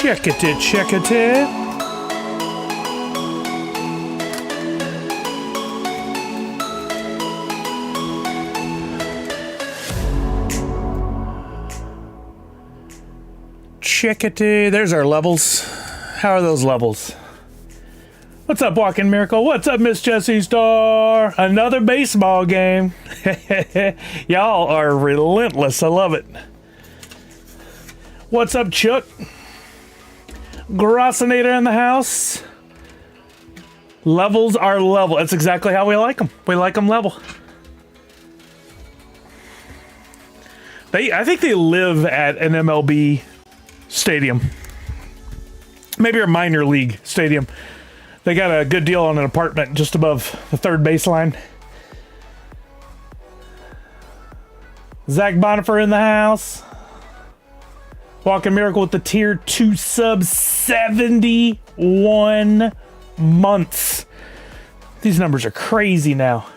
Check it, check it. Check it. There's our levels. How are those levels? What's up, Walking Miracle? What's up, Miss Jessie Star? Another baseball game. Y'all are relentless. I love it. What's up, Chuck? Grossinator in the house. Levels are level. That's exactly how we like them. We like them level. I think they live at an MLB stadium. Maybe a minor league stadium. They got a good deal on an apartment just above the third baseline. Zach Bonifer in the house. Walking Miracle with the tier 2 sub, 71 months. These numbers are crazy now.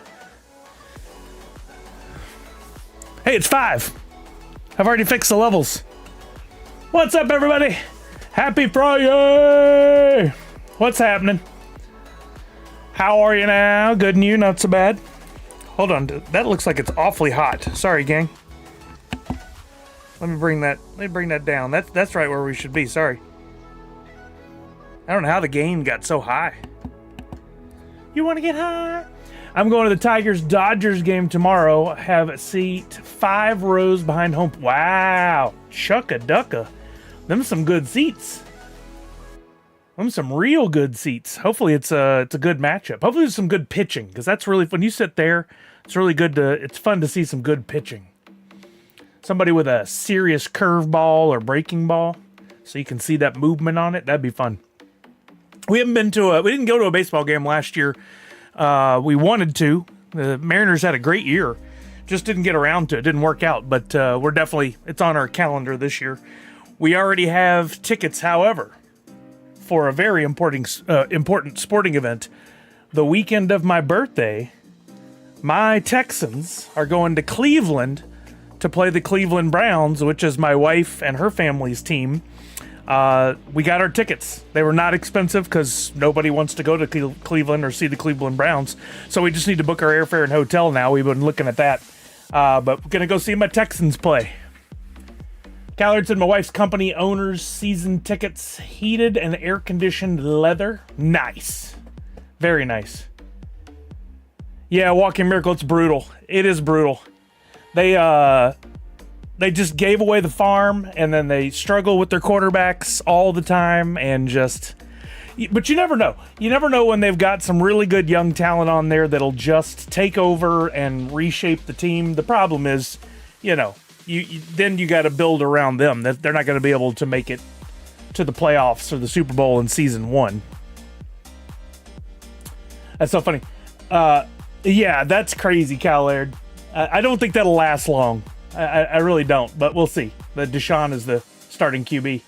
Hey, it's 5. I've already fixed the levels. What's up, everybody? Happy FriYAY! What's happening? How are you now? Good and you? Not so bad? Hold on. That looks like it's awfully hot. Sorry, gang. Let me bring that down. That's right where we should be. Sorry. I don't know how the game got so high. You want to get high? I'm going to the Tigers-Dodgers game tomorrow. I have a seat 5 rows behind home. Wow. Chucka-ducka. Them some good seats. Them some real good seats. Hopefully it's a good matchup. Hopefully there's some good pitching, because that's really, when you sit there, it's really good it's fun to see some good pitching. Somebody with a serious curveball or breaking ball, so you can see that movement on it. That'd be fun. We didn't go to a baseball game last year. We wanted to. The Mariners had a great year. Just didn't get around to it. Didn't work out, but it's on our calendar this year. We already have tickets, however, for a very important sporting event. The weekend of my birthday, my Texans are going to Cleveland to play the Cleveland Browns, which is my wife and her family's team. We got our tickets. They were not expensive because nobody wants to go to Cleveland or see the Cleveland Browns. So we just need to book our airfare and hotel now. We've been looking at that. But we're going to go see my Texans play. Callard's and my wife's company owners season tickets, heated and air-conditioned leather. Nice. Very nice. Yeah, Walking Miracle, it's brutal. It is brutal. They just gave away the farm, and then they struggle with their quarterbacks all the time, and but you never know. You never know when they've got some really good young talent on there that'll just take over and reshape the team. The problem is, then you got to build around them. That they're not going to be able to make it to the playoffs or the Super Bowl in season 1. That's so funny. Yeah, that's crazy, Callard. I don't think that'll last long. I really don't, but we'll see. But Deshaun is the starting QB.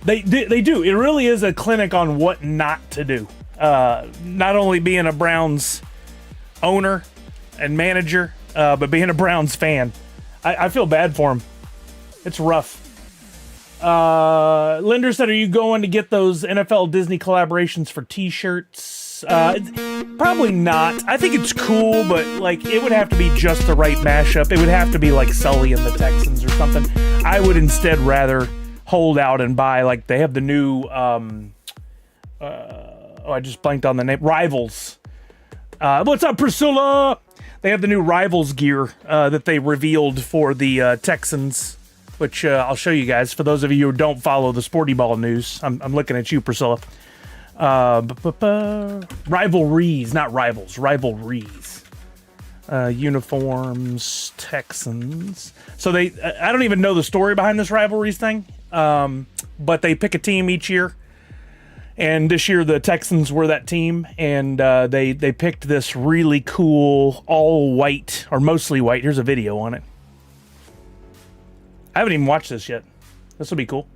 They do. It really is a clinic on what not to do. Not only being a Browns owner and manager, but being a Browns fan. I feel bad for him. It's rough. Linder said, are you going to get those NFL Disney collaborations for t-shirts? Probably not. I think it's cool, but it would have to be just the right mashup. It would have to be like Sully and the Texans or something. I would instead rather hold out and buy, they have the new, I just blanked on the name, Rivals. What's up, Priscilla? They have the new Rivals gear that they revealed for the Texans, which I'll show you guys. For those of you who don't follow the Sporty Ball news, I'm looking at you, Priscilla. Rivalries, not rivals, rivalries. Uniforms, Texans. So I don't even know the story behind this rivalries thing, but they pick a team each year. And this year the Texans were that team, and they picked this really cool all white, or mostly white. Here's a video on it. I haven't even watched this yet. This will be cool.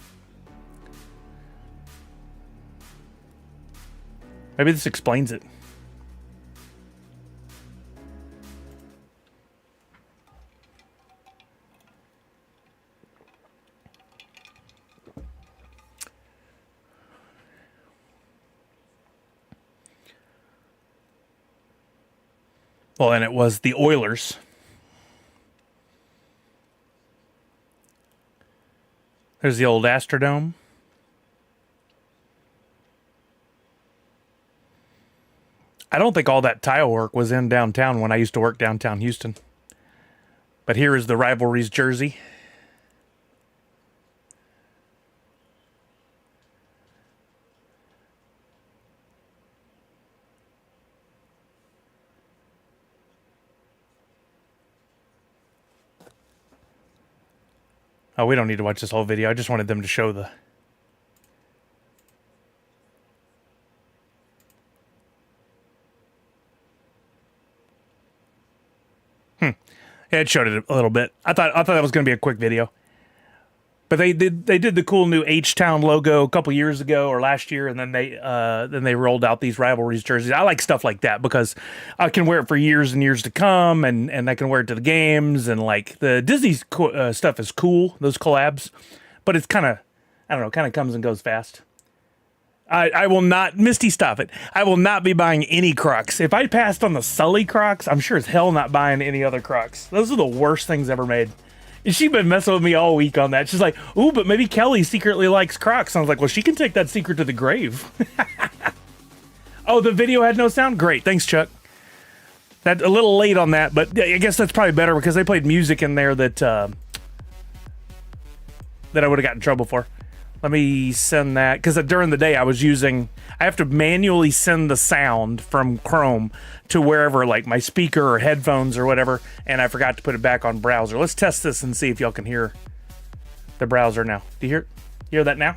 Maybe this explains it. Well, and it was the Oilers. There's the old Astrodome. I don't think all that tile work was in downtown when I used to work downtown Houston. But here is the Rivalries jersey. Oh, we don't need to watch this whole video. I just wanted them to show the... Yeah, it showed it a little bit. I thought that was going to be a quick video. But they did the cool new H-Town logo a couple years ago or last year, and then they rolled out these Rivalries jerseys. I like stuff like that because I can wear it for years and years to come, and I can wear it to the games, and like the Disney stuff is cool, those collabs, but it's kind of, I don't know, kind of comes and goes fast. I will not, Misty, stop it. I will not be buying any Crocs. If I passed on the Sully Crocs, I'm sure as hell not buying any other Crocs. Those are the worst things ever made. And she's been messing with me all week on that. She's like, ooh, but maybe Kelly secretly likes Crocs. I was like, well, she can take that secret to the grave. Oh, the video had no sound? Great. Thanks, Chuck. That a little late on that, but I guess that's probably better because they played music in there that I would have gotten in trouble for. Let me send that, because during the day I have to manually send the sound from Chrome to wherever, like my speaker or headphones or whatever, and I forgot to put it back on browser. Let's test this and see if y'all can hear the browser now. Do you hear that now?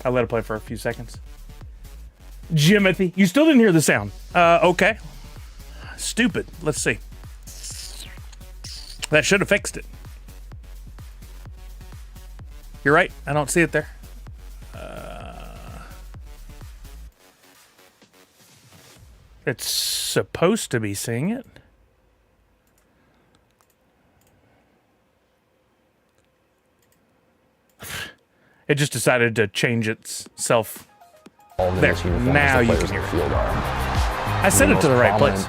I'll let it play for a few seconds. Jimothy, you still didn't hear the sound. Okay. Stupid. Let's see. That should have fixed it. You're right. I don't see it there. It's supposed to be seeing it. It just decided to change itself. There. Now you can hear it. I set it to the right place.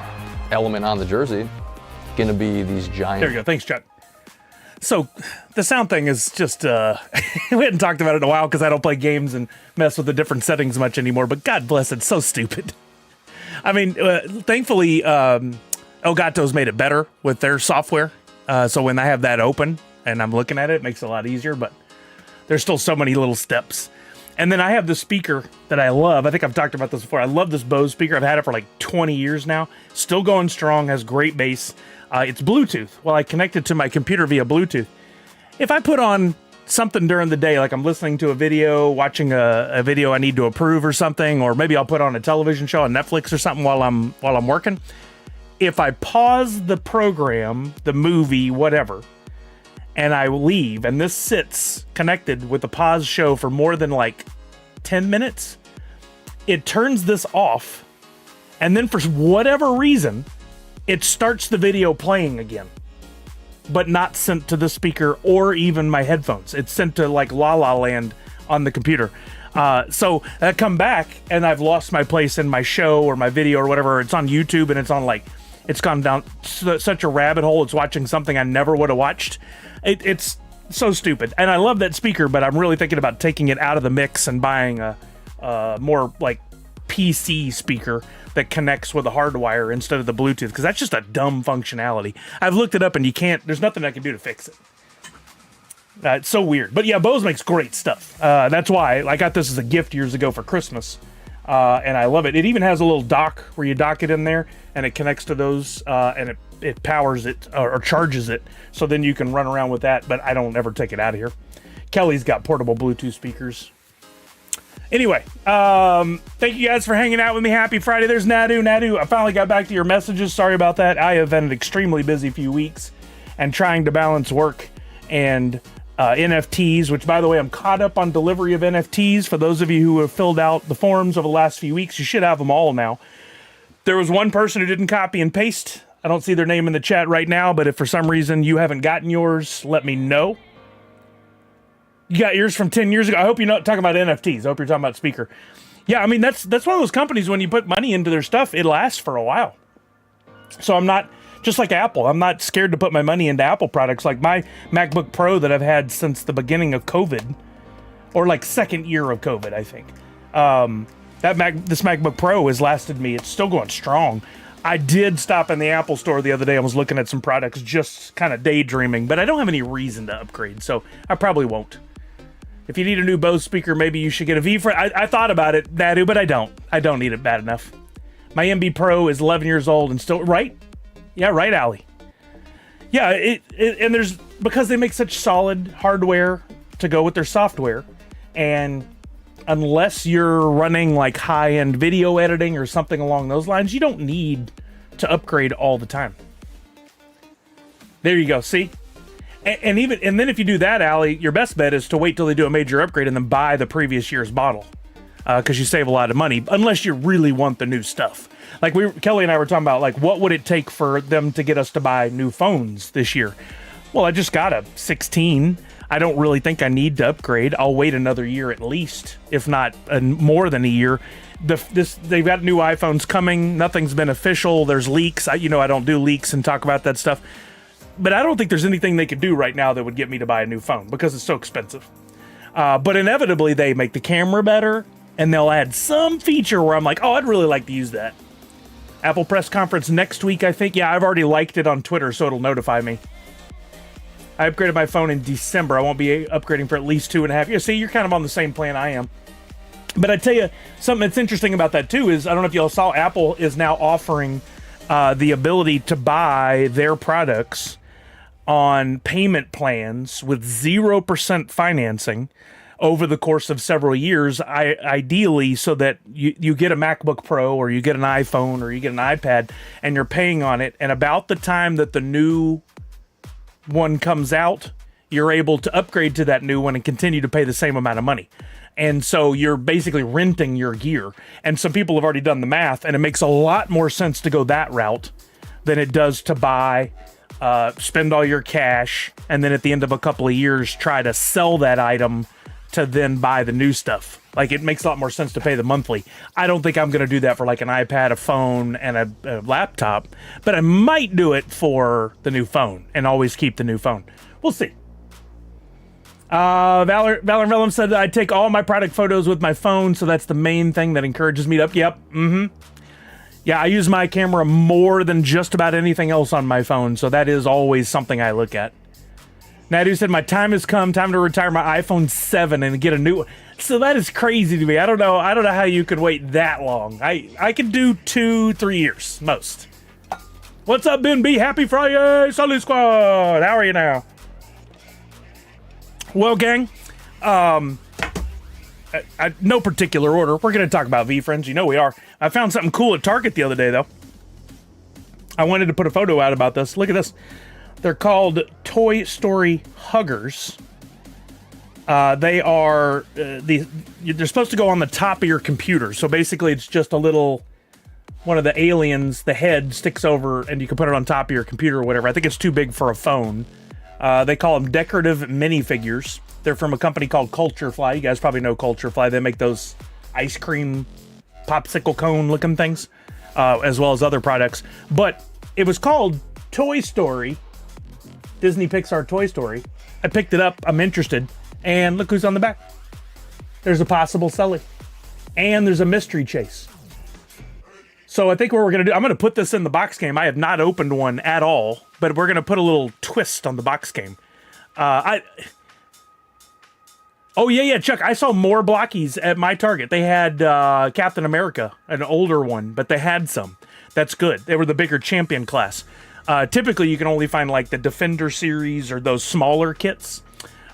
Element on the jersey going to be these giant... There you go. Thanks, Chuck. So the sound thing is just, we hadn't talked about it in a while because I don't play games and mess with the different settings much anymore, but God bless, it's so stupid. I mean, thankfully, Elgato's made it better with their software. So when I have that open and I'm looking at it, it makes it a lot easier, but there's still so many little steps. And then I have the speaker that I love. I think I've talked about this before. I love this Bose speaker. I've had it for like 20 years now. Still going strong, has great bass. It's Bluetooth. Well, I connect it to my computer via Bluetooth. If I put on something during the day, like I'm listening to a video, watching a video I need to approve or something, or maybe I'll put on a television show on Netflix or something while I'm working. If I pause the program, the movie, whatever, and I leave, and this sits connected with the pause show for more than like 10 minutes, it turns this off, and then for whatever reason, it starts the video playing again, but not sent to the speaker or even my headphones. It's sent to like La La Land on the computer. So I come back and I've lost my place in my show or my video or whatever. It's on YouTube and it's on like, it's gone down such a rabbit hole. It's watching something I never would have watched. It's so stupid. And I love that speaker, but I'm really thinking about taking it out of the mix and buying a more like PC speaker that connects with a hardwire instead of the Bluetooth, because that's just a dumb functionality. I've looked it up and there's nothing I can do to fix it. It's so weird. But yeah, Bose makes great stuff. That's why I got this as a gift years ago for Christmas. And I love it. It even has a little dock where you dock it in there and it connects to those and it powers it or charges it. So then you can run around with that, but I don't ever take it out of here. Kelly's got portable Bluetooth speakers. Anyway, thank you guys for hanging out with me. Happy Friday. There's Nadu. Nadu, I finally got back to your messages. Sorry about that. I have had an extremely busy few weeks and trying to balance work and NFTs, which, by the way, I'm caught up on delivery of NFTs. For those of you who have filled out the forms over the last few weeks, you should have them all now. There was one person who didn't copy and paste. I don't see their name in the chat right now, but if for some reason you haven't gotten yours, let me know. You got yours from 10 years ago. I hope you're not talking about NFTs. I hope you're talking about speaker. Yeah, I mean, that's one of those companies, when you put money into their stuff, it lasts for a while. So I'm not, just like Apple, I'm not scared to put my money into Apple products. Like my MacBook Pro that I've had since the beginning of COVID, or like second year of COVID, I think. This MacBook Pro has lasted me. It's still going strong. I did stop in the Apple store the other day. I was looking at some products, just kind of daydreaming, but I don't have any reason to upgrade, so I probably won't. If you need a new Bose speaker, maybe you should get a V. I thought about it, Nadu, but I don't. I don't need it bad enough. My MB Pro is 11 years old and still, right? Yeah, right, Allie. Yeah, and there's, because they make such solid hardware to go with their software, and unless you're running like high-end video editing or something along those lines, you don't need to upgrade all the time. There you go, see? And then if you do that, Allie, your best bet is to wait till they do a major upgrade and then buy the previous year's model, because you save a lot of money, unless you really want the new stuff. Like Kelly and I were talking about, like, what would it take for them to get us to buy new phones this year? Well, I just got a 16. I don't really think I need to upgrade. I'll wait another year at least, if not more than a year. They've got new iPhones coming. Nothing's been official. There's leaks. I don't do leaks and talk about that stuff. But I don't think there's anything they could do right now that would get me to buy a new phone, because it's so expensive. But inevitably, they make the camera better, and they'll add some feature where I'm like, oh, I'd really like to use that. Apple press conference next week, I think. Yeah, I've already liked it on Twitter, so it'll notify me. I upgraded my phone in December. I won't be upgrading for at least 2.5 years. See, you're kind of on the same plan I am. But I tell you, something that's interesting about that too is, I don't know if y'all saw, Apple is now offering the ability to buy their products on payment plans with 0% financing over the course of several years, ideally so that you get a MacBook Pro, or you get an iPhone, or you get an iPad, and you're paying on it. And about the time that the new one comes out, you're able to upgrade to that new one and continue to pay the same amount of money. And so you're basically renting your gear. And some people have already done the math, and it makes a lot more sense to go that route than it does to buy, spend all your cash, and then at the end of a couple of years try to sell that item to then buy the new stuff. Like, it makes a lot more sense to pay the monthly. I don't think I'm going to do that for like an iPad, a phone, and a laptop, but I might do it for the new phone and always keep the new phone. We'll see. Valor Vellum said that I take all my product photos with my phone, so that's the main thing that encourages me to Yep. Yeah, I use my camera more than just about anything else on my phone, so that is always something I look at. Nadu said, my time has come, time to retire my iPhone 7 and get a new one. So that is crazy to me. I don't know how you could wait that long. I could do 2-3 years, most. What's up, Ben B? Happy Friday, Solid Squad. How are you now? Well, gang, no particular order. We're going to talk about V-Friends. You know we are. I found something cool at Target the other day, though. I wanted to put a photo out about this. Look at this. They're called Toy Story Huggers. They are they're supposed to go on the top of your computer. So basically, it's just a little, one of the aliens, the head sticks over, and you can put it on top of your computer or whatever. I think it's too big for a phone. They call them decorative minifigures. They're from a company called Culture Fly. You guys probably know Culture Fly. They make those ice cream popsicle cone looking things, as well as other products. But it was called Toy Story, Disney Pixar Toy Story. I picked it up. I'm interested. And look who's on the back. There's a possible Sully. And there's a mystery chase. So I think what we're going to do, I'm going to put this in the box game. I have not opened one at all, but we're going to put a little twist on the box game. Oh, yeah, Chuck. I saw more blockies at my Target. They had Captain America, an older one, but they had some. That's good. They were the bigger champion class. Typically, you can only find like the Defender series or those smaller kits.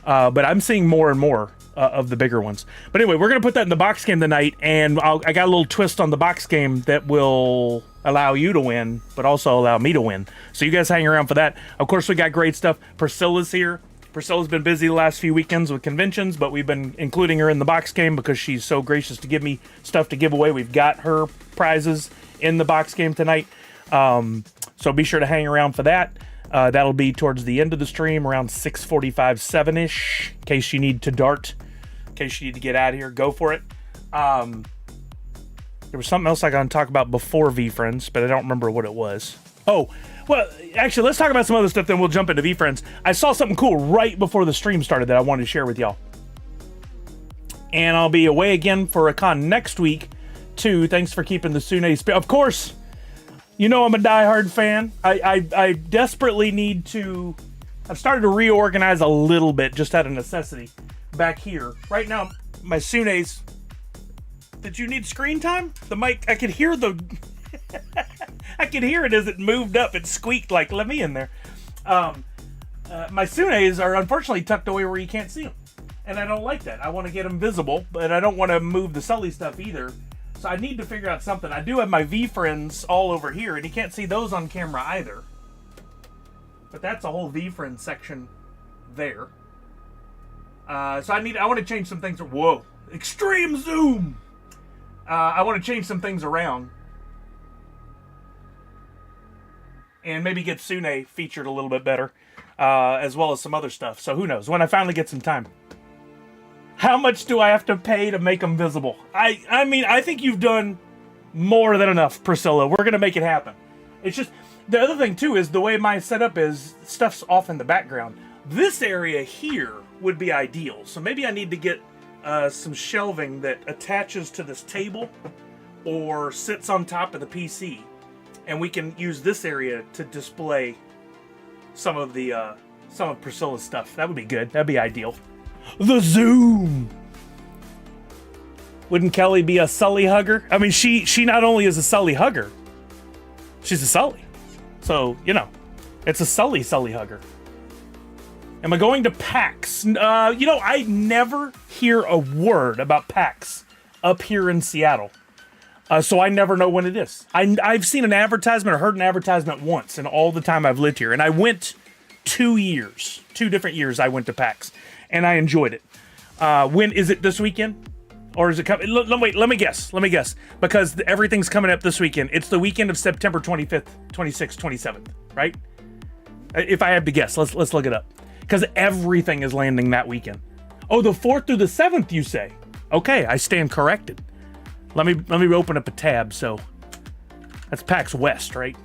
But I'm seeing more and more of the bigger ones. But anyway, we're going to put that in the box game tonight. And I got a little twist on the box game that will allow you to win, but also allow me to win. So you guys hang around for that. Of course, we got great stuff. Priscilla's here. Priscilla's been busy the last few weekends with conventions, but we've been including her in the box game because she's so gracious to give me stuff to give away. We've got her prizes in the box game tonight. So be sure to hang around for that. That'll be towards the end of the stream, around 6:45, 7-ish, in case you need to dart, in case you need to get out of here, go for it. There was something else I got to talk about before VFriends, but I don't remember what it was. Oh, well, actually, let's talk about some other stuff, then we'll jump into VFriends. I saw something cool right before the stream started that I wanted to share with y'all. And I'll be away again for a con next week, too. Thanks for keeping the Sune spirit. Of course, you know I'm a diehard fan. I desperately need to... I've started to reorganize a little bit, just out of necessity, back here. Right now, my Sune's... Did you need screen time? The mic, I could hear the... I could hear it as it moved up. It squeaked like, let me in there. My Sune's are unfortunately tucked away where you can't see them. And I don't like that. I want to get them visible, but I don't want to move the Sully stuff either. So I need to figure out something. I do have my VFriends all over here, and you can't see those on camera either. But that's a whole VFriend section there. So I want to change some things. Whoa. Extreme zoom! I want to change some things around. And maybe get Sune featured a little bit better. As well as some other stuff. So who knows? When I finally get some time. How much do I have to pay to make them visible? I mean, I think you've done more than enough, Priscilla. We're going to make it happen. It's just... The other thing, too, is the way my setup is, stuff's off in the background. This area here would be ideal. So maybe I need to get some shelving that attaches to this table or sits on top of the PC. And we can use this area to display some of Priscilla's stuff. That would be good. That'd be ideal. The Zoom! Wouldn't Kelly be a Sully hugger? I mean, she not only is a Sully hugger, she's a Sully. So, you know, it's a Sully hugger. Am I going to PAX? I never hear a word about PAX up here in Seattle. So I never know when it is. I've seen an advertisement or heard an advertisement once in all the time I've lived here. And I went 2 years. 2 different years I went to PAX. And I enjoyed it. When is it, this weekend? Or is it coming? Wait, let me guess. Because everything's coming up this weekend. It's the weekend of September 25th, 26th, 27th, right? If I have to guess, let's look it up. Because everything is landing that weekend. Oh, the 4th through the 7th, you say? Okay, I stand corrected. Let me open up a tab. So that's PAX West, right?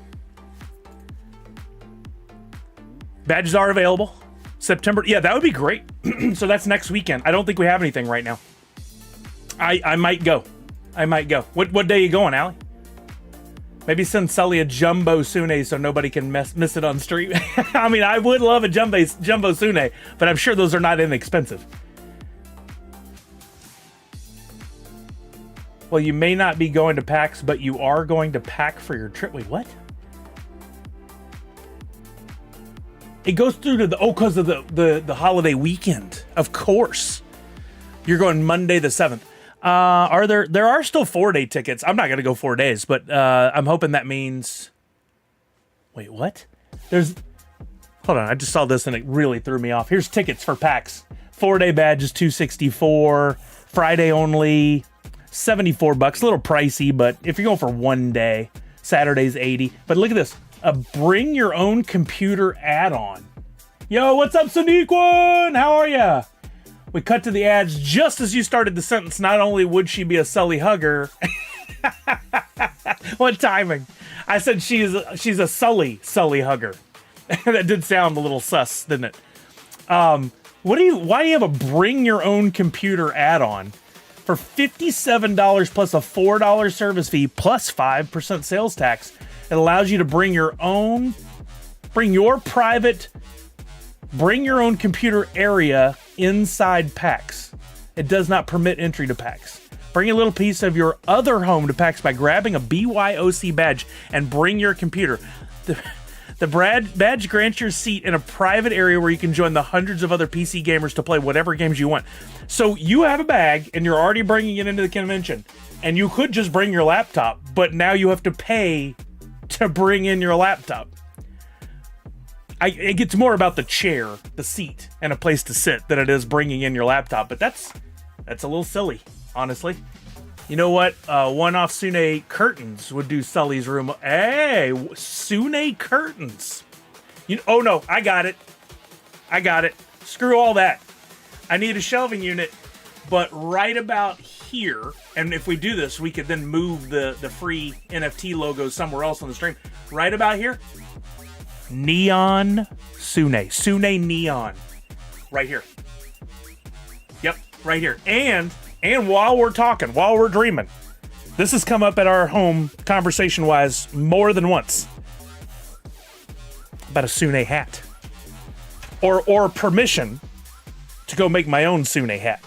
Badges are available. September. Yeah, that would be great. So that's next weekend. I don't think we have anything right now. I might go. What day are you going, Allie? Maybe send Sully a jumbo Sune so nobody can miss it on stream. I mean, I would love a jumbo Sune, but I'm sure those are not inexpensive. Well, you may not be going to PAX, but you are going to pack for your trip. Wait, what? It goes through to because of the holiday weekend. Of course. You're going Monday the 7th. There are still 4-day tickets. I'm not going to go 4 days, but I'm hoping that means... Wait, what? Hold on, I just saw this and it really threw me off. Here's tickets for PAX. 4-day badges, $264. Friday only, $74. A little pricey, but if you're going for 1 day, Saturday's $80. But look at this. A bring your own computer add-on. Yo, what's up, Soniquan? How are ya? We cut to the ads just as you started the sentence. Not only would she be a Sully hugger. What timing? I said she's a Sully hugger. That did sound a little sus, didn't it? Why do you have a bring your own computer add-on for $57 plus a $4 service fee plus 5% sales tax? It allows you to bring your own computer area inside PAX. It does not permit entry to PAX. Bring a little piece of your other home to PAX by grabbing a BYOC badge and bring your computer. The badge grants your seat in a private area where you can join the hundreds of other PC gamers to play whatever games you want. So you have a bag and you're already bringing it into the convention. And you could just bring your laptop, but now you have to pay to bring in your laptop. It gets more about the chair, the seat, and a place to sit than it is bringing in your laptop. But that's a little silly, honestly. You know what? One-off Sune curtains would do Sully's room. Hey, Sune curtains. Oh no, I got it. Screw all that. I need a shelving unit, but right about here, and if we do this, we could then move the free NFT logo somewhere else on the stream. Right about here, Neon Sune Neon, right here. Yep, right here. And while we're talking, while we're dreaming, this has come up at our home conversation-wise more than once about a Sune hat, or permission to go make my own Sune hat.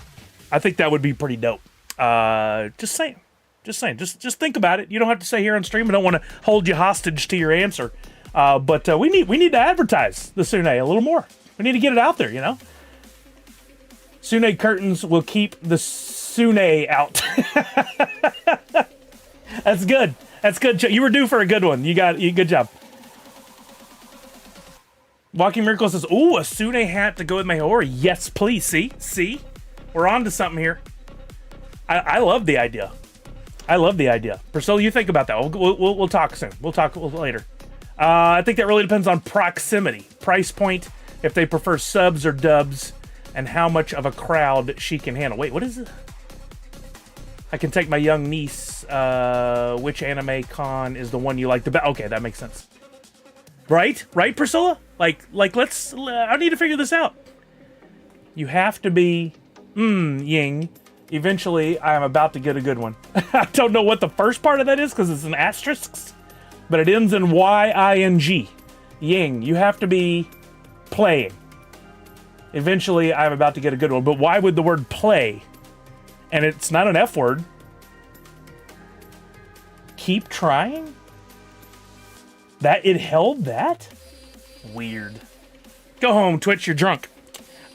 I think that would be pretty dope. Just saying. Just think about it. You don't have to say here on stream. I don't want to hold you hostage to your answer. But we need to advertise the Sune a little more. We need to get it out there, you know? Sune curtains will keep the Sune out. That's good. That's good. You were due for a good one. Good job. Walking Miracle says, ooh, a Sune hat to go with my Hori. Yes, please. See? We're on to something here. I love the idea. Priscilla, you think about that. We'll talk soon. We'll talk later. I think that really depends on proximity, price point, if they prefer subs or dubs, and how much of a crowd she can handle. Wait, what is it? I can take my young niece. Which anime con is the one you like the best? Okay, that makes sense. Right, Priscilla? Like, let's. I need to figure this out. You have to be. Ying. Eventually, I am about to get a good one. I don't know what the first part of that is because it's an asterisk, but it ends in Y-I-N-G. Ying. You have to be playing. Eventually, I'm about to get a good one. But why would the word play? And it's not an F word. Keep trying? That it held that? Weird. Go home, Twitch, you're drunk.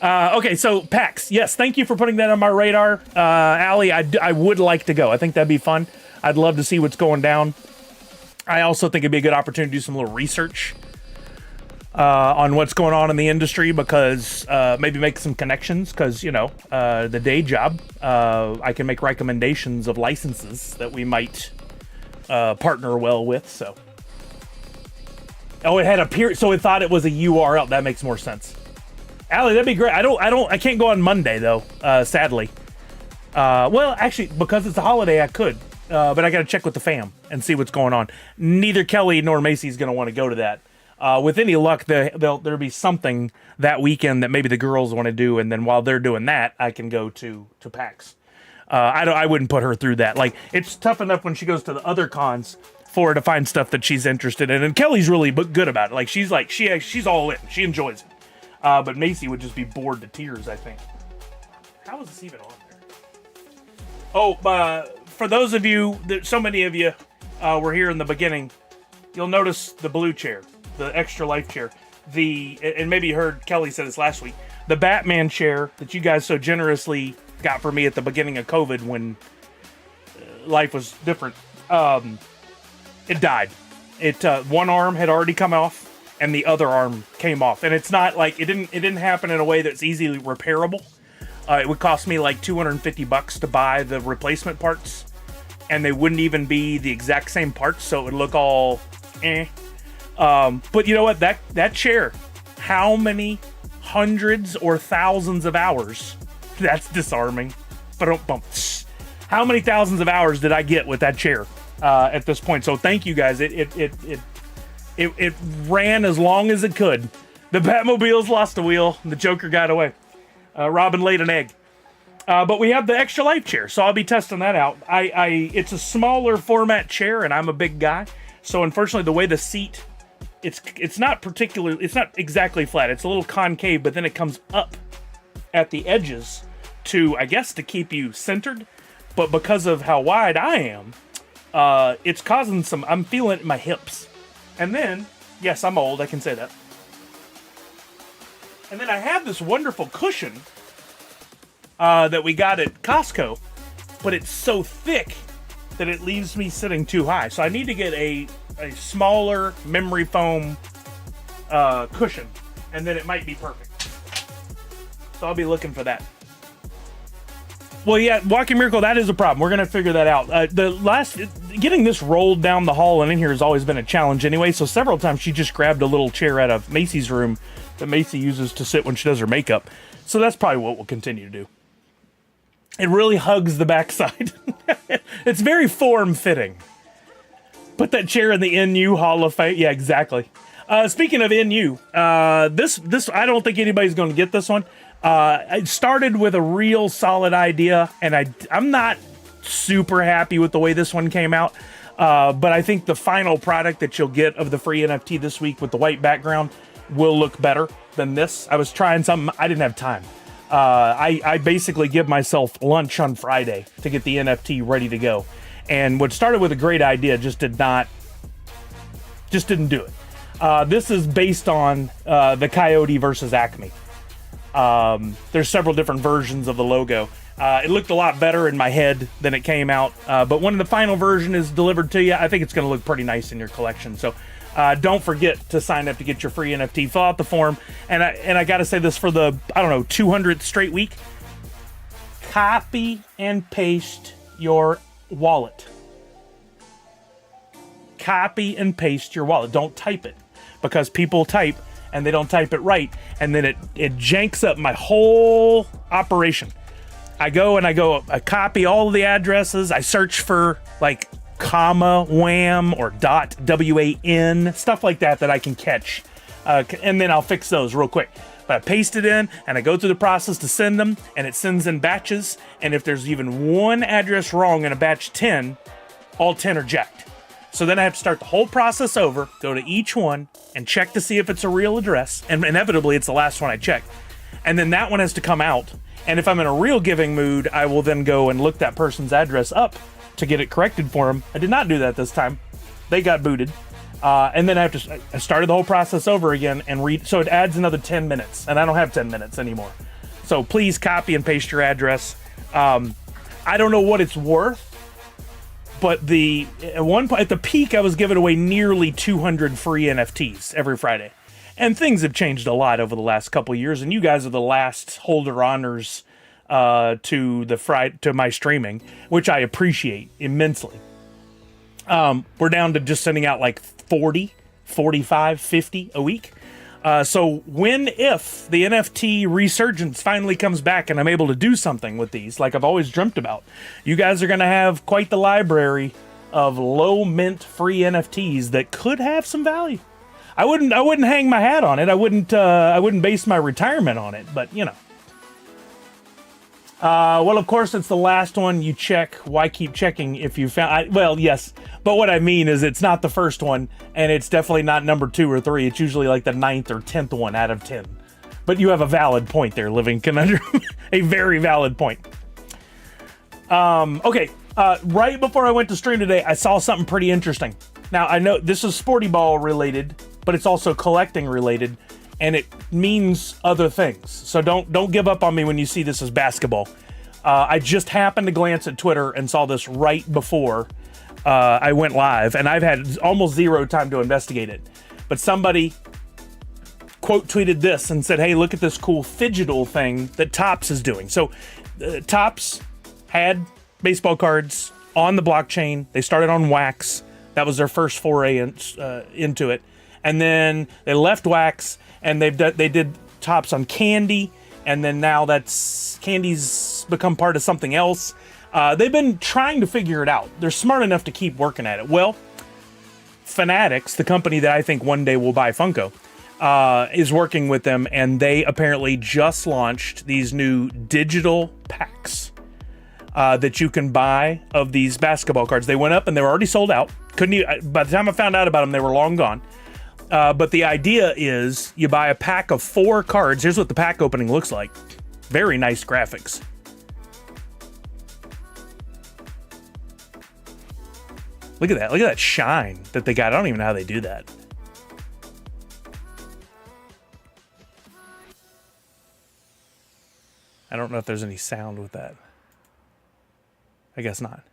Okay, so PAX. Yes, thank you for putting that on my radar. Allie, I would like to go. I think that'd be fun. I'd love to see what's going down. I also think it'd be a good opportunity to do some little research on what's going on in the industry, because maybe make some connections, because, you know, the day job, I can make recommendations of licenses that we might partner well with, so. Oh, it had a period, so it thought it was a URL. That makes more sense. Allie, that'd be great. I can't go on Monday though, sadly. Well, actually, because it's a holiday, I could. But I gotta check with the fam and see what's going on. Neither Kelly nor Macy's gonna want to go to that. With any luck, there'll be something that weekend that maybe the girls want to do, and then while they're doing that, I can go to PAX. I wouldn't put her through that. Like, it's tough enough when she goes to the other cons for her to find stuff that she's interested in, and Kelly's really good about it. Like, she's all in. She enjoys it. But Macy would just be bored to tears, I think. How is this even on there? Oh, for those of you, so many of you were here in the beginning, you'll notice the blue chair, the extra life chair. And maybe you heard Kelly said this last week, the Batman chair that you guys so generously got for me at the beginning of COVID when life was different. It died. One arm had already come off, and the other arm came off. And it's not like, it didn't happen in a way that's easily repairable. It would cost me like $250 to buy the replacement parts, and they wouldn't even be the exact same parts, so it would look all eh. But you know what? That chair, how many hundreds or thousands of hours? That's disarming. How many thousands of hours did I get with that chair at this point? So thank you guys. It ran as long as it could. The Batmobile's lost a wheel, and the Joker got away. Robin laid an egg. But we have the extra life chair, so I'll be testing that out. It's a smaller format chair, and I'm a big guy. So unfortunately, the way the seat, it's not exactly flat. It's a little concave, but then it comes up at the edges to, I guess, to keep you centered. But because of how wide I am, it's causing I'm feeling it in my hips. And then, yes, I'm old, I can say that. And then I have this wonderful cushion that we got at Costco, but it's so thick that it leaves me sitting too high. So I need to get a smaller memory foam cushion, and then it might be perfect. So I'll be looking for that. Well, yeah, Walking Miracle, that is a problem. We're going to figure that out. Getting this rolled down the hall and in here has always been a challenge anyway, so several times she just grabbed a little chair out of Macy's room that Macy uses to sit when she does her makeup. So that's probably what we'll continue to do. It really hugs the backside. It's very form-fitting. Put that chair in the NU Hall of Fame. Yeah, exactly. Speaking of NU, this I don't think anybody's going to get this one. I started with a real solid idea, and I'm not super happy with the way this one came out. But I think the final product that you'll get of the free NFT this week with the white background will look better than this. I was trying something. I didn't have time. I basically give myself lunch on Friday to get the NFT ready to go. And what started with a great idea just didn't do it. This is based on the Coyote versus Acme. There's several different versions of the logo. It looked a lot better in my head than it came out. But when the final version is delivered to you, I think it's going to look pretty nice in your collection. So don't forget to sign up to get your free NFT. Fill out the form. And I got to say this for the, 200th straight week. Copy and paste your wallet. Copy and paste your wallet. Don't type it, because people type and they don't type it right. And then it janks up my whole operation. I copy all of the addresses. I search for like comma wham or dot WAN, stuff like that I can catch. And then I'll fix those real quick. But I paste it in and I go through the process to send them, and it sends in batches. And if there's even one address wrong in a batch 10, all 10 are jacked. So then I have to start the whole process over, go to each one and check to see if it's a real address. And inevitably it's the last one I check. And then that one has to come out. And if I'm in a real giving mood, I will then go and look that person's address up to get it corrected for them. I did not do that this time. They got booted. And then I started the whole process over again and read. So it adds another 10 minutes, and I don't have 10 minutes anymore. So please copy and paste your address. I don't know what it's worth, but at the peak, I was giving away nearly 200 free NFTs every Friday. And things have changed a lot over the last couple of years, and you guys are the last holder honors to my streaming, which I appreciate immensely. We're down to just sending out like 40, 45, 50 a week. So if the NFT resurgence finally comes back and I'm able to do something with these, like I've always dreamt about, you guys are going to have quite the library of low mint free NFTs that could have some value. I wouldn't hang my hat on it. I wouldn't base my retirement on it, but you know. Well, of course, it's the last one you check. Why keep checking if you found... well, yes. But what I mean is it's not the first one, and it's definitely not number 2 or 3. It's usually like the 9th or 10th one out of 10. But you have a valid point there, Living Conundrum. A very valid point. Okay. Right before I went to stream today, I saw something pretty interesting. Now, I know this is Sporty Ball related, but it's also collecting related. And it means other things. So don't give up on me when you see this as basketball. I just happened to glance at Twitter and saw this right before I went live, and I've had almost zero time to investigate it. But somebody quote tweeted this and said, hey, look at this cool fidgetal thing that Topps is doing. So Topps had baseball cards on the blockchain. They started on wax. That was their first foray into it. And then they left wax, and they did Topps on candy, and then now candy's become part of something else. They've been trying to figure it out. They're smart enough to keep working at it. Well, Fanatics, the company that I think one day will buy Funko, is working with them, and they apparently just launched these new digital packs that you can buy of these basketball cards. They went up and they were already sold out. By the time I found out about them, they were long gone. But the idea is you buy a pack of 4 cards. Here's what the pack opening looks like. Very nice graphics. Look at that. Look at that shine that they got. I don't even know how they do that. I don't know if there's any sound with that. I guess not.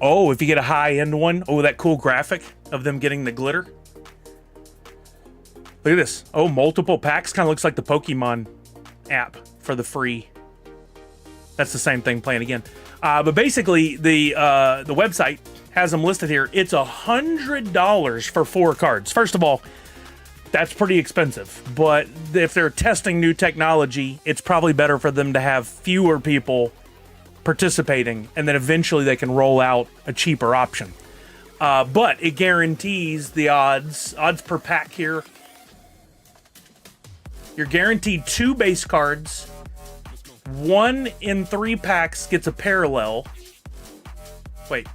Oh, if you get a high-end one. Oh, that cool graphic of them getting the glitter. Look at this. Oh, multiple packs. Kind of looks like the Pokemon app for the free. That's the same thing playing again. But basically, the website has them listed here. It's $100 for 4 cards. First of all, That's pretty expensive. But if they're testing new technology, it's probably better for them to have fewer people participating, and then eventually they can roll out a cheaper option. But it guarantees the odds per pack here. You're guaranteed 2 base cards. 1 in 3 packs gets a parallel. Wait.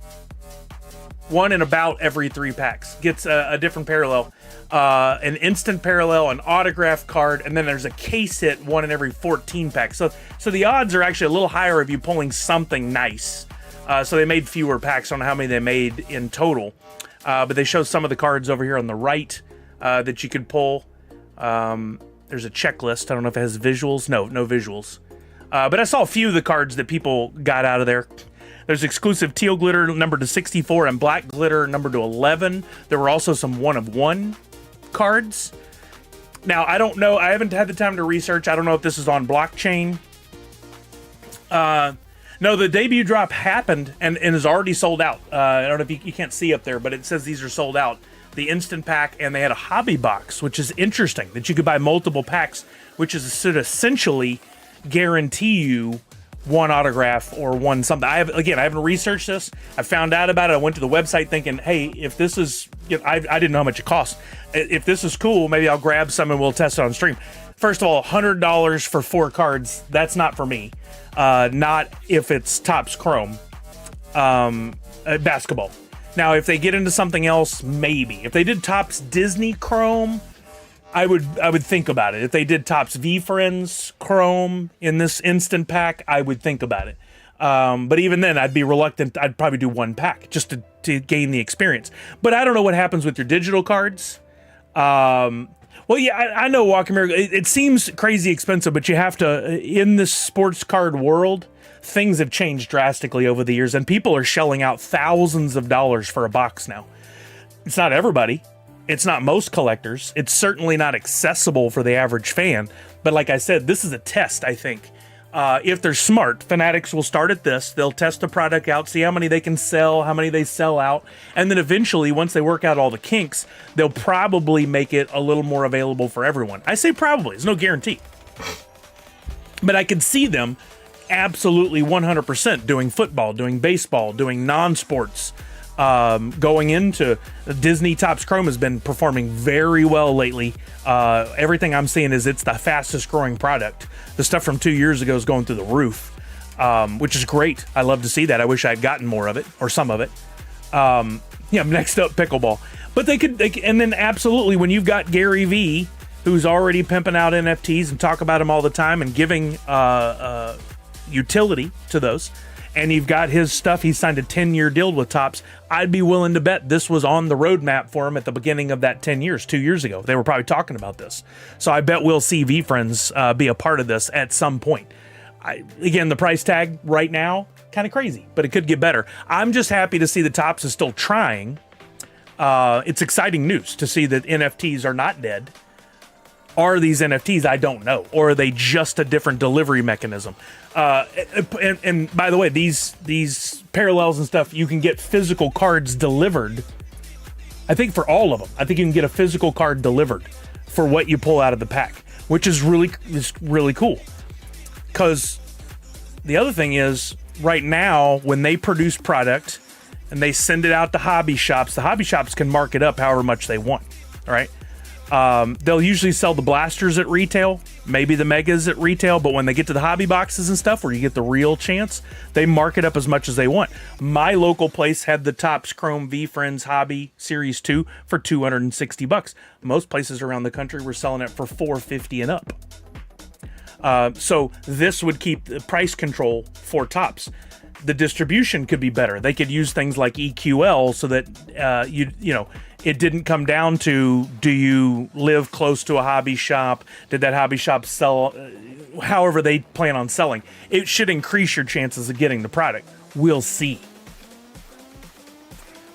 1 in about every 3 packs gets a different parallel. An instant parallel, an autograph card, and then there's a case hit 1 in every 14 packs. So the odds are actually a little higher of you pulling something nice. So they made fewer packs. I don't know how many they made in total. But they show some of the cards over here on the right that you could pull. There's a checklist. I don't know if it has visuals. No visuals. But I saw a few of the cards that people got out of there. There's exclusive teal glitter numbered to 64 and black glitter numbered to 11. There were also some 1-of-1 cards. Now, I don't know. I haven't had the time to research. I don't know if this is on blockchain. No, the debut drop happened and is already sold out. I don't know if you can't see up there, but it says these are sold out. The instant pack, and they had a hobby box, which is interesting, that you could buy multiple packs, which should essentially guarantee you 1 autograph or 1 something. I haven't researched this. I found out about it. I went to the website thinking, hey, if this is, I didn't know how much it costs. If this is cool, maybe I'll grab some and we'll test it on stream. First of all, $100 for 4 cards. That's not for me. Not if it's Topps Chrome basketball. Now, if they get into something else, maybe. If they did Topps Disney Chrome, I would think about it. If they did Topps V-Friends Chrome in this instant pack, I would think about it. But even then, I'd be reluctant. I'd probably do 1 pack just to gain the experience. But I don't know what happens with your digital cards. Well, yeah, I know Walker Miracle. It seems crazy expensive, but you have to, in this sports card world, things have changed drastically over the years, and people are shelling out thousands of dollars for a box now. It's not everybody. It's not most collectors. It's certainly not accessible for the average fan. But like I said, this is a test, I think. If they're smart, fanatics will start at this. They'll test the product out, see how many they can sell, how many they sell out. And then eventually, once they work out all the kinks, they'll probably make it a little more available for everyone. I say probably. There's no guarantee. But I could see them absolutely 100% doing football, doing baseball, doing non-sports. Going into Disney Topps Chrome has been performing very well lately. Everything I'm seeing is it's the fastest growing product. The stuff from 2 years ago is going through the roof, which is great. I love to see that. I wish I had gotten more of it or some of it. Next up, pickleball. But they could, and then absolutely when you've got Gary Vee, who's already pimping out NFTs and talk about them all the time and giving utility to those, and you've got his stuff, he signed a 10-year deal with Topps. I'd be willing to bet this was on the roadmap for him at the beginning of that 10 years, 2 years ago. They were probably talking about this. So I bet we'll see V-Friends be a part of this at some point. Again, the price tag right now, kind of crazy, but it could get better. I'm just happy to see that Topps is still trying. It's exciting news to see that NFTs are not dead. Are these NFTs? I don't know. Or are they just a different delivery mechanism? And by the way, these parallels and stuff, you can get physical cards delivered. I think for all of them. I think you can get a physical card delivered for what you pull out of the pack, which is really cool. Because the other thing is, right now, when they produce product and they send it out to hobby shops, the hobby shops can mark it up however much they want. All right. They'll usually sell the blasters at retail, maybe the megas at retail, but when they get to the hobby boxes and stuff where you get the real chance, they mark it up as much as they want. My local place had the Topps Chrome V-Friends Hobby Series 2 for $260. Most places around the country were selling it for $450 and up. So this would keep the price control for Topps. The distribution could be better. They could use things like EQL so that it didn't come down to, do you live close to a hobby shop? Did that hobby shop sell however they plan on selling? It should increase your chances of getting the product. We'll see.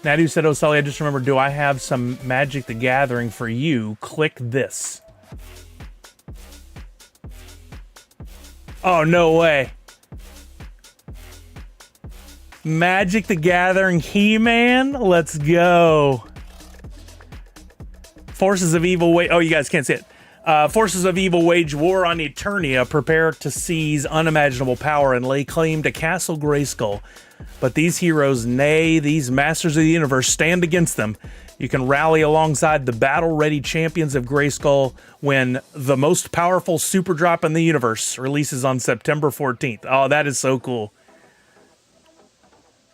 Nadu said, "Oh, Sully, I just remembered, do I have some Magic the Gathering for you? Click this." Oh, no way. Magic the Gathering He-Man? Let's go. Forces of evil wage. Oh, you guys can't see it. Forces of evil wage war on Eternia, prepare to seize unimaginable power and lay claim to Castle Grayskull. But these heroes, nay, these masters of the universe, stand against them. You can rally alongside the battle-ready champions of Grayskull when the most powerful super drop in the universe releases on September 14th. Oh, that is so cool.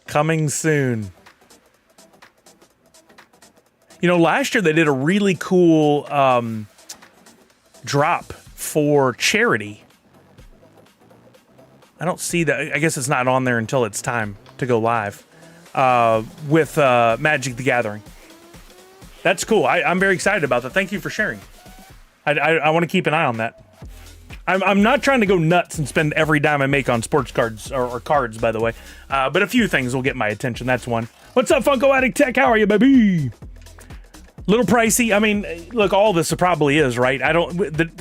Coming soon. You know, last year they did a really cool drop for charity. I don't see that. I guess it's not on there until it's time to go live with Magic the Gathering. That's cool. I'm very excited about that. Thank you for sharing. I want to keep an eye on that. I'm not trying to go nuts and spend every dime I make on sports cards or cards, by the way. But a few things will get my attention. That's one. What's up, Funko Addict Tech? How are you, baby? Little pricey. I mean, look, all this probably is, right?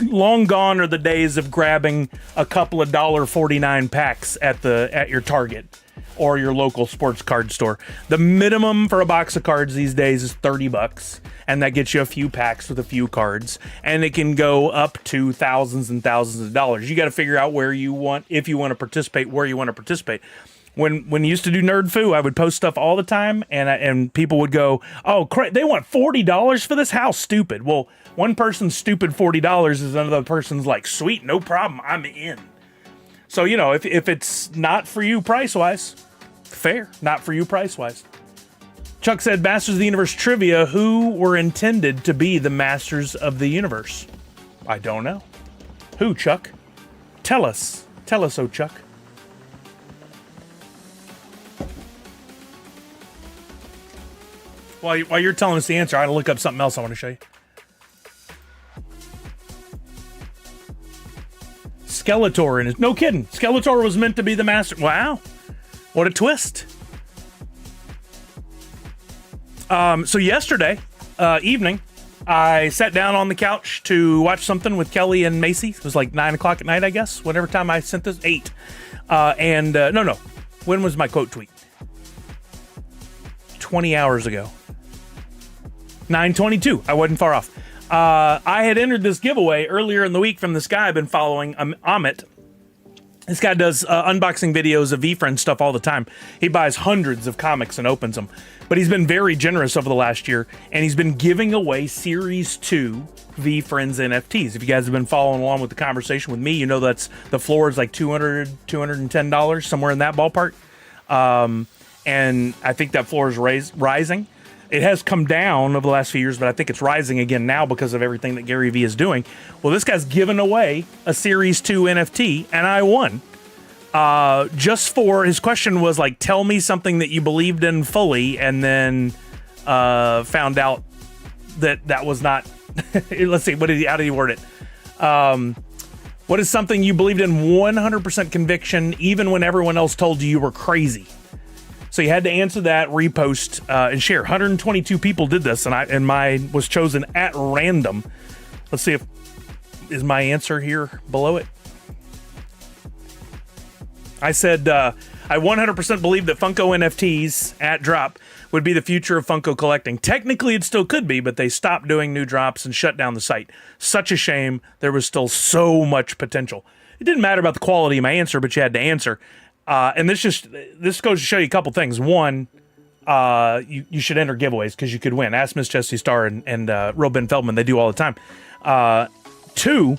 Long gone are the days of grabbing a couple of $1.49 packs at your Target or your local sports card store. The minimum for a box of cards these days is $30, and that gets you a few packs with a few cards, and it can go up to thousands and thousands of dollars. You got to figure out if you want to participate, where you want to participate. When I used to do Nerd Foo, I would post stuff all the time, and people would go, "Oh, they want $40 for this? How stupid!" Well, one person's stupid $40 is another person's like, "Sweet, no problem, I'm in." So if it's not for you price wise, fair. Not for you price wise. Chuck said, "Masters of the Universe trivia: who were intended to be the Masters of the Universe?" I don't know. Who, Chuck? Tell us, oh Chuck. While you're telling us the answer, I gotta look up something else I want to show you. Skeletor no kidding. Skeletor was meant to be the master. Wow, what a twist. So yesterday evening, I sat down on the couch to watch something with Kelly and Macy. It was like 9 o'clock at night, I guess. Whatever time I sent this, 8. No. When was my quote tweet? 20 hours ago. 9:22. I wasn't far off. I had entered this giveaway earlier in the week from this guy I've been following, Amit. This guy does unboxing videos of VFriends stuff all the time. He buys hundreds of comics and opens them. But he's been very generous over the last year, and he's been giving away Series 2 VFriends NFTs. If you guys have been following along with the conversation with me, you know that's the floor is like $200, $210, somewhere in that ballpark. And I think that floor is rising. It has come down over the last few years, but I think it's rising again now because of everything that Gary Vee is doing. Well, this guy's given away a Series 2 NFT, and I won. Just for, his question was like, tell me something that you believed in fully, and then found out that was not, let's see, how did he word it? What is something you believed in 100% conviction, even when everyone else told you were crazy? So you had to answer that, repost, and share. 122 people did this, and mine was chosen at random. Let's see is my answer here below it. I said, I 100% believe that Funko NFTs at drop would be the future of Funko collecting. Technically, it still could be, but they stopped doing new drops and shut down the site. Such a shame. There was still so much potential. It didn't matter about the quality of my answer, but you had to answer. And this goes to show you a couple things. One, you should enter giveaways because you could win. Ask Miss Jessie Star and Real Ben Feldman. They do all the time. 2,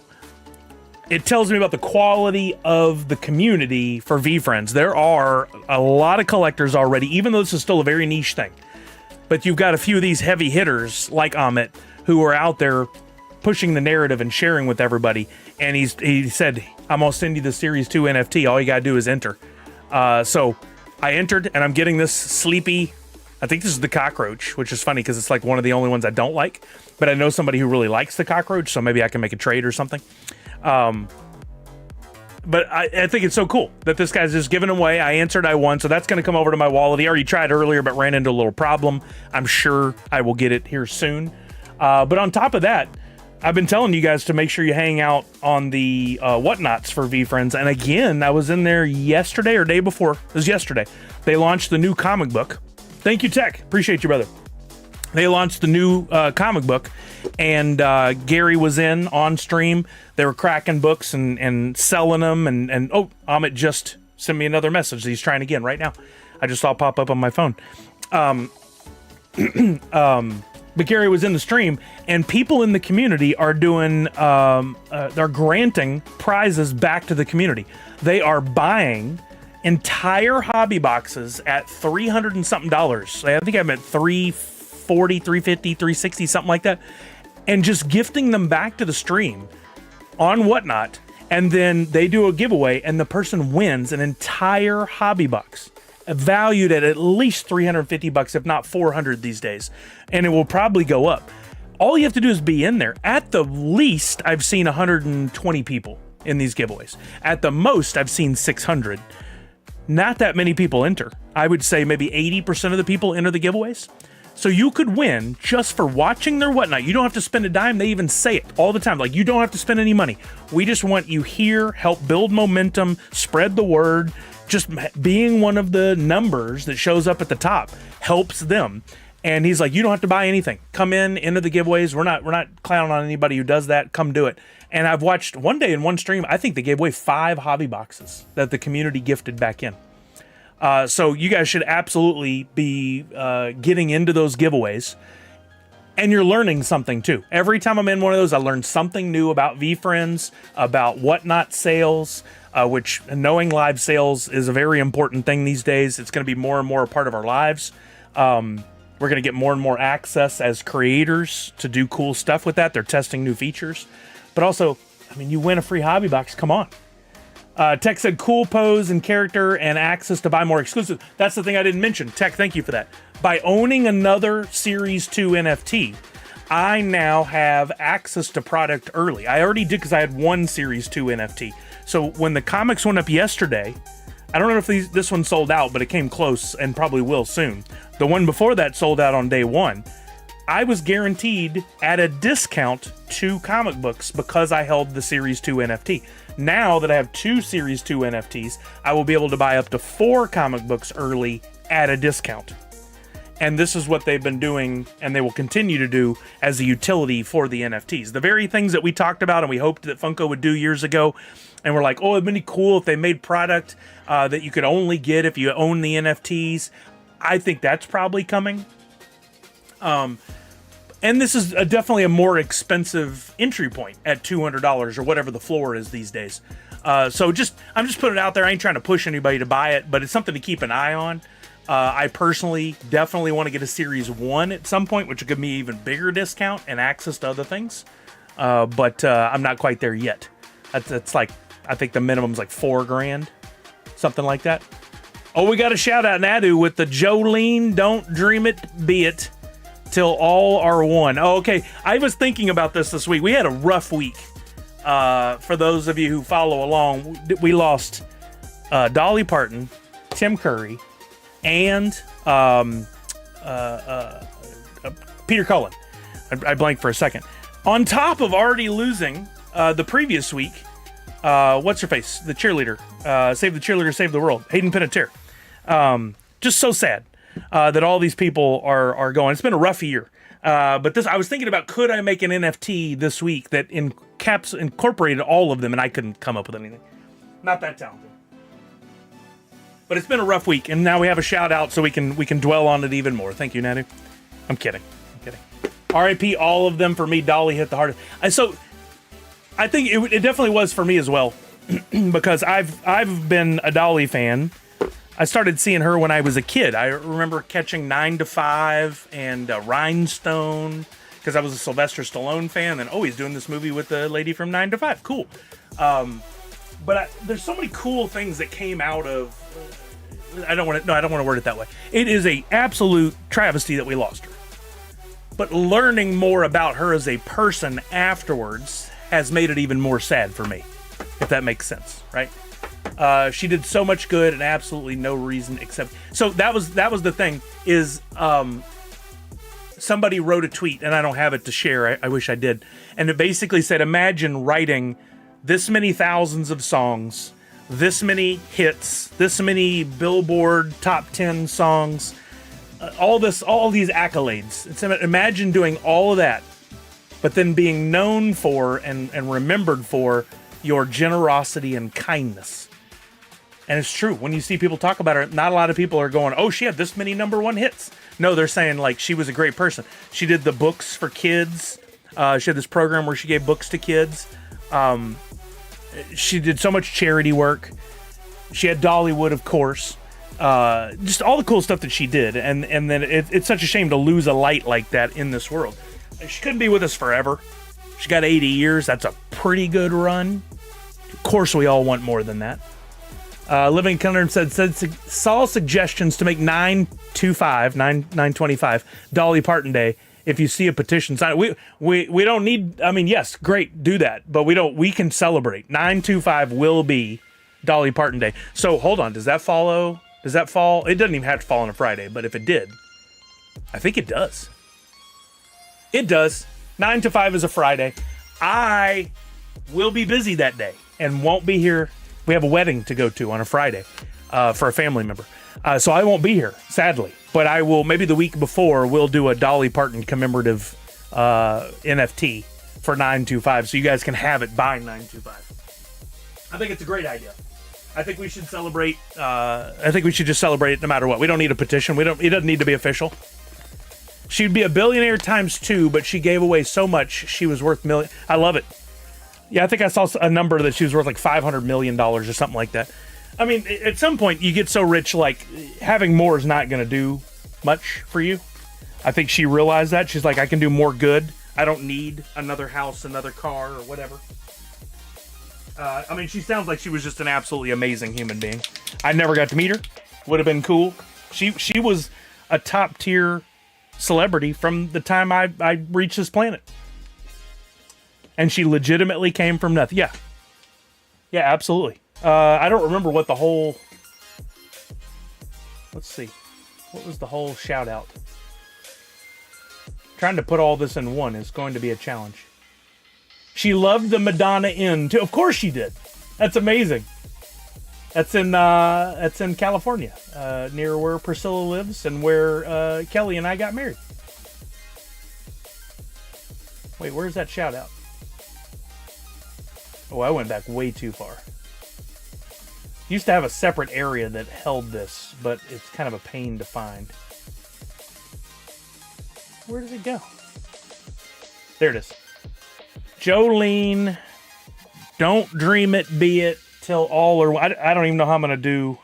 it tells me about the quality of the community for VFriends. There are a lot of collectors already, even though this is still a very niche thing. But you've got a few of these heavy hitters like Amit who are out there pushing the narrative and sharing with everybody. And he said, I'm going to send you the Series 2 NFT. All you got to do is enter. So I entered, and I'm getting this sleepy, I think this is the cockroach, which is funny because it's like one of the only ones I don't like. But I know somebody who really likes the cockroach, so maybe I can make a trade or something. But I think it's so cool that this guy's just giving away. I answered, I won, so that's going to come over to my wallet. He already tried earlier, but ran into a little problem. I'm sure I will get it here soon. But on top of that, I've been telling you guys to make sure you hang out on the whatnots for VFriends. And again, I was in there yesterday or day before. It was yesterday. They launched the new comic book. Thank you, Tech. Appreciate you, brother. They launched the new comic book, and Gary was in on stream. They were cracking books and selling them. And oh, Amit just sent me another message that he's trying again right now. I just saw it pop up on my phone. But Gary was in the stream, and people in the community are doing, they're granting prizes back to the community. They are buying entire hobby boxes at $300 and something. I think I meant $340, $350, $360, something like that, and just gifting them back to the stream on Whatnot. And then they do a giveaway, and the person wins an entire hobby box, valued at least $350, if not $400 these days, and it will probably go up. All you have to do is be in there. At the least, I've seen 120 people in these giveaways. At the most, I've seen 600. Not that many people enter. I would say maybe 80% of the people enter the giveaways. So you could win just for watching their Whatnot. You don't have to spend a dime. They even say it all the time. Like, you don't have to spend any money. We just want you here, help build momentum, spread the word. Just being one of the numbers that shows up at the top helps them. And he's like, you don't have to buy anything. Come in, enter the giveaways. We're not clowning on anybody who does that. Come do it. And I've watched one day in one stream, I think they gave away 5 hobby boxes that the community gifted back in. So you guys should absolutely be getting into those giveaways. And you're learning something too. Every time I'm in one of those, I learn something new about VFriends, about Whatnot sales, which knowing live sales is a very important thing these days. It's going to be more and more a part of our lives. We're going to get more and more access as creators to do cool stuff with that. They're testing new features. But also, I mean, you win a free hobby box. Come on. Tech said cool pose and character and access to buy more exclusive. That's the thing I didn't mention. Tech, thank you for that. By owning another Series 2 NFT, I now have access to product early. I already did because I had one Series 2 NFT. So when the comics went up yesterday, I don't know if this one sold out, but it came close and probably will soon. The one before that sold out on day one. I was guaranteed at a discount 2 comic books because I held the Series 2 NFT. Now that I have 2 Series 2 NFTs, I will be able to buy up to 4 comic books early at a discount. And this is what they've been doing, and they will continue to do as a utility for the NFTs. The very things that we talked about and we hoped that Funko would do years ago, and we're like, oh, it'd be cool if they made product that you could only get if you own the NFTs. I think that's probably coming. And this is definitely a more expensive entry point at $200 or whatever the floor is these days. So I'm just putting it out there. I ain't trying to push anybody to buy it, but it's something to keep an eye on. I personally definitely want to get a Series 1 at some point, which would give me even bigger discount and access to other things. But I'm not quite there yet. That's like, I think the minimum's like $4,000, something like that. Oh, we got a shout out Nadu with the Jolene, don't dream it, be it, till all are one. Oh, okay. I was thinking about this week. We had a rough week. For those of you who follow along, we lost Dolly Parton, Tim Curry, and Peter Cullen. I blanked for a second. On top of already losing the previous week, what's her face? The cheerleader. Save the cheerleader, save the world. Hayden Panettiere. Just so sad that all these people are going. It's been a rough year. But I was thinking about, could I make an NFT this week that incorporated all of them, and I couldn't come up with anything. Not that talented. But it's been a rough week, and now we have a shout out so we can dwell on it even more. Thank you, Nadu. I'm kidding. R.I.P. all of them for me. Dolly hit the hardest. So I think it definitely was for me as well, because I've been a Dolly fan. I started seeing her when I was a kid. I remember catching 9 to 5 and Rhinestone, because I was a Sylvester Stallone fan. And he's doing this movie with the lady from 9 to 5. Cool. But there's so many cool things that came out of. I don't want to word it that way. It is a absolute travesty that we lost her. But learning more about her as a person afterwards has made it even more sad for me, if that makes sense, right? She did so much good and absolutely no reason except. So that was the thing is, somebody wrote a tweet, and I don't have it to share. I wish I did. And it basically said, imagine writing this many thousands of songs, this many hits, this many Billboard top 10 songs, all these accolades. Imagine doing all of that, but then being known for and remembered for your generosity and kindness. And it's true. When you see people talk about her, not a lot of people are going, oh, she had this many #1 hits. No, they're saying, like, she was a great person. She did the books for kids. She had this program where she gave books to kids. She did so much charity work. She had Dollywood, of course. Just all the cool stuff that she did. And then it's such a shame to lose a light like that in this world. She couldn't be with us forever. She got 80 years. That's a pretty good run. Of course, we all want more than that. Living Conundrum said saw suggestions to make 925 Dolly Parton Day. If you see a petition sign, we don't need. I mean, yes, great, do that, but we don't. We can celebrate. 925 will be Dolly Parton Day. So hold on, does that follow? Does that fall? It doesn't even have to fall on a Friday, but if it did, I think it does. It does. 9 to 5 is a Friday. I will be busy that day and won't be here. We have a wedding to go to on a Friday for a family member. So I won't be here, sadly. But I will, maybe the week before, we'll do a Dolly Parton commemorative NFT for 925. So you guys can have it by 925. I think it's a great idea. I think we should celebrate. I think we should just celebrate it no matter what. We don't need a petition. It doesn't need to be official. She'd be a billionaire times 2, but she gave away so much. She was worth million. I love it. Yeah, I think I saw a number that she was worth like $500 million or something like that. I mean, at some point you get so rich, like having more is not going to do much for you. I think she realized that. She's like, I can do more good. I don't need another house, another car, or whatever. I mean, she sounds like she was just an absolutely amazing human being. I never got to meet her. Would have been cool. She was a top tier celebrity from the time I reached this planet. And she legitimately came from nothing. Yeah. Yeah, absolutely. I don't remember what the whole... Let's see. What was the whole shout out? Trying to put all this in one is going to be a challenge. She loved the Madonna Inn too. Of course she did. That's amazing. That's in California, near where Priscilla lives and where Kelly and I got married. Wait, where's that shout out? Oh, I went back way too far. Used to have a separate area that held this, but it's kind of a pain to find. Where did it go? There it is. Jolene, don't dream it, be it, till all or... I don't even know how I'm going to do...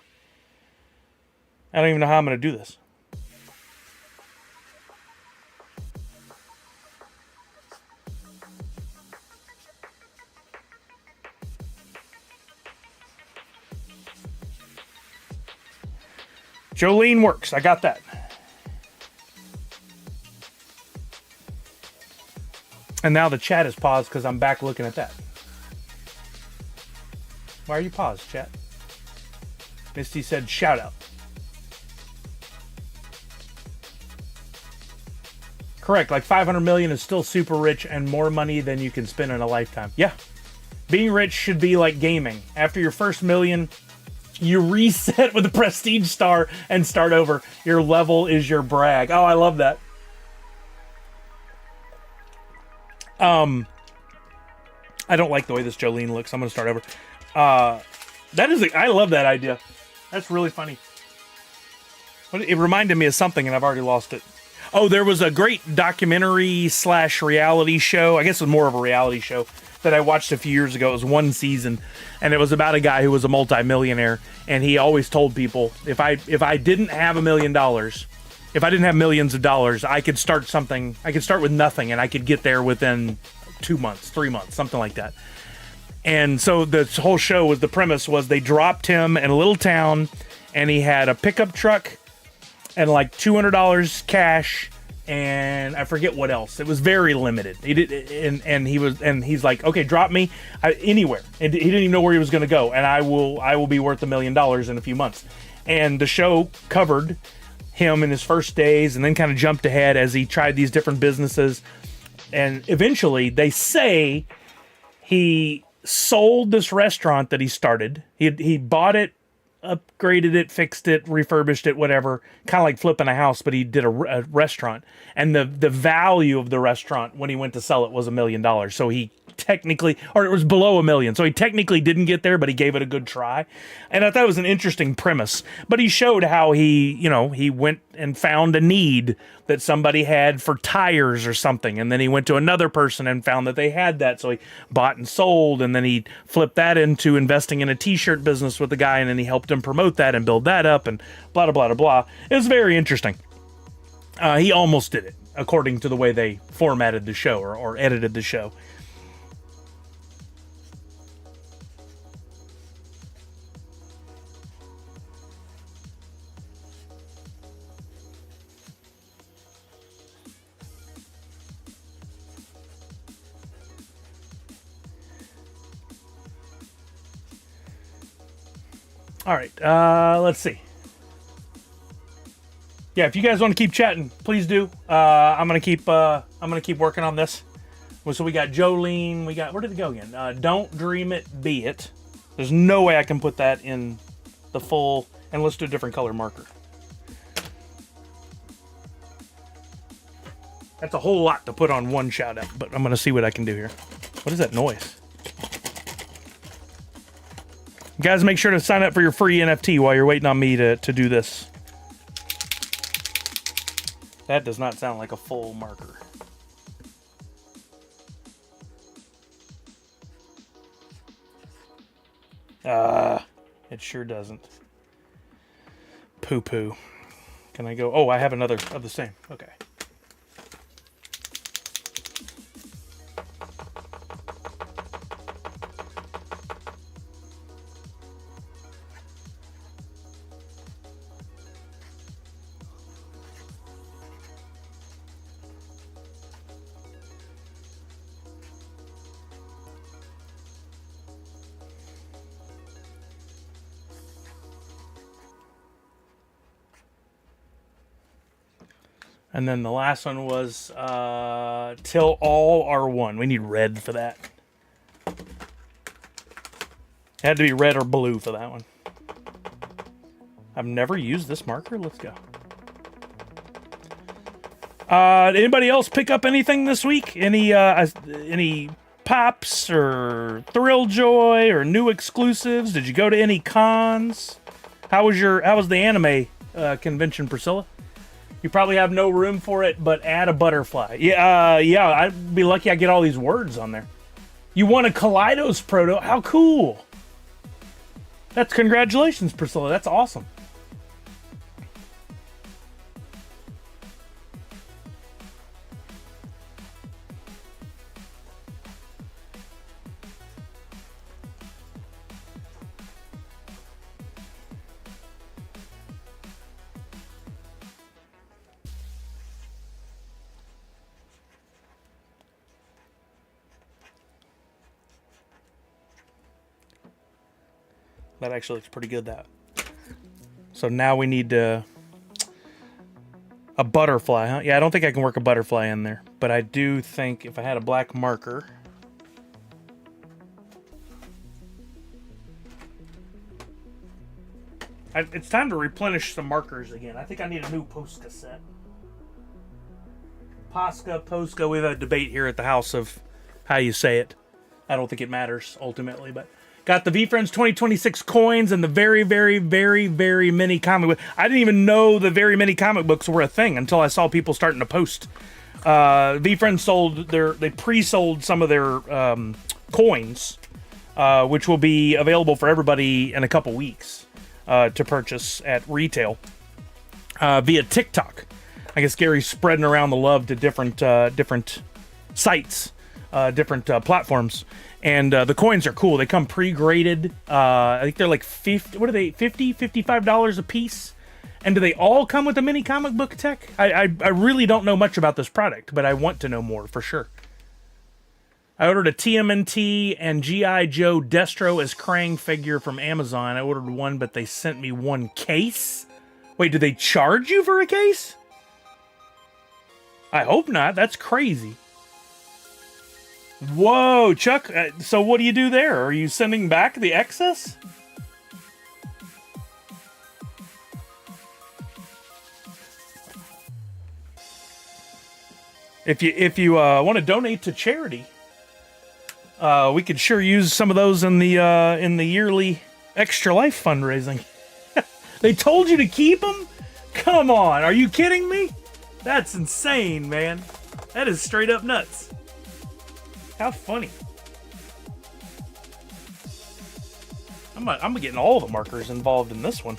I don't even know how I'm going to do this. Jolene works. I got that. And now the chat is paused because I'm back looking at that. Why are you paused, chat? Misty said shout out. Correct. Like 500 million is still super rich and more money than you can spend in a lifetime. Yeah. Being rich should be like gaming. After your first million, you reset with a prestige star and start over. Your level is your brag. Oh, I love that. I don't like the way this Jolene looks. I'm going to start over. I love that idea. That's really funny. It reminded me of something and I've already lost it. Oh, there was a great documentary / reality show. I guess it was more of a reality show that I watched a few years ago. It was one season, and it was about a guy who was a multimillionaire, and he always told people, if I didn't have $1 million, if I didn't have millions of dollars, I could start something. I could start with nothing, and I could get there within 2 months, 3 months, something like that. And so the whole show was, the premise was they dropped him in a little town, and he had a pickup truck and like $200 cash, and I forget what else. It was very limited. He did, and he's like, okay, drop me anywhere. And he didn't even know where he was going to go, and I will be worth $1 million in a few months. And the show covered him in his first days, and then kind of jumped ahead as he tried these different businesses, and eventually they say he sold this restaurant that he started. He bought it upgraded it, fixed it, refurbished it, whatever. Kind of like flipping a house, but he did a restaurant. And the value of the restaurant when he went to sell it was $1 million. So he technically, or it was below $1 million. So he technically didn't get there, but he gave it a good try. And I thought it was an interesting premise. But he showed how he went and found a need that somebody had for tires or something. And then he went to another person and found that they had that. So he bought and sold, and then he flipped that into investing in a t-shirt business with the guy, and then he helped him promote that and build that up and blah, blah, blah, blah. It was very interesting. He almost did it, according to the way they formatted the show or edited the show. All right, let's see. Yeah, if you guys want to keep chatting, please do. I'm gonna keep working on this. So we got Jolene. We got, where did it go again? Don't dream it, be it. There's no way I can put that in the full. And let's do a different color marker. That's a whole lot to put on one shout out, but I'm gonna see what I can do here. What is that noise? Guys, make sure to sign up for your free NFT while you're waiting on me to do this. That does not sound like a full marker. It sure doesn't. Poo-poo. Can I go? Oh, I have another of the same. Okay. And then the last one was Till All Are One. We need red for that. It had to be red or blue for that one. I've never used this marker. Let's go. Did anybody else pick up anything this week? Any pops or Thrill Joy or new exclusives? Did you go to any cons? How was the anime convention, Priscilla? You probably have no room for it, but add a butterfly. Yeah, I'd be lucky I get all these words on there. You won a Kaleidos proto. How cool! That's congratulations, Priscilla. That's awesome. That actually looks pretty good, that. So now we need a butterfly, huh? Yeah, I don't think I can work a butterfly in there. But I do think if I had a black marker... it's time to replenish some markers again. I think I need a new Posca set. Posca. We have a debate here at the house of how you say it. I don't think it matters, ultimately, but... Got the VFriends 2026 coins and the very, very, very, very many comic books. I didn't even know the very many comic books were a thing until I saw people starting to post. VFriends they pre-sold some of their coins, which will be available for everybody in a couple weeks to purchase at retail via TikTok. I guess Gary's spreading around the love to different sites, different platforms. And the coins are cool. They come pre-graded. I think they're like $55 a piece. And do they all come with a mini comic book tech? I really don't know much about this product, but I want to know more for sure. I ordered a TMNT and G.I. Joe Destro as Krang figure from Amazon. I ordered one, but they sent me one case. Wait, do they charge you for a case? I hope not. That's crazy. Whoa, Chuck. So what do you do there? Are you sending back the excess? If you want to donate to charity, we could sure use some of those in the yearly Extra Life fundraising. They told you to keep them? Come on, are you kidding me? That's insane, man. That is straight up nuts. How funny. I'm getting all the markers involved in this one.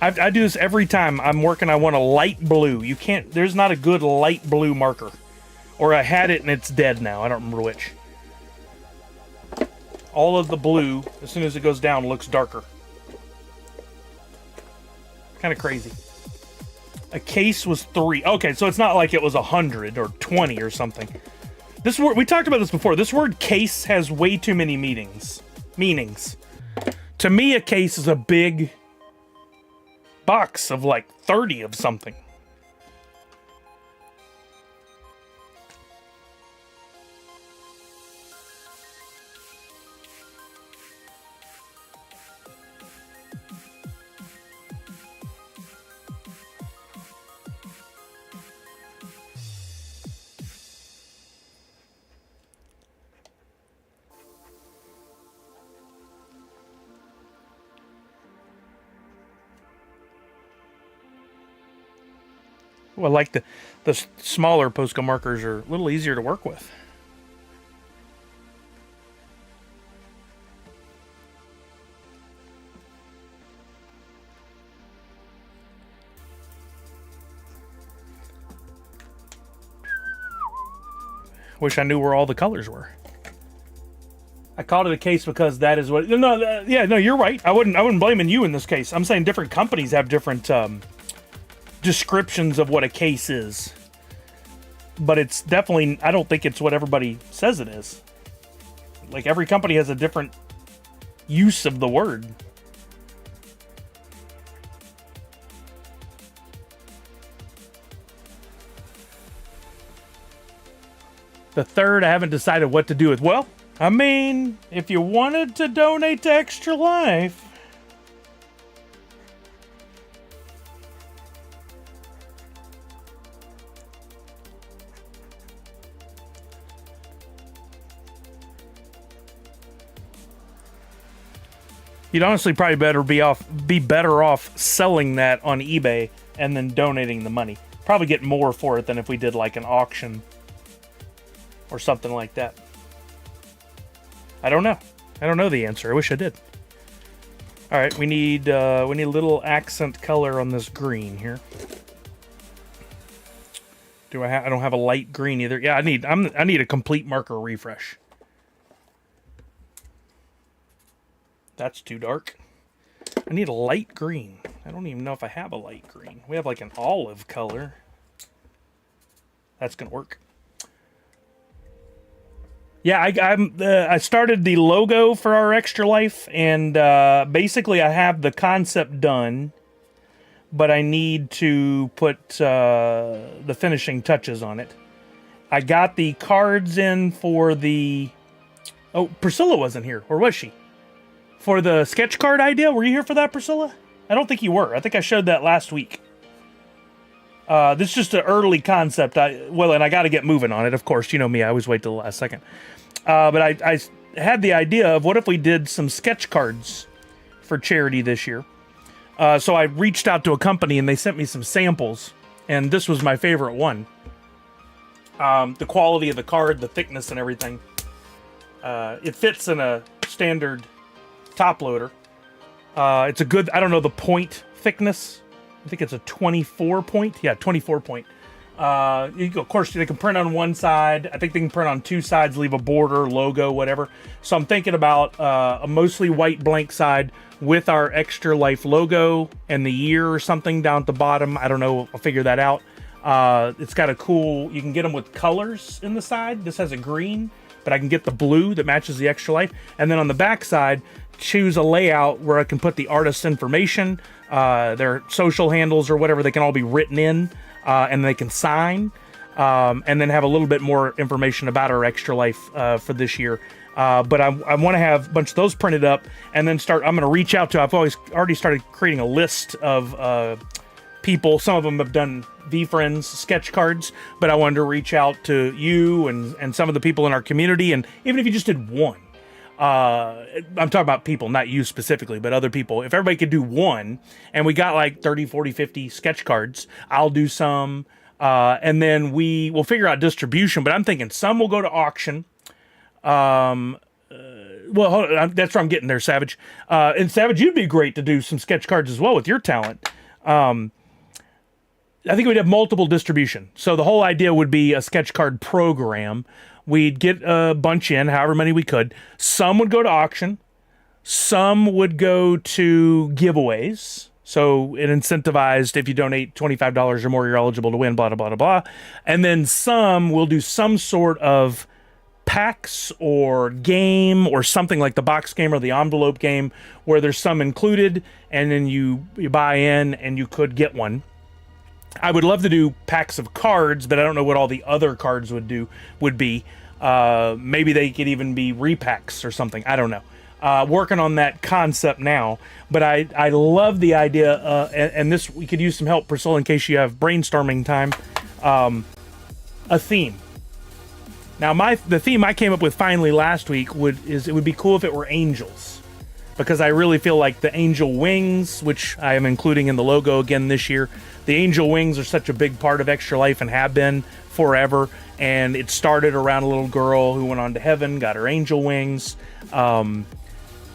I do this every time I'm working. I want a light blue. You can't. There's not a good light blue marker. Or I had it and it's dead now. I don't remember which. All of the blue, as soon as it goes down, looks darker. Kind of crazy. A case was 3. Okay, so it's not like it was 100 or 20 or something. This word, we talked about this before. This word case has way too many meanings. To me, a case is a big box of like 30 of something. Well, like the smaller Posca markers are a little easier to work with. Wish I knew where all the colors were. I called it a case because that is what. No, you're right. I wouldn't blaming you in this case. I'm saying different companies have different descriptions of what a case is, but it's definitely, I don't think it's what everybody says it is. Like every company has a different use of the word. The third, I haven't decided what to do with. Well, I mean, if you wanted to donate to Extra Life, you'd honestly probably be better off selling that on eBay and then donating the money. Probably get more for it than if we did like an auction or something like that. I don't know. I don't know the answer. I wish I did. All right, we need a little accent color on this green here. I don't have a light green either. Yeah, I need a complete marker refresh. That's too dark. I need a light green. I don't even know if I have a light green. We have like an olive color. That's gonna work. Yeah, I started the logo for our Extra Life, and basically I have the concept done, but I need to put the finishing touches on it. I got the cards in for the... Oh, Priscilla wasn't here, or was she? For the sketch card idea, were you here for that, Priscilla? I don't think you were. I think I showed that last week. This is just an early concept. And I got to get moving on it, of course. You know me, I always wait till the last second. But I had the idea of what if we did some sketch cards for charity this year. So I reached out to a company, and they sent me some samples. And this was my favorite one. The quality of the card, the thickness and everything. It fits in a standard top loader. It's a good, I don't know the point thickness. I think it's a 24 point. Yeah, 24 point. Of course, they can print on one side. I think they can print on two sides, leave a border, logo, whatever. So I'm thinking about a mostly white blank side with our Extra Life logo and the year or something down at the bottom. I don't know. I'll figure that out. It's got a cool, you can get them with colors in the side. This has a green, but I can get the blue that matches the Extra Life. And then on the back side, choose a layout where I can put the artist's information, their social handles or whatever. They can all be written in, and they can sign, and then have a little bit more information about our Extra Life for this year. But I want to have a bunch of those printed up, and then I'm going to reach out to, I've already started creating a list of people. Some of them have done VFriends sketch cards, but I wanted to reach out to you and some of the people in our community. And even if you just did one, I'm talking about people, not you specifically, but other people. If everybody could do one, and we got like 30, 40, 50 sketch cards, I'll do some, and then we'll figure out distribution. But I'm thinking some will go to auction. Well, hold on, that's where I'm getting there, Savage. And Savage, you'd be great to do some sketch cards as well with your talent. I think we'd have multiple distribution. So the whole idea would be a sketch card program. We'd get a bunch in, however many we could. Some would go to auction. Some would go to giveaways. So it incentivized, if you donate $25 or more, you're eligible to win, blah, blah, blah, blah. And then some will do some sort of packs or game or something like the box game or the envelope game where there's some included, and then you buy in and you could get one. I would love to do packs of cards, but I don't know what all the other cards would be. Maybe they could even be repacks or something. I don't know. Working on that concept now, but I love the idea, and this, we could use some help, Priscilla, in case you have brainstorming time. A theme. Now, the theme I came up with finally last week it would be cool if it were angels, because I really feel like the angel wings, which I am including in the logo again this year, the angel wings are such a big part of Extra Life and have been forever. And it started around a little girl who went on to heaven, got her angel wings.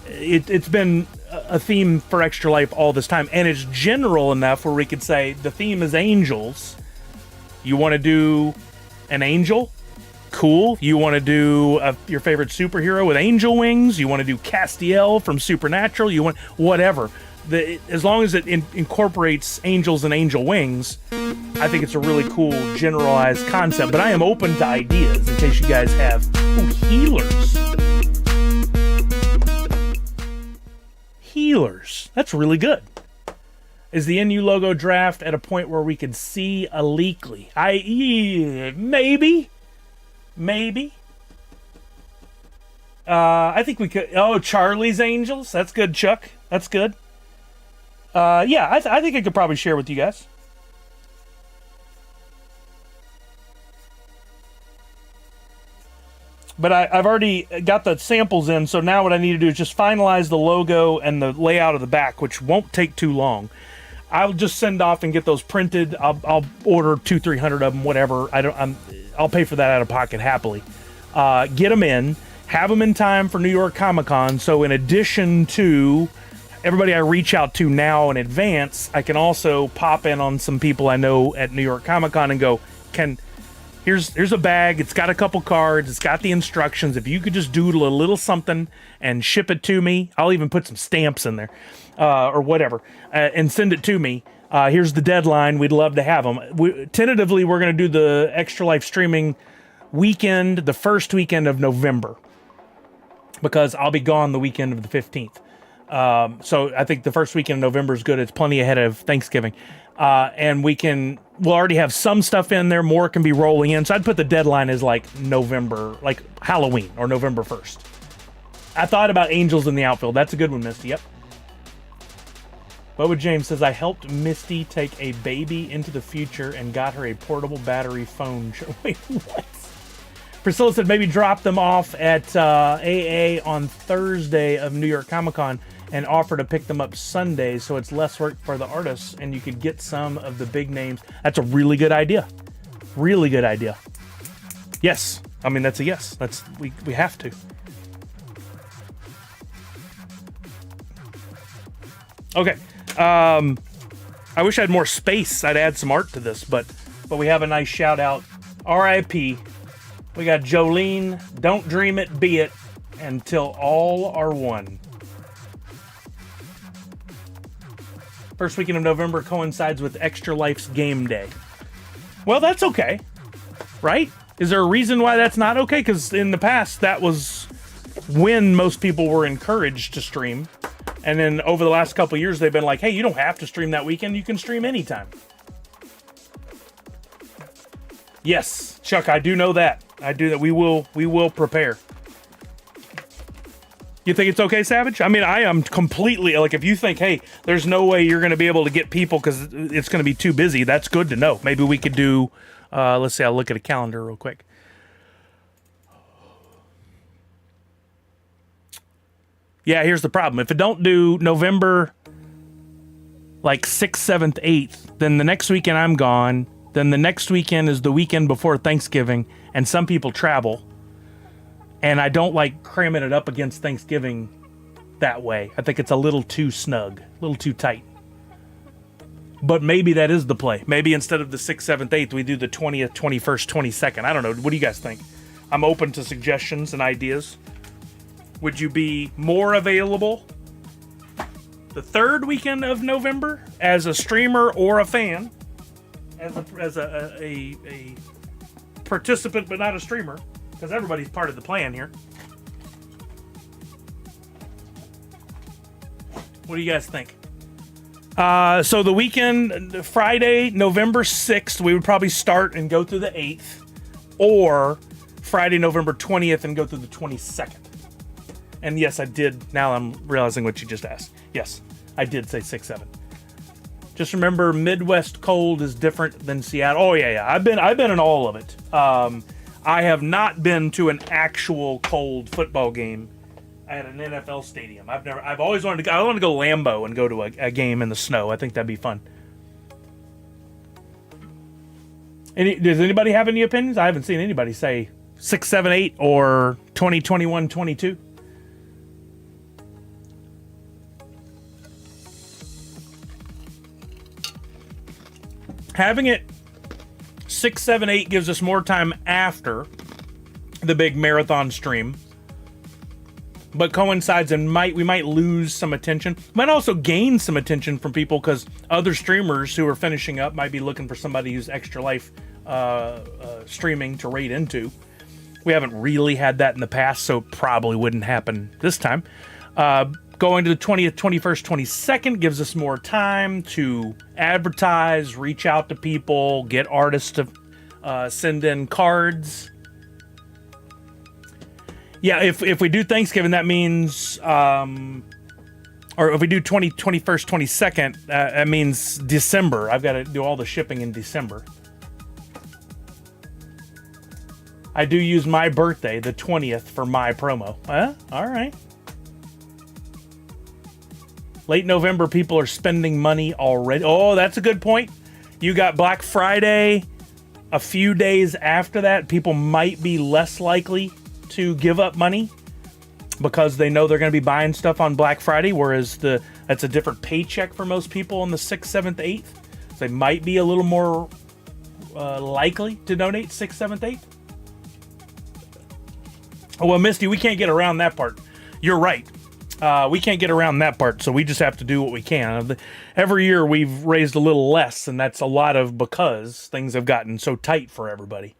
It's been a theme for Extra Life all this time, and it's general enough where we could say the theme is angels. You want to do an angel? Cool. You want to do your favorite superhero with angel wings? You want to do Castiel from Supernatural? You want whatever. As long as it incorporates angels and angel wings, I think it's a really cool generalized concept. But I am open to ideas in case you guys have healers. Healers. That's really good. Is the NU logo draft at a point where we could see a Leakly? Maybe. I think we could. Oh, Charlie's Angels. That's good, Chuck. That's good. Yeah, I think I could probably share with you guys. But I've already got the samples in, so now what I need to do is just finalize the logo and the layout of the back, which won't take too long. I'll just send off and get those printed. I'll order 200-300 of them, whatever. I'll pay for that out of pocket happily. Get them in, have them in time for New York Comic Con. So in addition to everybody I reach out to now in advance, I can also pop in on some people I know at New York Comic Con and go, here's a bag. It's got a couple cards. It's got the instructions. If you could just doodle a little something and ship it to me, I'll even put some stamps in there or whatever, and send it to me. Here's the deadline. We'd love to have them. Tentatively, we're going to do the Extra Life streaming weekend, the first weekend of November, because I'll be gone the weekend of the 15th. So I think the first weekend of November is good. It's plenty ahead of Thanksgiving. And we'll already have some stuff in there. More can be rolling in. So I'd put the deadline as like November, like Halloween or November 1st. I thought about Angels in the Outfield. That's a good one, Misty. Yep. Boba James says, I helped Misty take a baby into the future and got her a portable battery phone. Wait, what? Priscilla said maybe drop them off at AA on Thursday of New York Comic Con and offer to pick them up Sunday so it's less work for the artists and you could get some of the big names. That's a really good idea. Really good idea. Yes. I mean, that's a yes. We have to. Okay. I wish I had more space. I'd add some art to this, but we have a nice shout out. R.I.P. We got Jolene, don't dream it, be it, until all are one. First weekend of November coincides with Extra Life's game day. Well, that's okay, right? Is there a reason why that's not okay? Because in the past, that was when most people were encouraged to stream. And then over the last couple of years, they've been like, hey, you don't have to stream that weekend. You can stream anytime. Yes, Chuck, I do know that. I do that. We will prepare. You think it's okay, Savage? I mean, I am completely, like, if you think, hey, there's no way you're going to be able to get people because it's going to be too busy, that's good to know. Maybe we could do, let's see, I'll look at a calendar real quick. Yeah, here's the problem. If it don't do November, like, 6th, 7th, 8th, then the next weekend I'm gone. Then the next weekend is the weekend before Thanksgiving, and some people travel. And I don't like cramming it up against Thanksgiving that way. I think it's a little too snug, a little too tight. But maybe that is the play. Maybe instead of the 6th, 7th, 8th, we do the 20th, 21st, 22nd. I don't know. What do you guys think? I'm open to suggestions and ideas. Would you be more available the third weekend of November as a streamer or a fan? As a participant but not a streamer? Because everybody's part of the plan here. What do you guys think? So the weekend, Friday, November 6th, we would probably start and go through the 8th. Or Friday, November 20th and go through the 22nd. And yes, I did. Now I'm realizing what you just asked. Yes, I did say 6-7. Just remember, Midwest cold is different than Seattle. Oh yeah. I've been in all of it. I have not been to an actual cold football game at an NFL stadium. I've always wanted to go. I want to go Lambeau and go to a game in the snow. I think that'd be fun. Does anybody have any opinions? I haven't seen anybody say 6, 7, 8 or 20, 21, 22. Having it 6, 7, 8 gives us more time after the big marathon stream, but coincides and we might lose some attention. Might also gain some attention from people because other streamers who are finishing up might be looking for somebody who's extra life streaming to raid into. We haven't really had that in the past, so probably wouldn't happen this time. Going to the 20th, 21st, 22nd gives us more time to advertise, reach out to people, get artists to send in cards. Yeah, if we do Thanksgiving, that means, or if we do 21st, 22nd, that means December. I've got to do all the shipping in December. I do use my birthday, the 20th, for my promo. All right. Late November, people are spending money already. Oh, that's a good point. You got Black Friday. A few days after that, people might be less likely to give up money because they know they're going to be buying stuff on Black Friday, whereas that's a different paycheck for most people on the 6th, 7th, 8th. So they might be a little more likely to donate 6th, 7th, 8th. Oh, well, Misty, we can't get around that part. You're right. We can't get around that part, so we just have to do what we can. Every year we've raised a little less, and that's a lot of because things have gotten so tight for everybody.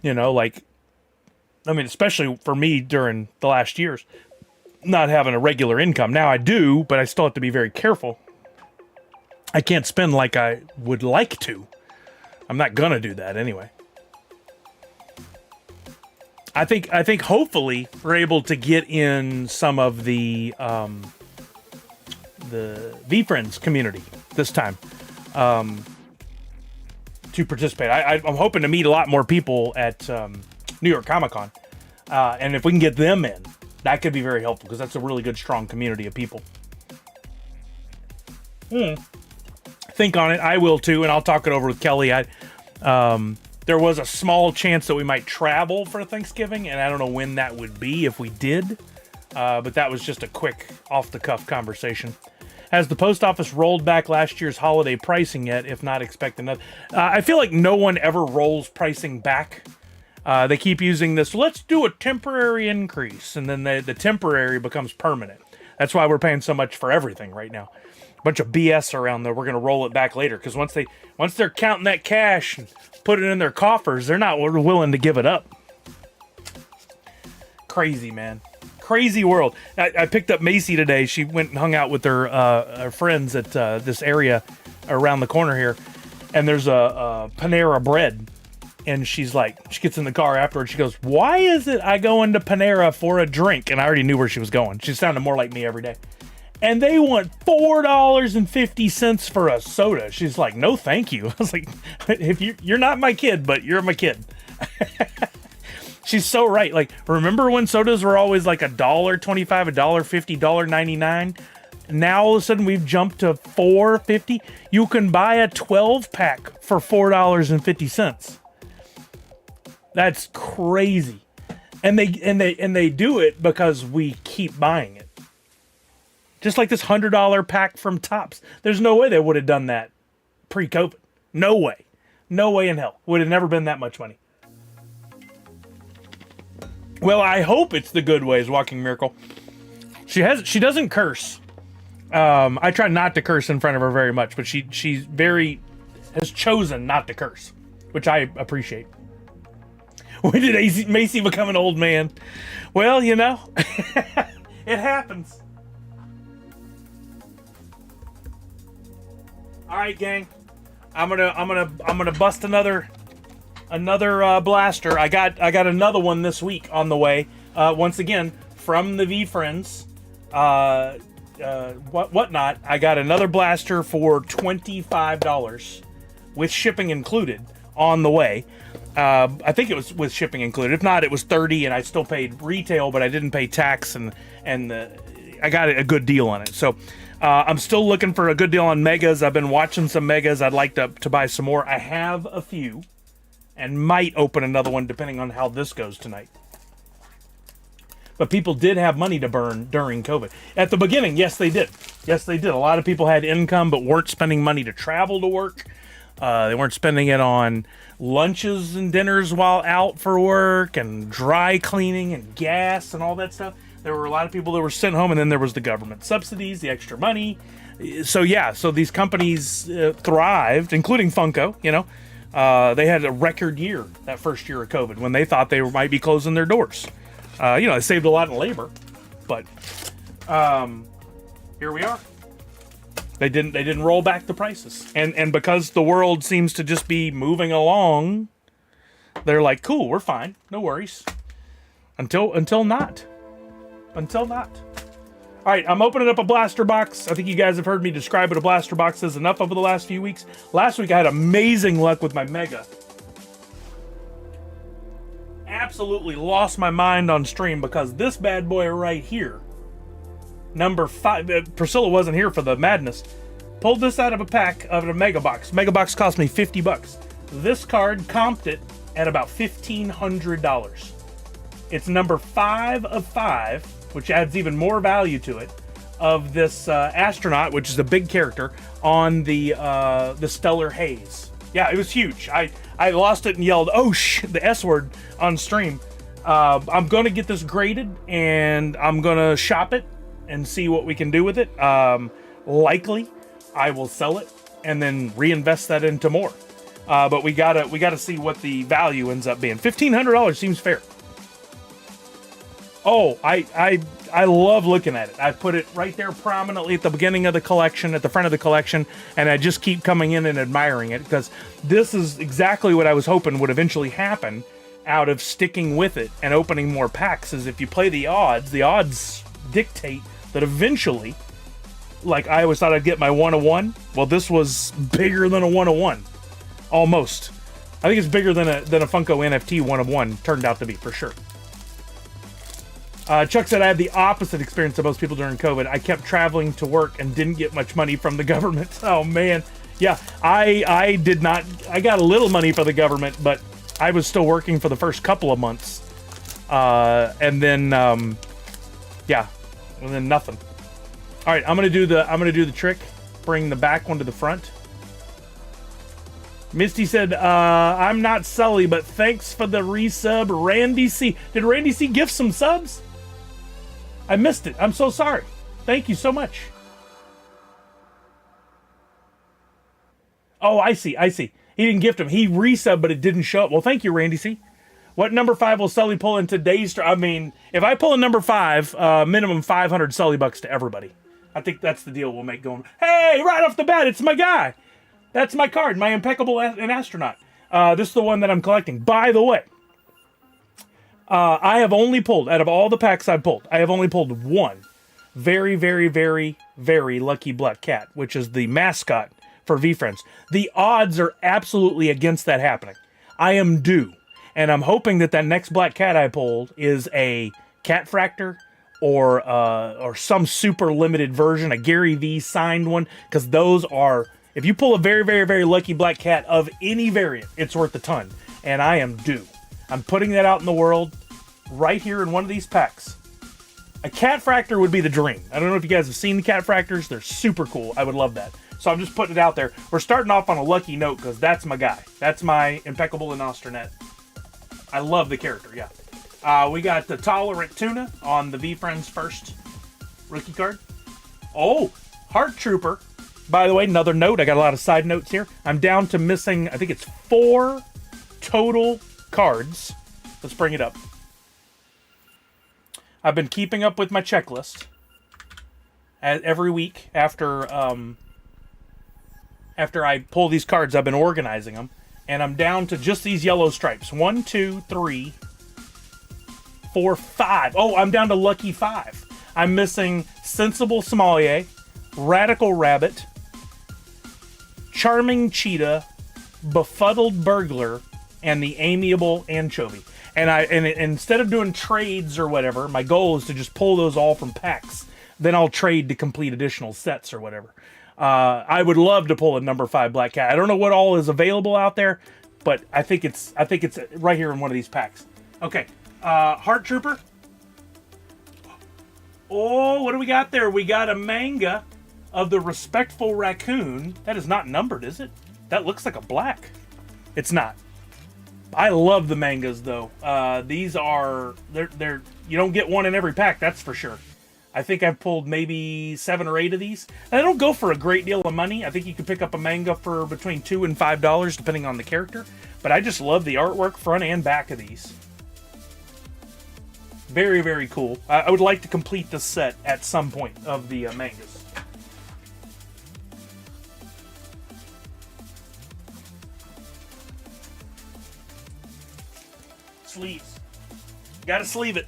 You know, like, I mean, especially for me during the last years, not having a regular income. Now I do, but I still have to be very careful. I can't spend like I would like to. I'm not gonna do that anyway. I think hopefully we're able to get in some of the VFriends community this time to participate. I'm hoping to meet a lot more people at New York Comic Con, and if we can get them in, that could be very helpful because that's a really good, strong community of people. Think on it. I will too, and I'll talk it over with Kelly. There was a small chance that we might travel for Thanksgiving, and I don't know when that would be if we did. But that was just a quick, off-the-cuff conversation. Has the post office rolled back last year's holiday pricing yet, if not expect another? I feel like no one ever rolls pricing back. They keep using this, let's do a temporary increase, and then the temporary becomes permanent. That's why we're paying so much for everything right now. Bunch of BS around there. We're going to roll it back later, because once they're counting that cash and put it in their coffers, they're not willing to give it up. Crazy, man. Crazy world. I picked up Macy today. She went and hung out with her friends at this area around the corner here, and there's a Panera Bread And she's like, she gets in the car afterwards. She goes, why is it I go into Panera for a drink? And I already knew where she was going. She sounded more like me every day. And they want $4.50 for a soda. She's like, no, thank you. I was like, if you're not my kid, but you're my kid. She's so right. Like, remember when sodas were always like $1.25, $1.50, $1.99? Now all of a sudden we've jumped to $4.50. You can buy a 12-pack for $4.50. That's crazy. And they do it because we keep buying it. Just like this $100 pack from Tops. There's no way they would have done that pre-COVID. No way. No way in hell. Would have never been that much money. Well, I hope it's the good ways, Walking Miracle. She doesn't curse. I try not to curse in front of her very much, but she's has chosen not to curse, which I appreciate. When did Macy become an old man? Well, you know, it happens. All right, gang. I'm gonna bust another blaster. I got another one this week on the way. Once again from the V Friends. Whatnot. I got another blaster for $25 with shipping included on the way. I think it was with shipping included. If not, it was $30, and I still paid retail, but I didn't pay tax, and I got a good deal on it. So I'm still looking for a good deal on Megas. I've been watching some Megas. I'd like to buy some more. I have a few, and might open another one depending on how this goes tonight. But people did have money to burn during COVID. At the beginning, yes, they did. Yes, they did. A lot of people had income but weren't spending money to travel to work. They weren't spending it on lunches and dinners while out for work and dry cleaning and gas and all that stuff. There were a lot of people that were sent home, and then there was the government subsidies, the extra money. So these companies thrived, including Funko, you know. They had a record year that first year of COVID when they thought they might be closing their doors. It saved a lot of labor, but here we are. They didn't roll back the prices, and because the world seems to just be moving along, they're like, cool, we're fine, no worries. Until not. All right, I'm opening up a blaster box. I think you guys have heard me describe what a blaster box is enough over the last few weeks. Last week I had amazing luck with my Mega. Absolutely lost my mind on stream because this bad boy right here, number 5, Priscilla wasn't here for the madness, pulled this out of a pack of a Mega Box. Mega Box cost me $50. This card comped it at about $1,500. It's number 5 of 5, which adds even more value to it, of this astronaut, which is a big character, on the Stellar Haze. Yeah, it was huge. I lost it and yelled, oh, the S word on stream. I'm going to get this graded, and I'm going to shop it and see what we can do with it. Likely, I will sell it and then reinvest that into more. But we gotta see what the value ends up being. $1,500 seems fair. Oh, I love looking at it. I put it right there prominently at the beginning of the collection, at the front of the collection, and I just keep coming in and admiring it because this is exactly what I was hoping would eventually happen out of sticking with it and opening more packs. Is if you play the odds dictate that eventually, like I always thought I'd get my 1-of-1. Well, this was bigger than a 1-of-1. Almost. I think it's bigger than a Funko NFT 1-of-1 turned out to be, for sure. Chuck said I had the opposite experience of most people during COVID. I kept traveling to work and didn't get much money from the government. Oh, man. Yeah, I did not. I got a little money for the government, but I was still working for the first couple of months. And then nothing. All right, I'm gonna do the trick. Bring the back one to the front. Misty said, I'm not Sully, but thanks for the resub, Randy C. Did Randy C gift some subs? I missed it. I'm so sorry. Thank you so much. Oh, I see. He didn't gift him. He resubbed, but it didn't show up. Well, thank you, Randy C. What number 5 will Sully pull in today's... I mean, if I pull a number 5, minimum 500 Sully bucks to everybody. I think that's the deal we'll make going, hey, right off the bat, it's my guy. That's my card, my impeccable an astronaut. This is the one that I'm collecting. By the way, I have only pulled, out of all the packs I've pulled, I have only pulled one very, very, very, very lucky black cat, which is the mascot for VFriends. The odds are absolutely against that happening. I am due, and I'm hoping that next black cat I pulled is a cat fractor or some super limited version, a Gary V signed one, because those are, if you pull a very, very, very lucky black cat of any variant, it's worth a ton, and I am due. I'm putting that out in the world right here in one of these packs. A cat fractor would be the dream. I don't know if you guys have seen the cat fractors. They're super cool. I would love that. So I'm just putting it out there. We're starting off on a lucky note because that's my guy. That's my Impeccable and Osternet. I love the character, yeah. We got the Tolerant Tuna on the VFriends first rookie card. Oh, Heart Trooper. By the way, another note. I got a lot of side notes here. I'm down to missing, I think it's 4 total cards. Let's bring it up. I've been keeping up with my checklist every week after I pull these cards. I've been organizing them, and I'm down to just these yellow stripes. 1, 2, 3, 4, 5. Oh, I'm down to lucky 5. I'm missing Sensible Sommelier, Radical Rabbit, Charming Cheetah, Befuddled Burglar, and the Amiable Anchovy. And instead of doing trades or whatever, my goal is to just pull those all from packs. Then I'll trade to complete additional sets or whatever. I would love to pull a number 5 black cat. I don't know what all is available out there, but I think it's right here in one of these packs. Okay, Heart Trooper. Oh, what do we got there? We got a manga of the Respectful Raccoon. That is not numbered, is it? That looks like a black. It's not. I love the mangas though. These are they're you don't get one in every pack, that's for sure. I think I've pulled maybe 7 or 8 of these. And they don't go for a great deal of money. I think you can pick up a manga for between $2 and $5 depending on the character. But I just love the artwork front and back of these. Very, very cool. I would like to complete this set at some point of the mangas. Sleeves. Gotta sleeve it.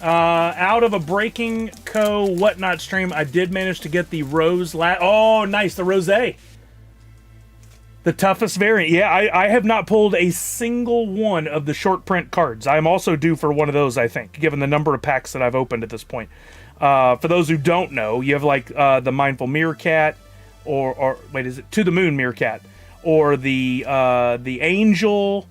Out of a Breaking Co. Whatnot stream, I did manage to get the Rose oh, nice, the Rosé. The toughest variant. Yeah, I have not pulled a single one of the short print cards. I'm also due for one of those, I think, given the number of packs that I've opened at this point. For those who don't know, you have like the Mindful Meerkat, or wait, is it To the Moon Meerkat, or the Angel,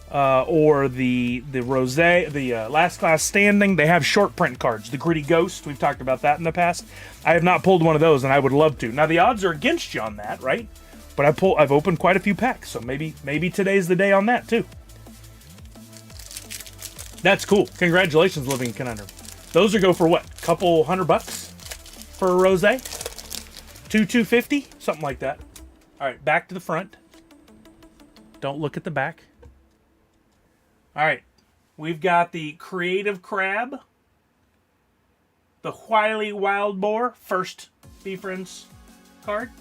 or the Rosé, the Last Class Standing. They have short print cards. The Gritty Ghost, we've talked about that in the past. I have not pulled one of those, and I would love to. Now the odds are against you on that, right? But I've opened quite a few packs, so maybe today's the day on that too. That's cool. Congratulations, Living Conundrum. Those are go for what? Couple $100 for a Rosé? $250? Something like that. All right, back to the front. Don't look at the back. All right, we've got the Creative Crab, the Wily Wild Boar, first VFriends card,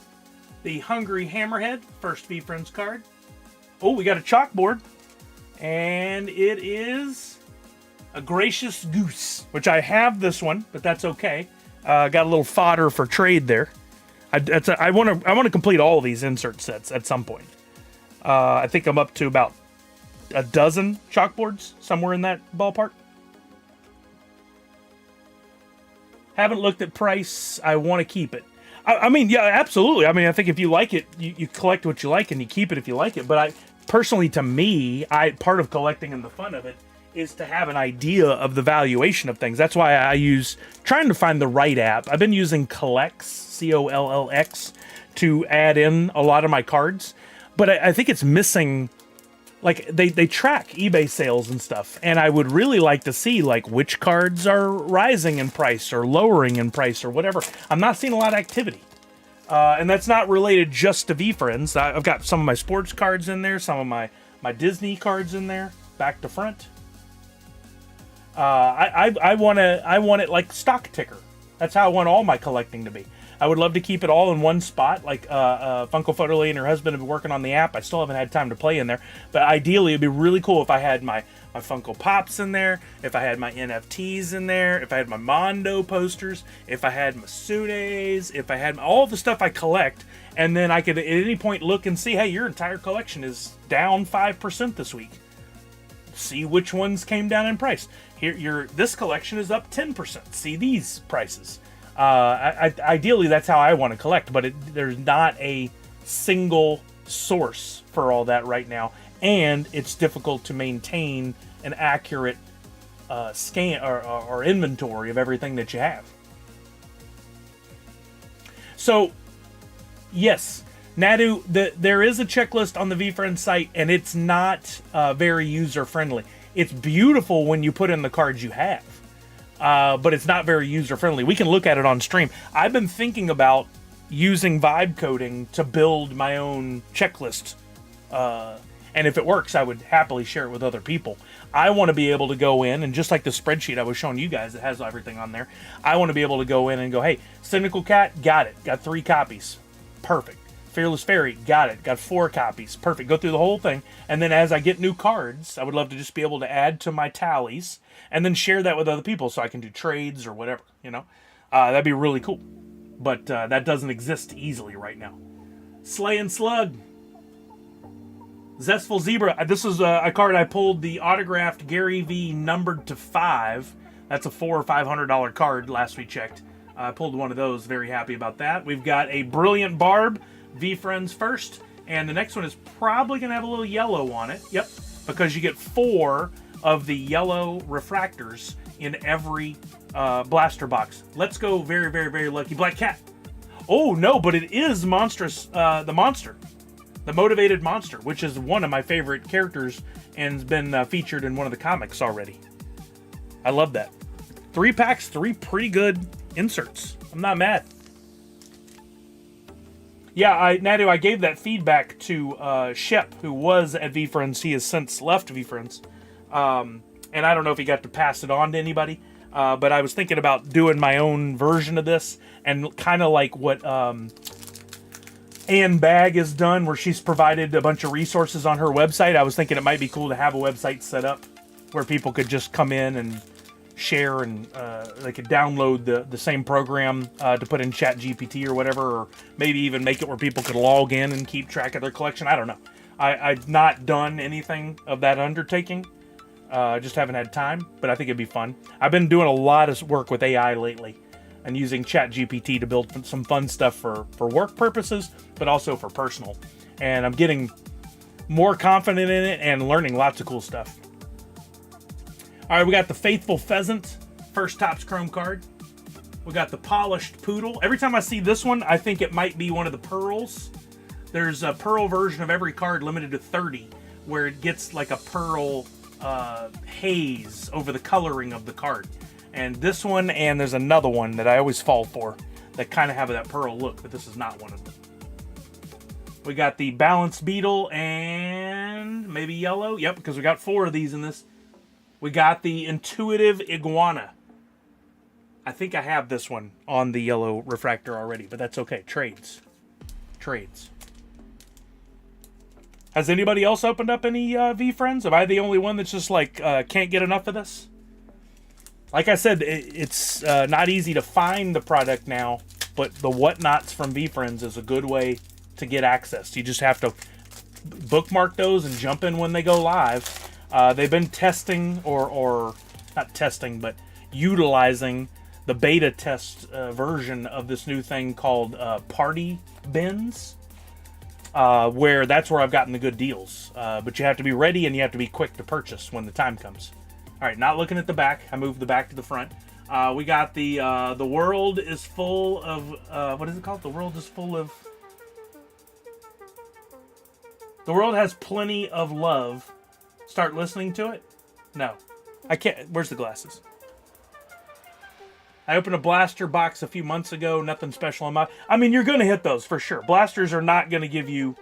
the Hungry Hammerhead, first VFriends card. Oh, we got a chalkboard, and it is a Gracious Goose, which I have this one, but that's okay. Got a little fodder for trade there. I want to complete all of these insert sets at some point. I think I'm up to about a dozen chalkboards, somewhere in that ballpark. Haven't looked at price. I want to keep it. I mean, yeah, absolutely. I mean, I think if you like it, you collect what you like and you keep it if you like it. But personally, to me, part of collecting and the fun of it is to have an idea of the valuation of things. That's why I use trying to find the right app. I've been using Collex, COLLX, to add in a lot of my cards. But I think it's missing, like, they track eBay sales and stuff, and I would really like to see, like, which cards are rising in price or lowering in price or whatever. I'm not seeing a lot of activity. And that's not related just to VFriends. I've got some of my sports cards in there, some of my Disney cards in there, back to front. I want it like stock ticker. That's how I want all my collecting to be. I would love to keep it all in one spot. Like Funko Photolay and her husband have been working on the app. I still haven't had time to play in there. But ideally, it'd be really cool if I had my Funko Pops in there, if I had my NFTs in there, if I had my Mondo posters, if I had Masunes, if I had all the stuff I collect, and then I could at any point look and see, hey, your entire collection is down 5% this week. See which ones came down in price. Here, this collection is up 10%. See these prices. Ideally, that's how I want to collect, but there's not a single source for all that right now, and it's difficult to maintain an accurate scan or inventory of everything that you have. So, yes, Nadu, there is a checklist on the VFriends site, and it's not very user-friendly. It's beautiful when you put in the cards you have, but it's not very user-friendly. We can look at it on stream. I've been thinking about using vibe coding to build my own checklist, and if it works, I would happily share it with other people. I want to be able to go in, and just like the spreadsheet I was showing you guys that has everything on there, I want to be able to go in and go, hey, Cynical Cat, got it. Got 3 copies. Perfect. Fearless Fairy, got it. Got 4 copies. Perfect. Go through the whole thing. And then as I get new cards, I would love to just be able to add to my tallies and then share that with other people so I can do trades or whatever, you know? That'd be really cool. But that doesn't exist easily right now. Slay and Slug. Zestful Zebra. This is a card I pulled, the autographed Gary V numbered to 5. That's a $400 or $500 card last we checked. I pulled one of those. Very happy about that. We've got a Brilliant Barb, VFriends first. And the next one is probably going to have a little yellow on it. Yep, because you get 4 of the yellow refractors in every blaster box. Let's go very, very, very lucky. Black Cat. Oh, no, but it is Monstrous, the Monster. The Motivated Monster, which is one of my favorite characters and has been featured in one of the comics already. I love that. 3 packs, 3 pretty good inserts. I'm not mad. Yeah, Nadu, I gave that feedback to Shep, who was at VFriends. He has since left VFriends. And I don't know if he got to pass it on to anybody. But I was thinking about doing my own version of this, and kind of like what Ann Bagg has done, where she's provided a bunch of resources on her website. I was thinking it might be cool to have a website set up where people could just come in and share, and they could download the same program to put in ChatGPT or whatever, or maybe even make it where people could log in and keep track of their collection. I don't know. I've not done anything of that undertaking. Just haven't had time, but I think it'd be fun. I've been doing a lot of work with AI lately and using ChatGPT to build some fun stuff for work purposes, but also for personal. And I'm getting more confident in it and learning lots of cool stuff. All right, we got the Faithful Pheasant, first Topps Chrome card. We got the Polished Poodle. Every time I see this one, I think it might be one of the pearls. There's a pearl version of every card limited to 30, where it gets like a pearl haze over the coloring of the card. And this one, and there's another one that I always fall for that kind of have that pearl look, but this is not one of them. We got the Balanced Beetle and maybe yellow. Yep, because we got 4 of these in this. We got the Intuitive Iguana. I think I have this one on the yellow refractor already, but that's okay. Trades. Has anybody else opened up any VFriends? Am I the only one that's just like can't get enough of this? Like I said, it's not easy to find the product now, but the Whatnots from VFriends is a good way to get access. You just have to bookmark those and jump in when they go live. They've been testing, or not testing, but utilizing the beta test version of this new thing called Party Bins, where that's where I've gotten the good deals. But you have to be ready and you have to be quick to purchase when the time comes. All right, not looking at the back. I moved the back to the front. We got the world is full of, what is it called? The world is full of... The world has plenty of love. Start listening to it? No. I can't. Where's the glasses? I opened a blaster box a few months ago. Nothing special on my... I mean, you're going to hit those for sure. Blasters are not going to give you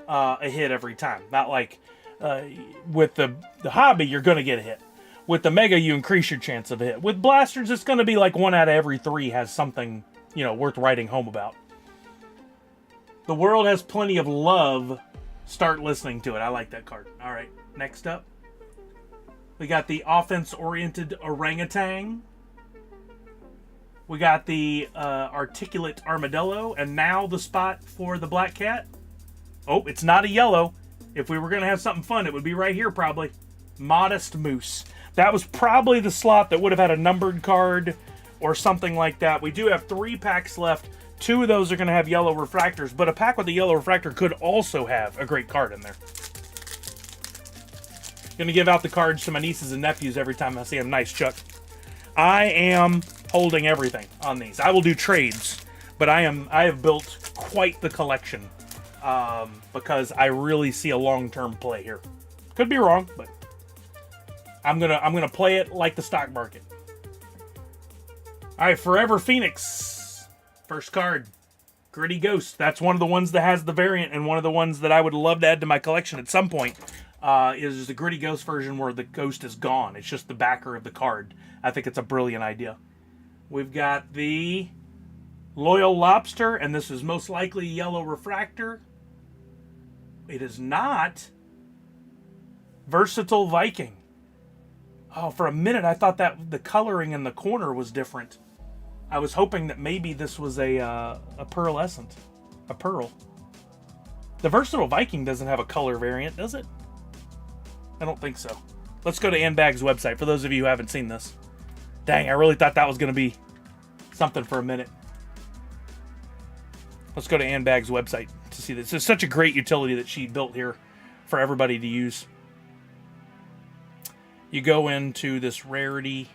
a hit every time. Not like with the hobby, you're going to get a hit. With the Mega, you increase your chance of a hit. With blasters, it's going to be like 1 out of every 3 has something worth writing home about. The world has plenty of love. Start listening to it. I like that card. All right, next up, we got the offense-oriented orangutan. We got the articulate armadillo, and now the spot for the black cat. Oh, it's not a yellow. If we were going to have something fun, it would be right here probably. Modest moose. That was probably the slot that would have had a numbered card or something like that. We do have 3 packs left. 2 of those are going to have yellow refractors, but a pack with a yellow refractor could also have a great card in there. Going to give out the cards to my nieces and nephews every time I see them. Nice, Chuck. I am holding everything on these. I will do trades, but I have built quite the collection because I really see a long-term play here. Could be wrong, but I'm gonna play it like the stock market. All right, Forever Phoenix, first card, Gritty Ghost. That's one of the ones that has the variant, and one of the ones that I would love to add to my collection at some point is the Gritty Ghost version where the ghost is gone. It's just the backer of the card. I think it's a brilliant idea. We've got the Loyal Lobster, and this is most likely yellow refractor. It is not. Versatile Viking. Oh, for a minute I thought that the coloring in the corner was different. I was hoping that maybe this was a pearlescent. A pearl. The Versatile Viking doesn't have a color variant, does it? I don't think so. Let's go to Anbag's website for those of you who haven't seen this. Dang, I really thought that was going to be something for a minute. Let's go to Anbag's website to see this. It's such a great utility that she built here for everybody to use. You go into this rarity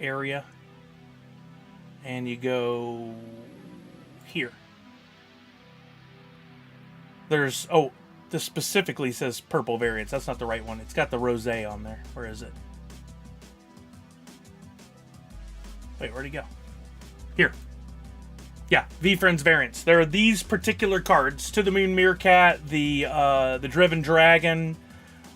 area and you go here. There's, oh, this specifically says purple variants. That's not the right one. It's got the rosé on there. Where is it? Wait, where'd he go? Here. Yeah, V-Friends variants. There are these particular cards. To the Moon Meerkat, the Driven Dragon.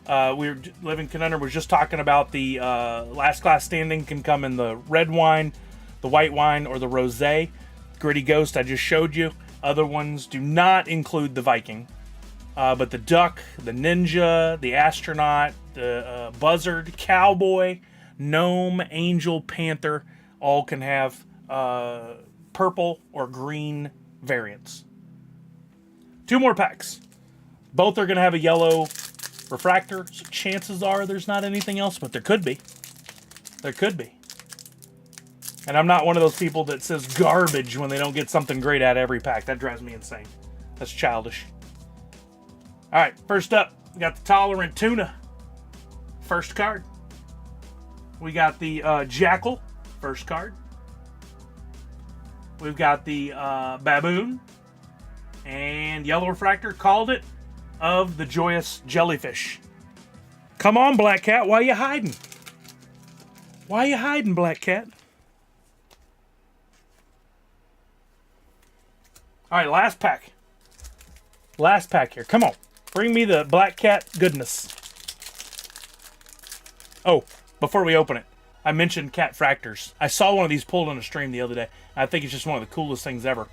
Living Conundrum was just talking about the Last Class Standing can come in the red wine, the white wine, or the rosé. Gritty Ghost I just showed you. Other ones do not include the Viking. But the Duck, the Ninja, the Astronaut, the Buzzard, Cowboy, Gnome, Angel, Panther, all can have purple or green variants. 2 more packs. Both are going to have a yellow refractor. So chances are there's not anything else, but there could be. There could be. And I'm not one of those people that says garbage when they don't get something great out of every pack. That drives me insane. That's childish. All right, first up, we got the Tolerant Tuna. First card. We got the Jackal. First card. We've got the Baboon. And Yellow Refractor called it of the Joyous Jellyfish. Come on, Black Cat. Why you hiding? Why you hiding, Black Cat? All right, last pack. Last pack here. Come on. Bring me the Black Cat goodness. Oh, before we open it, I mentioned cat fractors. I saw one of these pulled on a stream the other day. I think it's just one of the coolest things ever.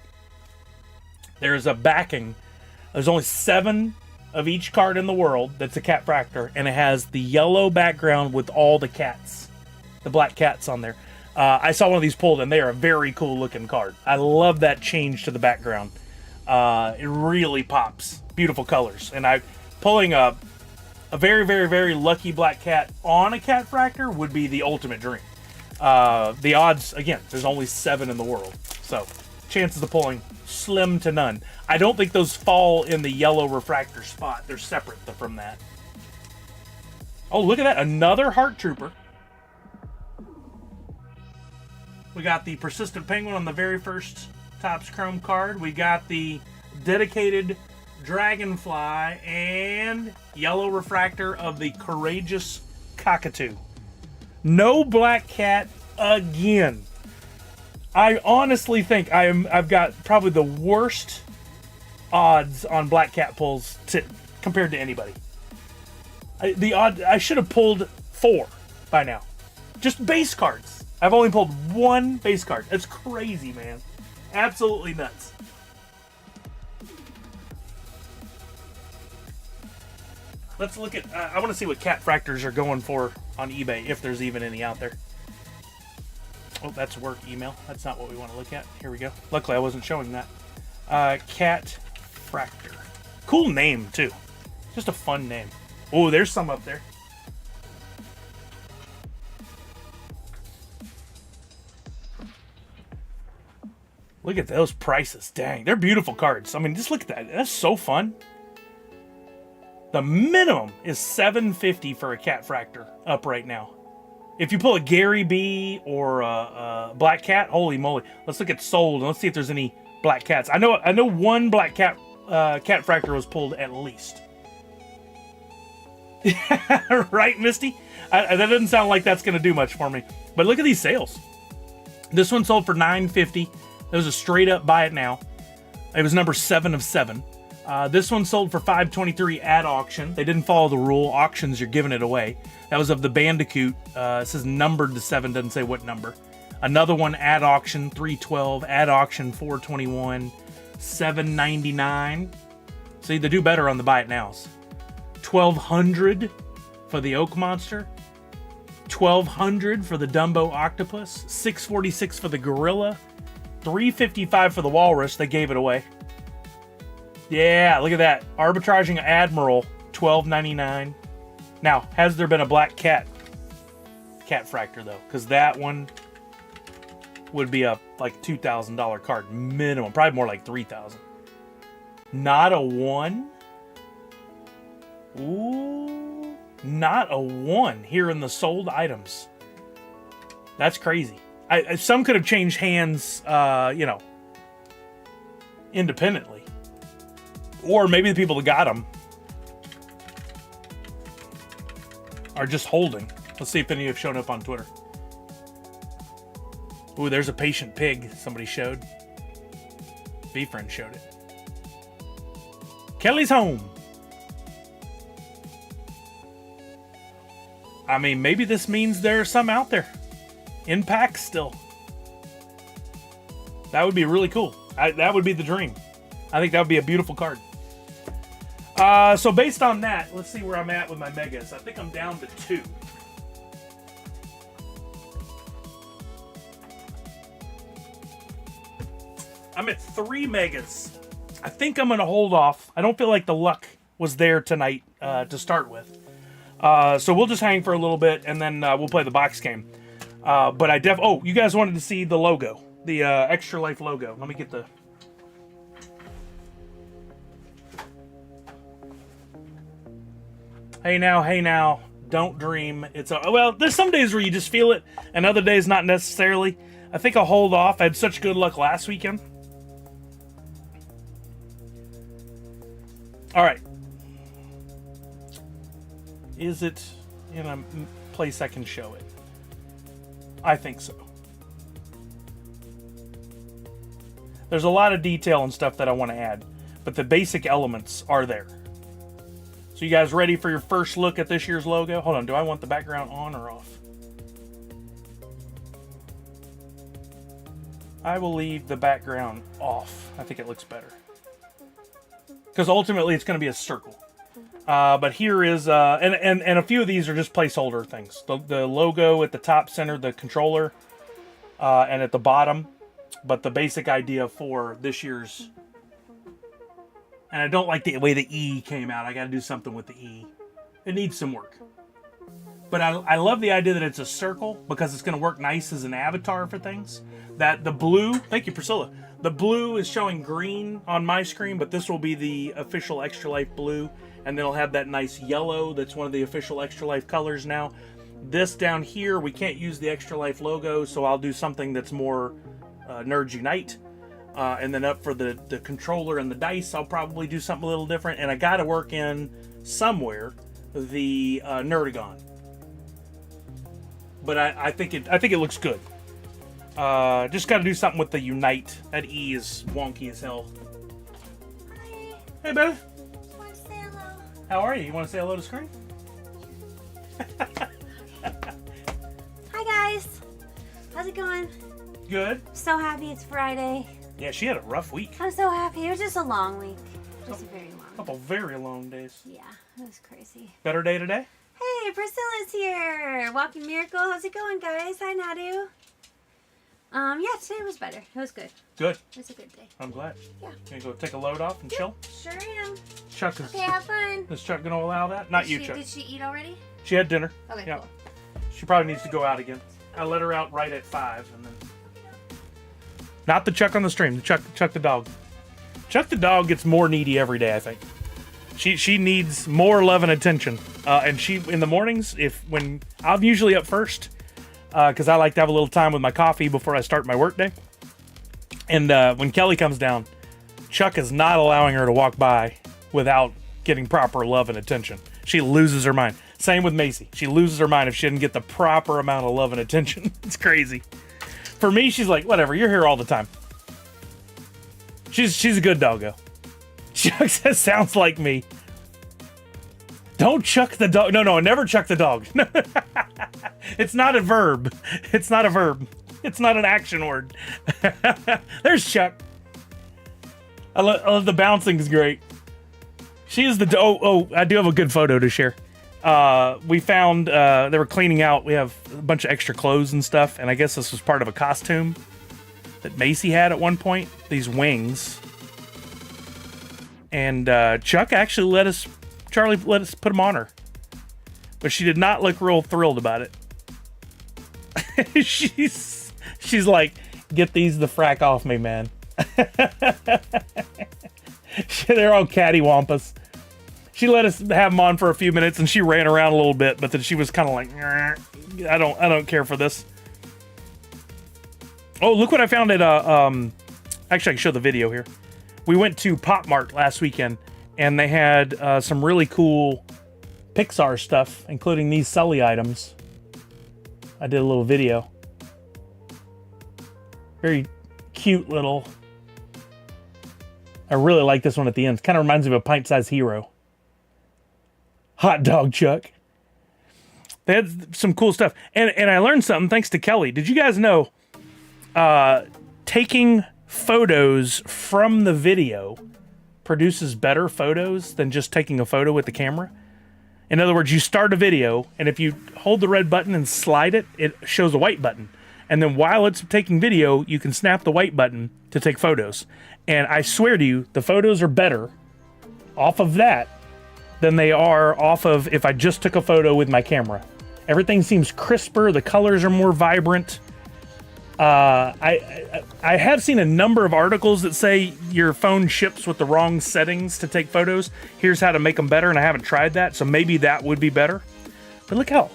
There's a backing. There's only 7 of each card in the world that's a cat fractor, and it has the yellow background with all the cats, the black cats on there. I saw one of these pulled, and they are a very cool looking card. I love that change to the background. It really pops. Beautiful colors. And pulling a very, very, very lucky black cat on a cat fractor would be the ultimate dream. The odds, again, there's only 7 in the world. So, chances of pulling, slim to none. I don't think those fall in the yellow refractor spot. They're separate from that. Oh, look at that. Another Heart Trooper. We got the Persistent Penguin on the very first Topps Chrome card. We got the Dedicated Dragonfly and yellow refractor of the Courageous Cockatoo. No Black Cat again. I honestly think I've got probably the worst odds on Black Cat pulls compared to anybody. I should have pulled 4 by now. Just base cards. I've only pulled 1 base card. That's crazy, man. Absolutely nuts. Let's look at... I want to see what cat fractors are going for on eBay, if there's even any out there. Oh, that's work email. That's not what we want to look at. Here we go. Luckily, I wasn't showing that. Cat fractor. Cool name, too. Just a fun name. Oh, there's some up there. Look at those prices. Dang, they're beautiful cards. I mean, just look at that. That's so fun. The minimum is $750 for a cat fractor up right now. If you pull a Gary B or a black cat, holy moly! Let's look at sold and let's see if there's any black cats. I know one black cat cat fractor was pulled at least. Right, Misty? That doesn't sound like that's going to do much for me. But look at these sales. This one sold for $950. That was a straight up buy it now. It was number 7 of 7. This one sold for $523 at auction. They didn't follow the rule. Auctions, you're giving it away. That was of the Bandicoot. It says numbered to 7, doesn't say what number. Another one at auction, $312. At auction, $421. $799. See, they do better on the buy it nows. $1,200 for the Oak Monster. $1,200 for the Dumbo Octopus. $646 for the Gorilla. $355 for the Walrus. They gave it away. Yeah, look at that. Arbitraging Admiral, $12.99. Now, has there been a black cat fractor, though? Because that one would be a like $2,000 card minimum. Probably more like $3,000. Not a 1? Ooh, not a 1 here in the sold items. That's crazy. Some could have changed hands, independently. Or maybe the people that got them are just holding. Let's see if any have shown up on Twitter. Ooh, there's a patient pig somebody showed. B-Friend showed it. Kelly's home. I mean, maybe this means there are some out there. In packs still. That would be really cool. That would be the dream. I think that would be a beautiful card. So based on that, let's see where I'm at with my megas. I think I'm down to 2. I'm at 3 megas. I think I'm going to hold off. I don't feel like the luck was there tonight to start with. So we'll just hang for a little bit, and then we'll play the box game. But oh, you guys wanted to see the logo. The Extra Life logo. Let me get the... Hey now, don't dream. Well, there's some days where you just feel it, and other days not necessarily. I think I'll hold off. I had such good luck last weekend. All right. Is it in a place I can show it? I think so. There's a lot of detail and stuff that I want to add, but the basic elements are there. So you guys ready for your first look at this year's logo? Hold on, do I want the background on or off? I will leave the background off. I think it looks better. Because ultimately it's going to be a circle. But here is, and a few of these are just placeholder things. The logo at the top center, the controller, and at the bottom. But the basic idea for this year's... And I don't like the way the E came out. I got to do something with the E. It needs some work. But I love the idea that it's a circle because it's going to work nice as an avatar for things. That the blue... Thank you, Priscilla. The blue is showing green on my screen, but this will be the official Extra Life blue. And then it'll have that nice yellow that's one of the official Extra Life colors now. This down here, we can't use the Extra Life logo, so I'll do something that's more Nerds Unite. And then up for the controller and the dice, I'll probably do something a little different. And I got to work in somewhere the Nerdagon. But I think it looks good. Just got to do something with the Unite. That E is wonky as hell. Hi. Hey, Beth. Just want to say hello. How are you? You want to say hello to screen? Hi guys. How's it going? Good. So happy it's Friday. Yeah, she had a rough week. I'm so happy. It was just a long week. Just a very long. Couple very long days. Yeah, it was crazy. Better day today? Hey, Priscilla's here. Walking Miracle. How's it going, guys? Hi, Nadu. Yeah, today was better. It was good. Good. It was a good day. I'm glad. Yeah. Gonna go take a load off and chill? Sure am. Chuck is. Okay, have fun. Is Chuck gonna allow that? Not you, Chuck. Did she eat already? She had dinner. Okay, Yeah. cool. She probably needs to go out again. I let her out right at 5, and then. Not the Chuck on the stream. The Chuck the dog. Chuck the dog gets more needy every day, I think. She needs more love and attention. And she in the mornings, when I'm usually up first, because I like to have a little time with my coffee before I start my workday. And when Kelly comes down, Chuck is not allowing her to walk by without getting proper love and attention. She loses her mind. Same with Macy. She loses her mind if she didn't get the proper amount of love and attention. It's crazy. For me, she's like, whatever, you're here all the time. She's a good doggo. Chuck says, sounds like me. Don't chuck the dog. No, never chuck the dog. It's not a verb. It's not a verb. It's not an action word. There's Chuck. I love the bouncing is great. She is the... Oh, I do have a good photo to share. We found... they were cleaning out. We have a bunch of extra clothes and stuff, and I guess this was part of a costume that Macy had at one point. These wings. And Chuck actually Charlie let us put them on her. But she did not look real thrilled about it. She's like, get these the frack off me, man. They're all cattywampus. She let us have them on for a few minutes, and she ran around a little bit, but then she was kind of like, I don't care for this. Oh, look what I found at actually I can show the video here. We went to Pop Mart last weekend, and they had some really cool Pixar stuff, including these Sully items. I did a little video. Very cute little. I really like this one at the end. Kind of reminds me of a pint-sized hero. Hot dog Chuck. They had some cool stuff. And I learned something thanks to Kelly. Did you guys know taking photos from the video produces better photos than just taking a photo with the camera? In other words, you start a video, and if you hold the red button and slide it, it shows a white button. And then while it's taking video, you can snap the white button to take photos. And I swear to you, the photos are better off of that than they are off of if I just took a photo with my camera. Everything seems crisper. The colors are more vibrant. I have seen a number of articles that say your phone ships with the wrong settings to take photos. Here's how to make them better, and I haven't tried that, so maybe that would be better. But look how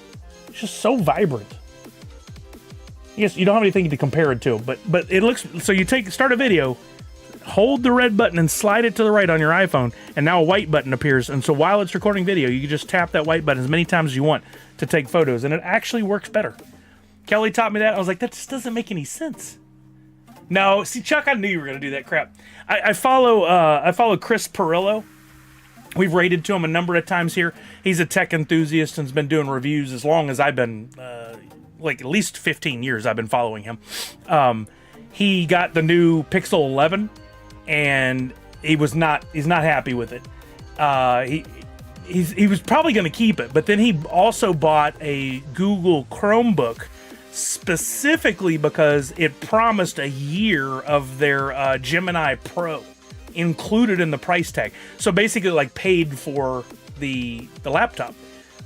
it's just so vibrant. Yes, you don't have anything to compare it to, but it looks so. You start a video, hold the red button and slide it to the right on your iPhone, and now a white button appears. And so while it's recording video, you can just tap that white button as many times as you want to take photos, and it actually works better. Kelly taught me that. I was like, that just doesn't make any sense. No, see, Chuck, I knew you were gonna do that crap. I follow Chris Perillo. We've rated to him a number of times here. He's a tech enthusiast and's been doing reviews as long as I've been, like at least 15 years I've been following him. He got the new Pixel 11, and he's not happy with it. He was probably going to keep it, but then he also bought a Google Chromebook specifically because it promised a year of their Gemini Pro included in the price tag. So basically like paid for the laptop.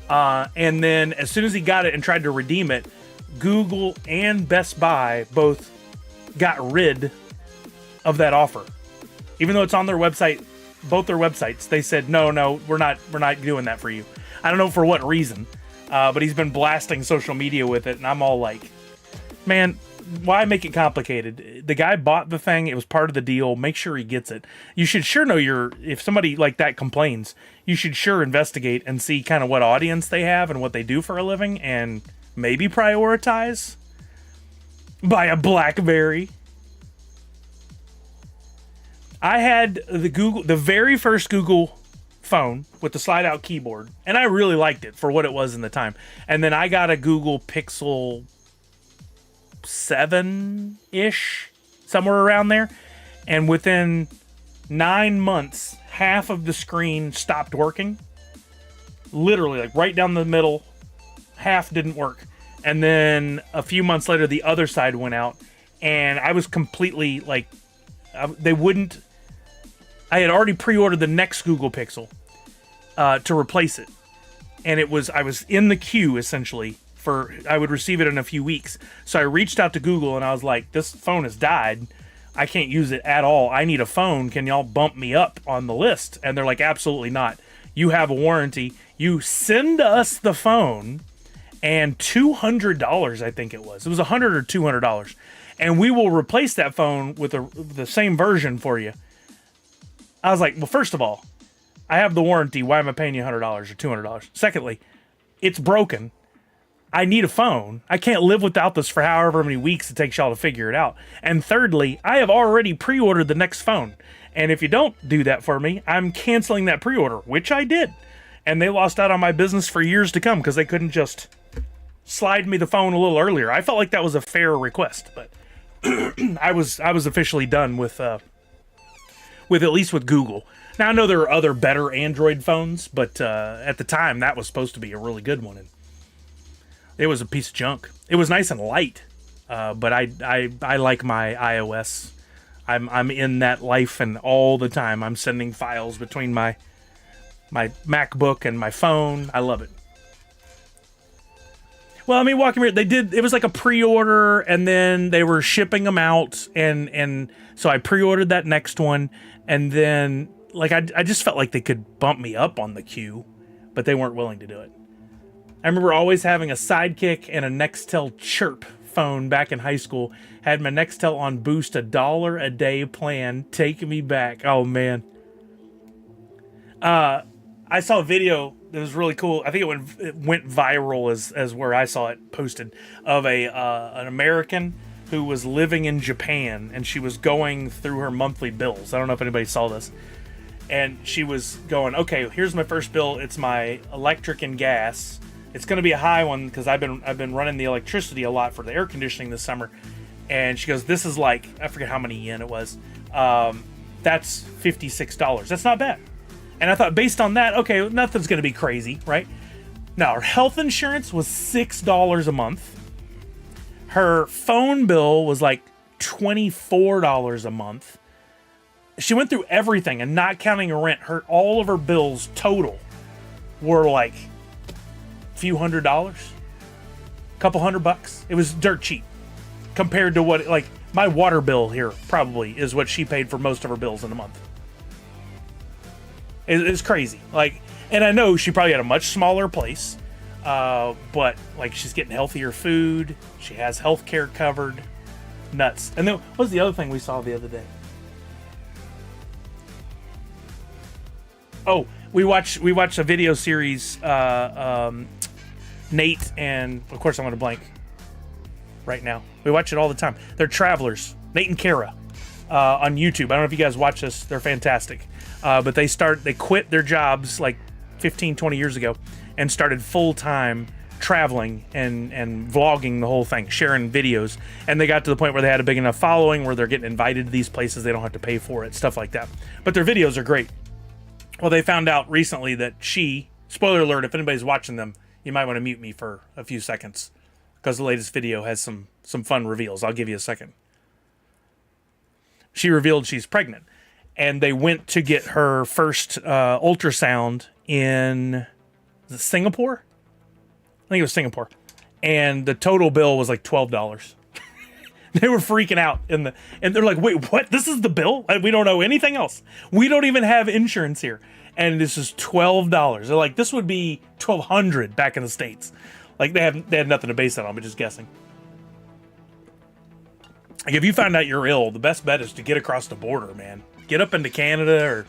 And then as soon as he got it and tried to redeem it, Google and Best Buy both got rid of that offer. Even though it's on their website, both their websites, they said, no, we're not doing that for you. I don't know for what reason, but he's been blasting social media with it, and I'm all like, man, why make it complicated? The guy bought the thing. It was part of the deal. Make sure he gets it. You should sure know if somebody like that complains, you should sure investigate and see kind of what audience they have and what they do for a living, and maybe prioritize. Buy a BlackBerry. I had the very first Google phone with the slide-out keyboard, and I really liked it for what it was in the time. And then I got a Google Pixel 7-ish, somewhere around there. And within 9 months, half of the screen stopped working. Literally, like right down the middle, half didn't work. And then a few months later, the other side went out. And I was completely like, they wouldn't. I had already pre-ordered the next Google Pixel to replace it. And I was in the queue, essentially, I would receive it in a few weeks. So I reached out to Google and I was like, this phone has died. I can't use it at all. I need a phone. Can y'all bump me up on the list? And they're like, absolutely not. You have a warranty. You send us the phone and $200, I think it was. It was $100 or $200. And we will replace that phone with the same version for you. I was like, well, first of all, I have the warranty. Why am I paying you $100 or $200? Secondly, it's broken. I need a phone. I can't live without this for however many weeks it takes y'all to figure it out. And thirdly, I have already pre-ordered the next phone. And if you don't do that for me, I'm canceling that pre-order, which I did. And they lost out on my business for years to come because they couldn't just slide me the phone a little earlier. I felt like that was a fair request, but I was officially done with at least with Google. Now I know there are other better Android phones, but at the time that was supposed to be a really good one. And it was a piece of junk. It was nice and light, but I like my iOS. I'm in that life, and all the time I'm sending files between my MacBook and my phone. I love it. Well, I mean, walking here, it was like a pre-order, and then they were shipping them out, and so I pre-ordered that next one, and then like I just felt like they could bump me up on the queue, but they weren't willing to do it. I remember always having a Sidekick and a Nextel Chirp phone back in high school. Had my Nextel on Boost, $1 a day plan. Take me back. Oh, man. I saw a video that was really cool. I think it went viral as where I saw it posted, of an American who was living in Japan, and she was going through her monthly bills. I don't know if anybody saw this. And she was going, okay, here's my first bill. It's my electric and gas. It's going to be a high one because I've been running the electricity a lot for the air conditioning this summer. And she goes, this is like, I forget how many yen it was. That's $56. That's not bad. And I thought, based on that, okay, nothing's going to be crazy, right? Now, her health insurance was $6 a month. Her phone bill was like $24 a month. She went through everything, and not counting her rent, all of her bills total were like few $100s, couple $100. It was dirt cheap compared to what, like, my water bill here probably is what she paid for most of her bills in a month. It's crazy. Like, and I know she probably had a much smaller place, but like, she's getting healthier food. She has health care covered. Nuts. And then what was the other thing we saw the other day? Oh, we watched a video series. Nate and, of course, I'm going to blank right now. We watch it all the time. They're travelers. Nate and Kara on YouTube. I don't know if you guys watch this. They're fantastic. But they quit their jobs like 15, 20 years ago and started full-time traveling and vlogging the whole thing, sharing videos. And they got to the point where they had a big enough following where they're getting invited to these places. They don't have to pay for it, stuff like that. But their videos are great. Well, they found out recently that spoiler alert, if anybody's watching them, you might want to mute me for a few seconds because the latest video has some fun reveals. I'll give you a second. She revealed she's pregnant, and they went to get her first ultrasound in Singapore. I think it was Singapore, and the total bill was like $12. They were freaking out, and they're like, "Wait, what? This is the bill? We don't know anything else. We don't even have insurance here." And this is $12. They're like, this would be $1,200 back in the States. Like, they had nothing to base that on, but just guessing. Like, if you find out you're ill, the best bet is to get across the border, man. Get up into Canada, or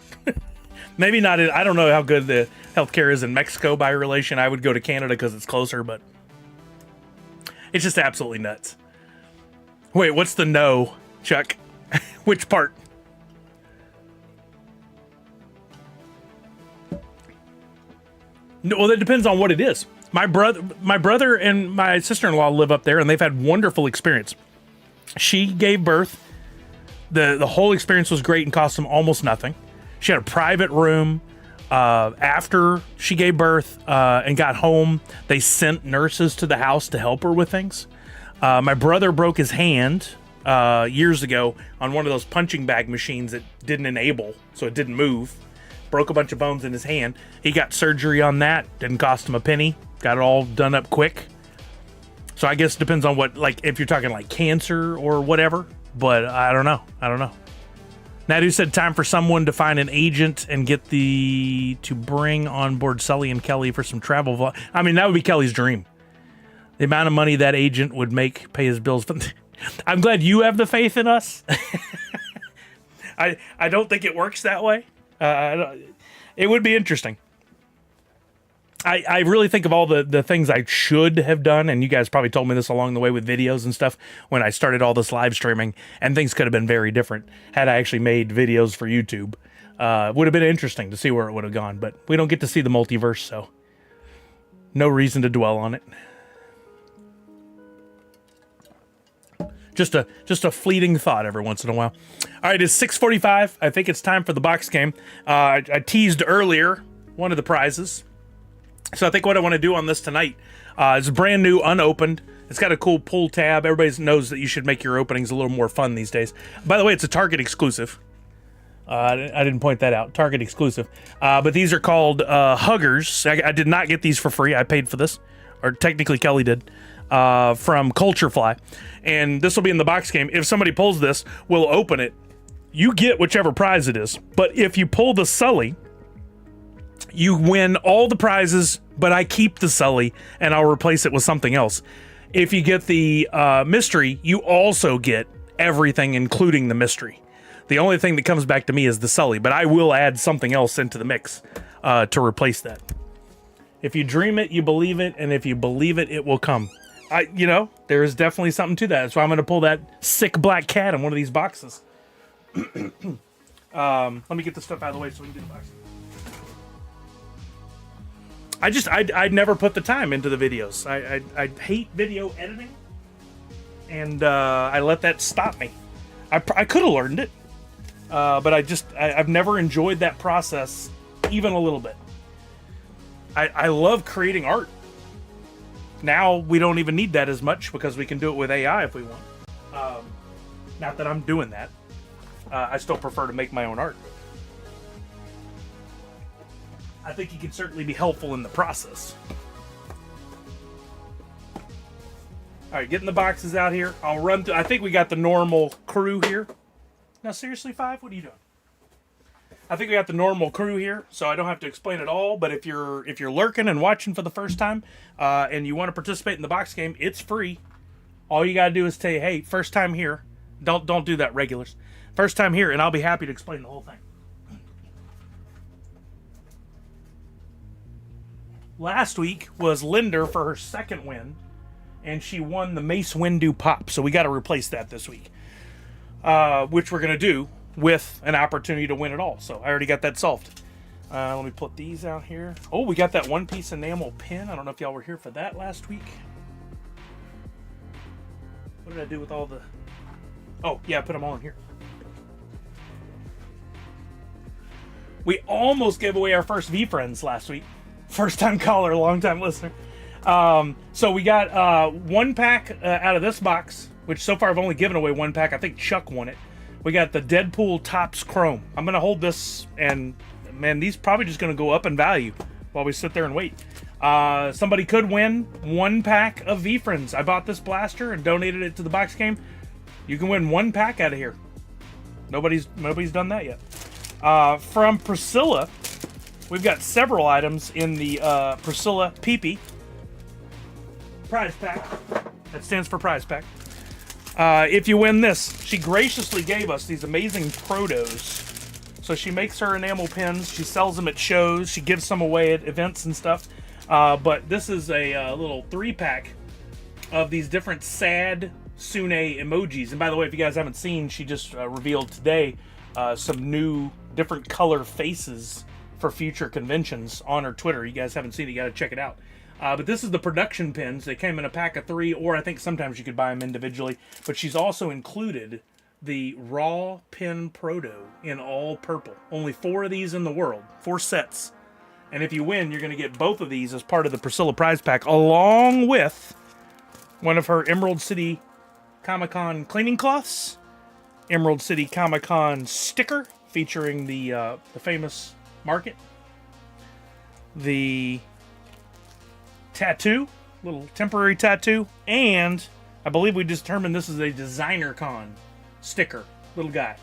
maybe not. I don't know how good the healthcare is in Mexico by relation. I would go to Canada because it's closer, but it's just absolutely nuts. Wait, what's the no, Chuck? Which part? No, well, it depends on what it is. My brother and my sister-in-law live up there, and they've had wonderful experience. She gave birth The whole experience was great and cost them almost nothing. She had a private room. After she gave birth and got home, they sent nurses to the house to help her with things. My brother broke his hand years ago on one of those punching bag machines that didn't enable, so it didn't move. Broke a bunch of bones in his hand. He got surgery on that. Didn't cost him a penny. Got it all done up quick. So I guess it depends on what, like, if you're talking like cancer or whatever. But I don't know. Nadu said time for someone to find an agent and get to bring on board Sully and Kelly for some travel. I mean, that would be Kelly's dream. The amount of money that agent would pay his bills. I'm glad you have the faith in us. I don't think it works that way. It would be interesting. I really think of all the things I should have done, and you guys probably told me this along the way with videos and stuff when I started all this live streaming, and things could have been very different had I actually made videos for YouTube. Would have been interesting to see where it would have gone, but we don't get to see the multiverse, so no reason to dwell on it. Just a fleeting thought every once in a while. All right, it's 6:45. I think it's time for the box game. I teased earlier one of the prizes. So I think what I want to do on this tonight is brand new, unopened. It's got a cool pull tab. Everybody knows that you should make your openings a little more fun these days. By the way, it's a Target exclusive. I didn't point that out. Target exclusive. But these are called Huggers. I did not get these for free. I paid for this. Or technically Kelly did. From Culture Fly. And this will be in the box game. If somebody pulls this, we'll open it. You get whichever prize it is. But if you pull the Sully, you win all the prizes, but I keep the Sully and I'll replace it with something else. If you get the mystery, you also get everything, including the mystery. The only thing that comes back to me is the Sully, but I will add something else into the mix to replace that. If you dream it, you believe it, and if you believe it, it will come. There is definitely something to that. That's why I'm going to pull that sick black cat in one of these boxes. Let me get the stuff out of the way so we can do the box. I'd never put the time into the videos. I hate video editing, and I let that stop me. I could have learned it, but I've never enjoyed that process even a little bit. I love creating art. Now we don't even need that as much because we can do it with AI if we want. Not that I'm doing that. I still prefer to make my own art. I think he can certainly be helpful in the process. All right, getting the boxes out here. I'll run through. I think we got the normal crew here. Now, seriously, Five, what are you doing? I think we got the normal crew here, so I don't have to explain it all. But if you're lurking and watching for the first time, and you want to participate in the box game, it's free. All you gotta do is say, "Hey, first time here." Don't do that, regulars. First time here, and I'll be happy to explain the whole thing. Last week was Linder for her second win, and she won the Mace Windu Pop, so we got to replace that this week, which we're going to do with an opportunity to win it all. So I already got that solved. Let me put these out here. Oh, we got that one-piece enamel pin. I don't know if y'all were here for that last week. What did I do with all the... Oh, yeah, I put them all in here. We almost gave away our first V-Friends last week. First time caller, long time listener. So we got one pack out of this box, which so far I've only given away one pack. I think Chuck won it. We got the Deadpool Topps Chrome. I'm going to hold this, and man, these probably just going to go up in value while we sit there and wait. Somebody could win one pack of V-Friends. I bought this blaster and donated it to the box game. You can win one pack out of here. Nobody's done that yet. From Priscilla, we've got several items in the Priscilla Peepee prize pack. That stands for prize pack. If you win this, she graciously gave us these amazing Protos. So she makes her enamel pins. She sells them at shows. She gives some away at events and stuff. But this is a little 3-pack of these different sad Sune emojis. And by the way, if you guys haven't seen, she just revealed today some new different color faces for future conventions on her Twitter. You guys haven't seen it, you gotta check it out. But this is the production pins. They came in a pack of 3, or I think sometimes you could buy them individually. But she's also included the raw pin proto in all purple. Only 4 of these in the world, 4 sets. And if you win, you're going to get both of these as part of the Priscilla prize pack, along with one of her Emerald City Comic-Con cleaning cloths, Emerald City Comic-Con sticker featuring the famous market, the tattoo, little temporary tattoo, and I believe we determined this is a Designer Con sticker, little guy.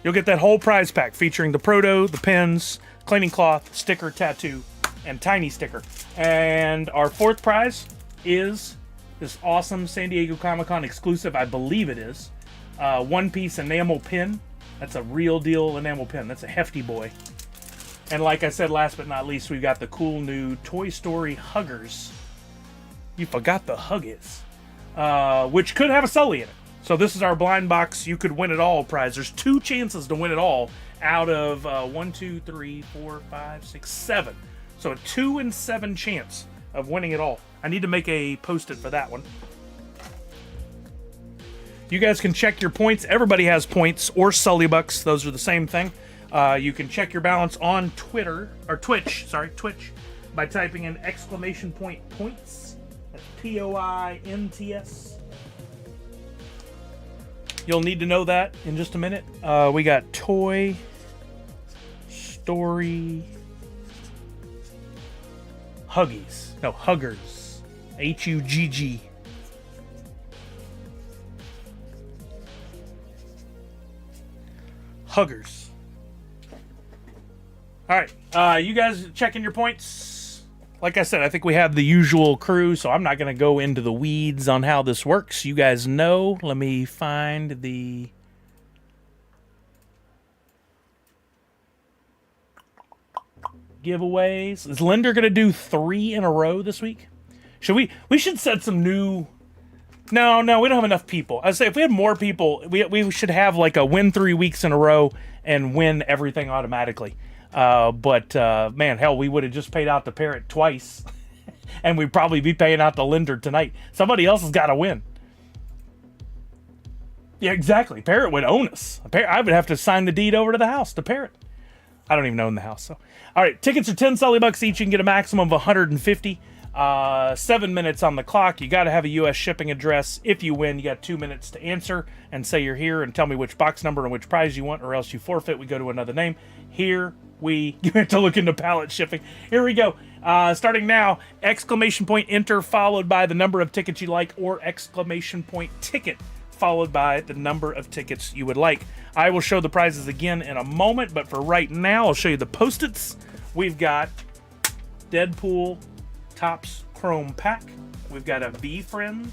You'll get that whole prize pack featuring the proto, the pins, cleaning cloth, sticker, tattoo, and tiny sticker. And our 4th prize is this awesome San Diego Comic-Con exclusive, I believe it is, one-piece enamel pin. That's a real deal enamel pin. That's a hefty boy. And like I said, last but not least, we've got the cool new Toy Story Huggers. You forgot the Huggies, which could have a Sully in it. So this is our blind box. You could win it all prize. There's 2 chances to win it all out of 1, 2, 3, 4, 5, 6, 7. So a 2 in 7 chance of winning it all. I need to make a post-it for that one. You guys can check your points. Everybody has points or Sully Bucks. Those are the same thing. You can check your balance on Twitch, by typing in !points. That's POINTS. You'll need to know that in just a minute. We got Toy Story Huggies. No, Huggers. Hugg. Huggers. All right, you guys checking your points? Like I said, I think we have the usual crew, so I'm not going to go into the weeds on how this works. You guys know. Let me find the... giveaways. Is Linder going to do 3 in a row this week? Should we? We should set some new... No, we don't have enough people. I say if we had more people, we should have like a win 3 weeks in a row and win everything automatically. But man, hell, we would have just paid out the Parrot twice, and we'd probably be paying out the Linder tonight. Somebody else has got to win. Yeah, exactly. Parrot would own us. I would have to sign the deed over to the house to Parrot. I don't even own the house. So, all right, tickets are 10 Sully Bucks each. You can get a maximum of 150. 7 minutes on the clock. You got to have a U.S. shipping address. If you win, you got 2 minutes to answer and say you're here and tell me which box number and which prize you want, or else you forfeit. We go to another name. Here we have to look into pallet shipping. Here we go. Starting now, ! enter followed by the number of tickets you like, or ! ticket followed by the number of tickets you would like. I will show the prizes again in a moment, but for right now, I'll show you the Post-its. We've got Deadpool Topps Chrome Pack. We've got a V-Friend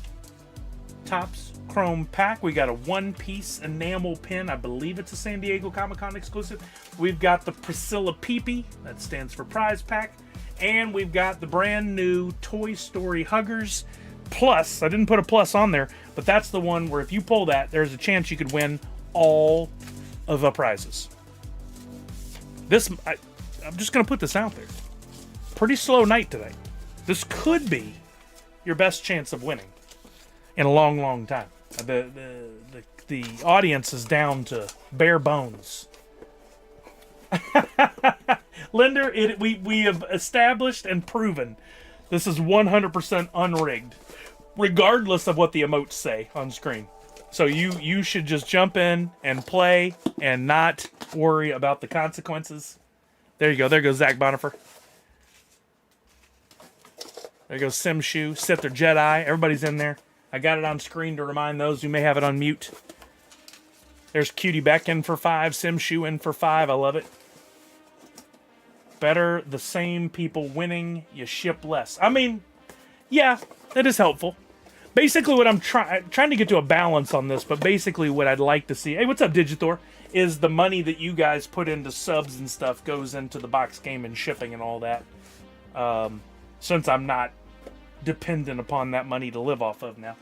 Topps Chrome Pack. We got a one-piece enamel pin. I believe it's a San Diego Comic-Con exclusive. We've got the Priscilla Peepee. That stands for Prize Pack. And we've got the brand new Toy Story Huggers. Plus, I didn't put a plus on there, but that's the one where if you pull that, there's a chance you could win all of the prizes. I'm just going to put this out there. Pretty slow night today. This could be your best chance of winning in a long, long time. The audience is down to bare bones. Linder, we have established and proven this is 100% unrigged, regardless of what the emotes say on screen. So you should just jump in and play and not worry about the consequences. There you go. There goes Zach Bonifer. There goes Simshu, Sith or Jedi. Everybody's in there. I got it on screen to remind those who may have it on mute. There's Cutie Beck in for 5. Simshu in for 5. I love it. Better the same people winning, you ship less. I mean, yeah, that is helpful. Basically what I'm trying to get to a balance on this, but basically what I'd like to see, hey, what's up, Digitor, is the money that you guys put into subs and stuff goes into the box game and shipping and all that. Since I'm not dependent upon that money to live off of now.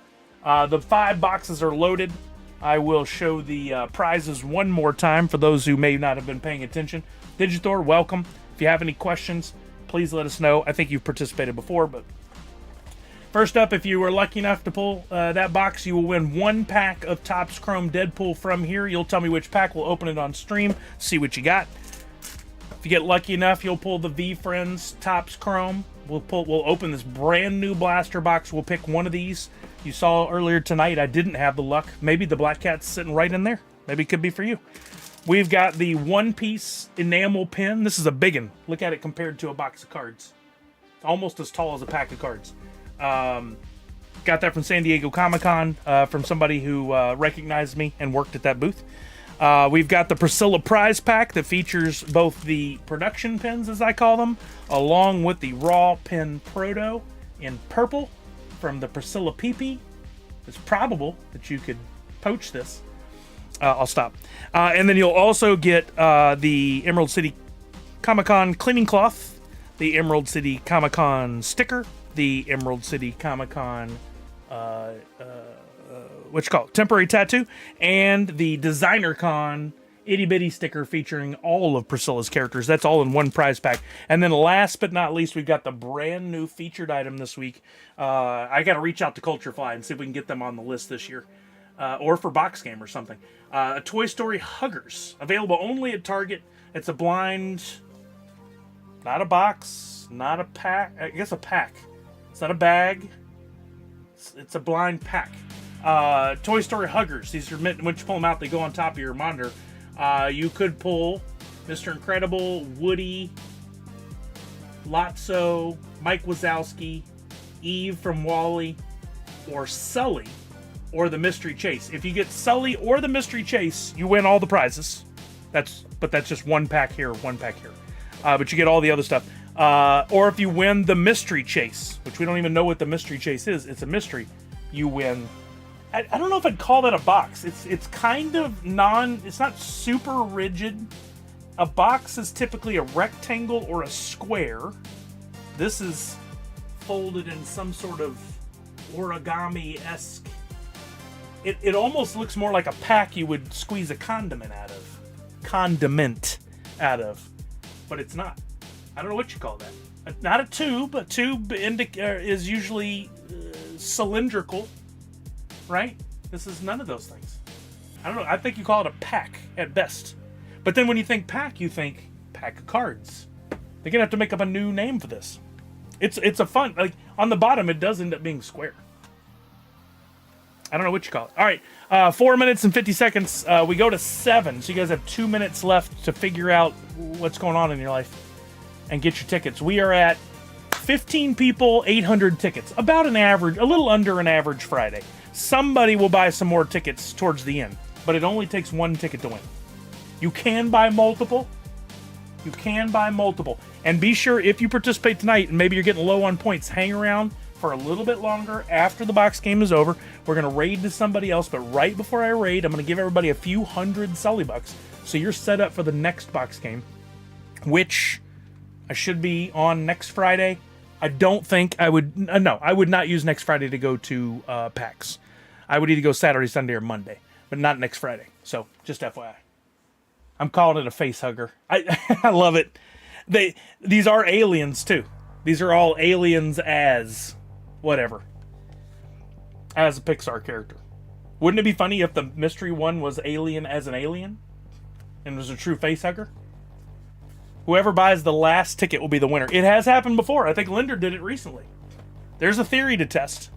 The 5 boxes are loaded. I will show the prizes one more time for those who may not have been paying attention. Digitor, welcome. If you have any questions, please let us know. I think you've participated before, but First up, if you were lucky enough to pull that box, you will win 1 pack of Topps Chrome Deadpool from here. You'll tell me which pack. We'll open it on stream, see what you got. If you get lucky enough, you'll pull the V-Friends Topps Chrome. We'll open this brand new blaster box. We'll pick one of these. You saw earlier tonight I didn't have the luck. Maybe the Black Cat's sitting right in there. Maybe it could be for you. We've got the one-piece enamel pin. This is a big one. Look at it compared to a box of cards. It's almost as tall as a pack of cards. Got that from San Diego Comic-Con from somebody who recognized me and worked at that booth. We've got the Priscilla prize pack that features both the production pins, as I call them, along with the raw pin proto in purple from the Priscilla PP. It's probable that you could poach this. I'll stop. And then you'll also get the Emerald City Comic-Con cleaning cloth, the Emerald City Comic-Con sticker, the Emerald City Comic-Con temporary tattoo, and the Designer Con itty bitty sticker featuring all of Priscilla's characters. That's all in one prize pack. And then last but not least, we've got the brand new featured item this week. I got to reach out to Culturefly and see if we can get them on the list this year, or for Box Game or something. A Toy Story Huggers, available only at Target. It's a blind, not a box, not a pack. I guess a pack. It's not a bag. It's a blind pack. Toy Story Huggers. These are meant, once you pull them out, they go on top of your monitor. You could pull Mr. Incredible, Woody, Lotso, Mike Wazowski, Eve from WALL-E, or Sully, or the Mystery Chase. If you get Sully or the Mystery Chase, you win all the prizes. That's just one pack here, one pack here. But you get all the other stuff. Or if you win the Mystery Chase, which we don't even know what the Mystery Chase is, it's a mystery, you win. I don't know if I'd call that a box. It's kind of it's not super rigid. A box is typically a rectangle or a square. This is folded in some sort of origami-esque. It almost looks more like a pack you would squeeze a condiment out of. But it's not. I don't know what you call that. Not a tube. A tube is usually cylindrical, right? This is none of those things. I don't know. I think you call it a pack at best. But then when you think pack, you think pack of cards. They're gonna have to make up a new name for this. It's a fun, like on the bottom it does end up being square. I don't know what you call it. All right, 4 minutes and 50 seconds. We go to 7, so you guys have 2 minutes left to figure out what's going on in your life and get your tickets. We are at 15 people, 800 tickets. About an average, a little under an average Friday. Somebody will buy some more tickets towards the end, but it only takes one ticket to win. You can buy multiple. And be sure, if you participate tonight and maybe you're getting low on points, hang around for a little bit longer after the box game is over. We're going to raid to somebody else, but right before I raid, I'm going to give everybody a few hundred Sully bucks, so you're set up for the next box game, which I should be on next Friday. I don't think I would... no, I would not use next Friday to go to PAX. I would either go Saturday, Sunday, or Monday, but not next Friday. So, just FYI. I'm calling it a face hugger. I love it. These are aliens, too. These are all aliens as... whatever. As a Pixar character. Wouldn't it be funny if the mystery one was alien as an alien? And was a true face hugger? Whoever buys the last ticket will be the winner. It has happened before. I think Linder did it recently. There's a theory to test.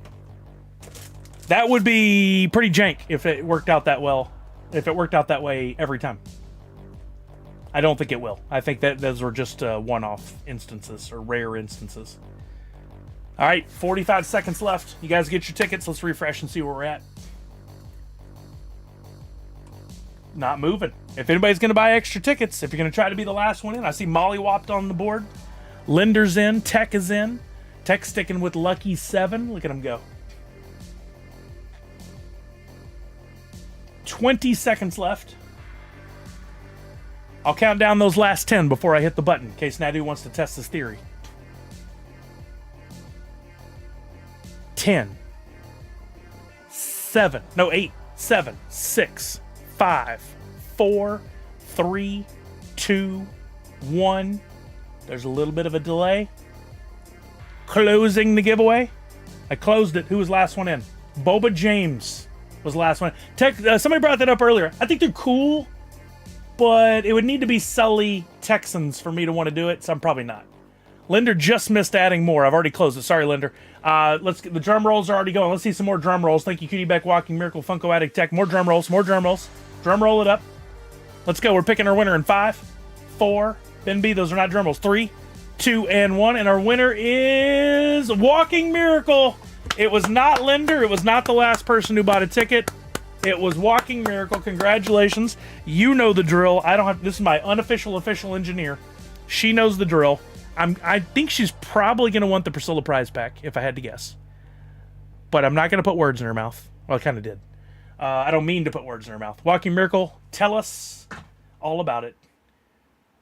That would be pretty jank if it worked out that well. If it worked out that way every time. I don't think it will. I think that those were just one-off instances or rare instances. All right, 45 seconds left. You guys get your tickets. Let's refresh and see where we're at. Not moving. If anybody's going to buy extra tickets, if you're going to try to be the last one in, I see Molly Whopped on the board. Linder's in. Tech is in. Tech sticking with Lucky 7. Look at him go. 20 seconds left. I'll count down those last 10 before I hit the button, in case Nadu wants to test his theory. 10, 7, no, 8, 7, 6, 5, 4, 3, 2, 1. There's a little bit of a delay. Closing the giveaway. I closed it. Who was last one in? Boba James was the last one. Somebody brought that up earlier. I think they're cool, but it would need to be Sully Texans for me to want to do it, so I'm probably not. Linder just missed adding more. I've already closed it. Sorry, Linder. Let's get the drum rolls are already going. Let's see some more drum rolls. Thank you, Cutie Beck, Walking Miracle, Funko Addict Tech. More drum rolls. More drum rolls. Drum roll it up. Let's go. We're picking our winner in 5, 4. Ben B, those are not drum rolls. 3, 2, and 1. And our winner is Walking Miracle. It was not Linder. It was not the last person who bought a ticket. It was Walking Miracle. Congratulations. You know the drill. I don't have. This is my unofficial official engineer. She knows the drill. I think she's probably going to want the Priscilla prize pack, if I had to guess. But I'm not going to put words in her mouth. Well, I kind of did. I don't mean to put words in her mouth. Walking Miracle, tell us all about it.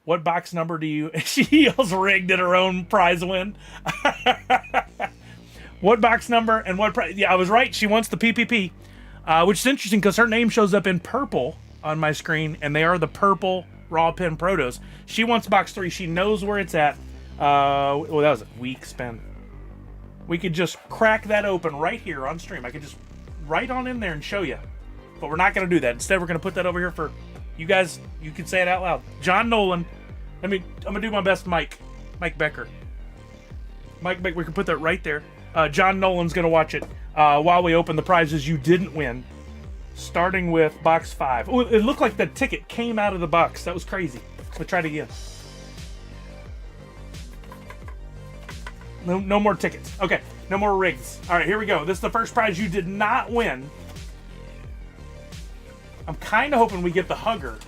What box number do you... She yells rigged at her own prize win. What box number and what prize... Yeah, I was right. She wants the PPP, which is interesting because her name shows up in purple on my screen, and they are the purple raw pen protos. She wants box 3. She knows where it's at. Well, that was a weak spin. We could just crack that open right here on stream. I could just right on in there and show you. But we're not going to do that. Instead, we're going to put that over here for you guys. You can say it out loud. John Nolan. I'm going to do my best, Mike Becker. Mike Becker, we can put that right there. John Nolan's going to watch it while we open the prizes you didn't win. Starting with box 5. Oh, it looked like the ticket came out of the box. That was crazy. We'll try it again. No more tickets. Okay, no more rigs. All right, here we go. This is the first prize you did not win. I'm kind of hoping we get the Hugger.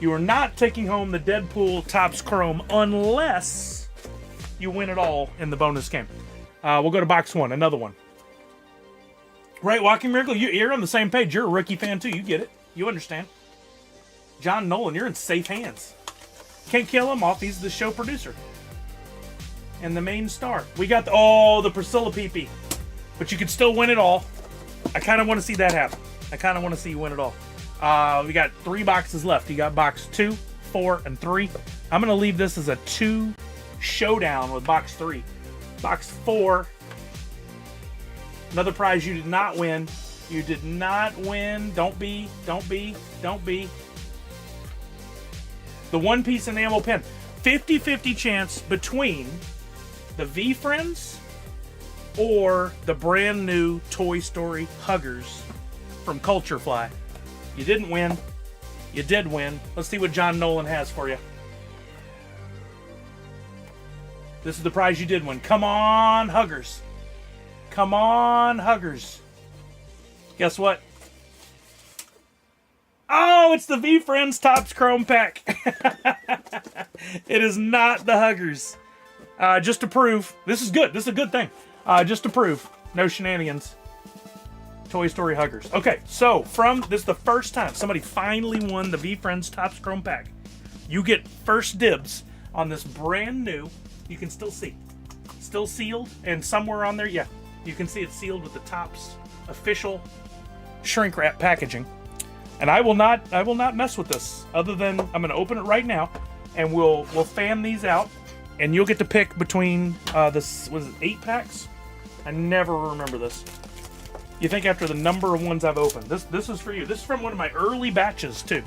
You are not taking home the Deadpool Topps Chrome unless you win it all in the bonus game. We'll go to box 1, another one. Right, Walking Miracle, you're on the same page. You're a rookie fan too. You get it. You understand. John Nolan, you're in safe hands. Can't kill him off. He's the show producer. And the main star. We got the Priscilla PP. But you could still win it all. I kind of want to see that happen. I kind of want to see you win it all. We got 3 boxes left. You got box 2, 4, and 3. I'm going to leave this as a 2 showdown with box 3. Box 4. Another prize you did not win. You did not win. Don't be. The one-piece enamel pen. 50-50 chance between the V-Friends or the brand new Toy Story Huggers from Culture Fly. You didn't win. You did win. Let's see what John Nolan has for you. This is the prize you did win. Come on, Huggers. Come on, Huggers. Guess what? Oh, it's the V-Friends Topps Chrome Pack. It is not the Huggers. Just to prove, this is good. This is a good thing. Just to prove, no shenanigans. Toy Story Huggers. Okay, so this is the first time somebody finally won the V-Friends Topps Chrome Pack. You get first dibs on this brand new. You can still see. Still sealed, and somewhere on there, yeah, you can see it's sealed with the Topps official shrink wrap packaging. And I will not mess with this. Other than I'm going to open it right now, and we'll fan these out, and you'll get to pick between this. Was it 8 packs? I never remember this. You think after the number of ones I've opened, this is for you. This is from one of my early batches too.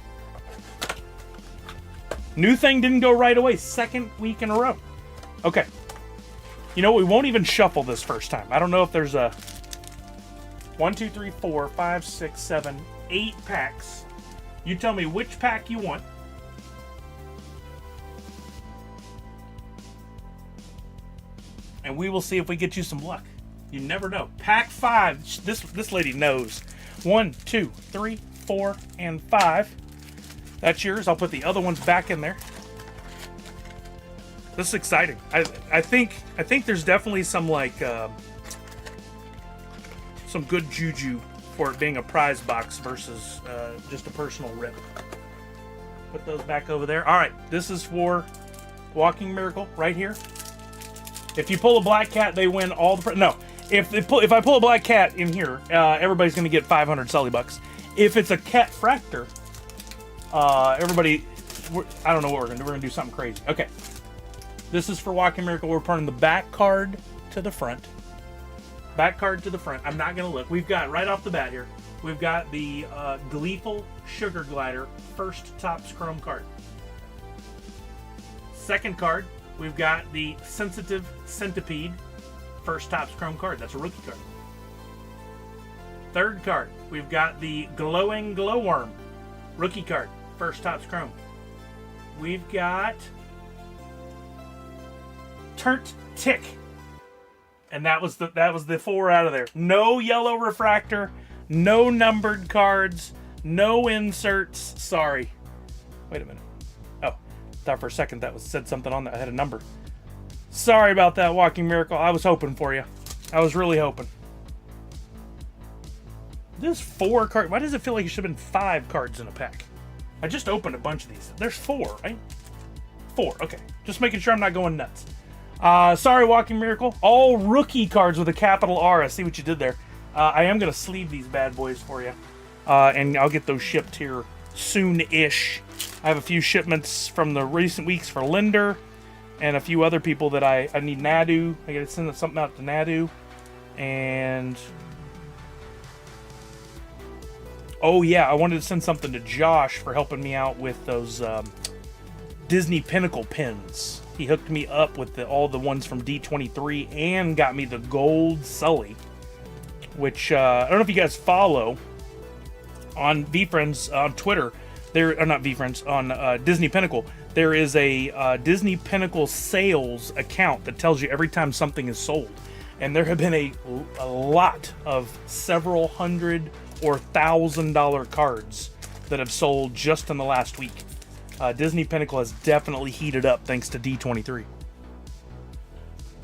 New thing didn't go right away. 2nd week in a row. Okay. You know, we won't even shuffle this first time. I don't know if there's a 1, 2, 3, 4, 5, 6, 7, 8 packs. You tell me which pack you want. And we will see if we get you some luck. You never know. Pack 5. This lady knows. 1, 2, 3, 4, and 5. That's yours. I'll put the other ones back in there. This is exciting. I think there's definitely some some good juju for it being a prize box versus just a personal rip. Put those back over there. All right, this is for Walking Miracle right here. If you pull a black cat, they win all the... No, if I pull a black cat in here, everybody's going to get 500 Sully bucks. If it's a cat fractor, everybody... I don't know what we're going to do. We're going to do something crazy. Okay. This is for Walking Miracle. We're putting the back card to the front. Back card to the front. I'm not going to look. We've got, right off the bat here, we've got the Gleeful Sugar Glider first Topps Chrome card. Second card, we've got the Sensitive Centipede first Topps Chrome card. That's a rookie card. Third card, we've got the Glowing Glowworm rookie card first Topps Chrome. We've got Turnt Tick. And that was the 4 out of there. No yellow refractor, no numbered cards, no inserts. Sorry. Wait a minute. Oh, thought for a second that said something on that. I had a number. Sorry about that, Walking Miracle. I was hoping for you. I was really hoping. There's 4 cards. Why does it feel like it should have been 5 cards in a pack? I just opened a bunch of these. There's 4, right? 4. Okay. Just making sure I'm not going nuts. Sorry, Walking Miracle. All rookie cards with a capital R. I see what you did there. I am going to sleeve these bad boys for you. And I'll get those shipped here soon-ish. I have a few shipments from the recent weeks for Linder and a few other people that I need. Nadu. I got to send something out to Nadu. And... oh, yeah. I wanted to send something to Josh for helping me out with those Disney Pinnacle pins. He hooked me up with all the ones from D23 and got me the gold Sully, which I don't know if you guys follow on VFriends on Twitter. There are not VFriends on Disney Pinnacle. There is a Disney Pinnacle sales account that tells you every time something is sold, and there have been a lot of several $100 or $1,000 cards that have sold just in the last week. Disney Pinnacle has definitely heated up thanks to D23.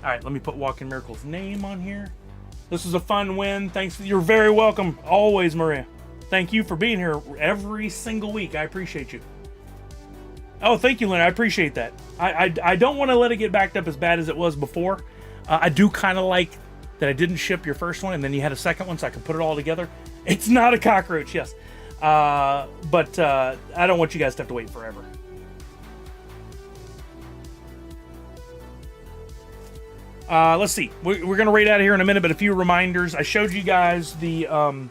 Alright, let me put Walking Miracle's name on here. This was a fun win. Thanks. You're very welcome. Always, Maria. Thank you for being here every single week. I appreciate you. Oh, thank you, Lynn. I appreciate that. I don't want to let it get backed up as bad as it was before. I do kind of like that I didn't ship your first one and then you had a second one so I could put it all together. It's not a cockroach, yes. But I don't want you guys to have to wait forever. Let's see. We're going to rate out of here in a minute, but a few reminders. I showed you guys the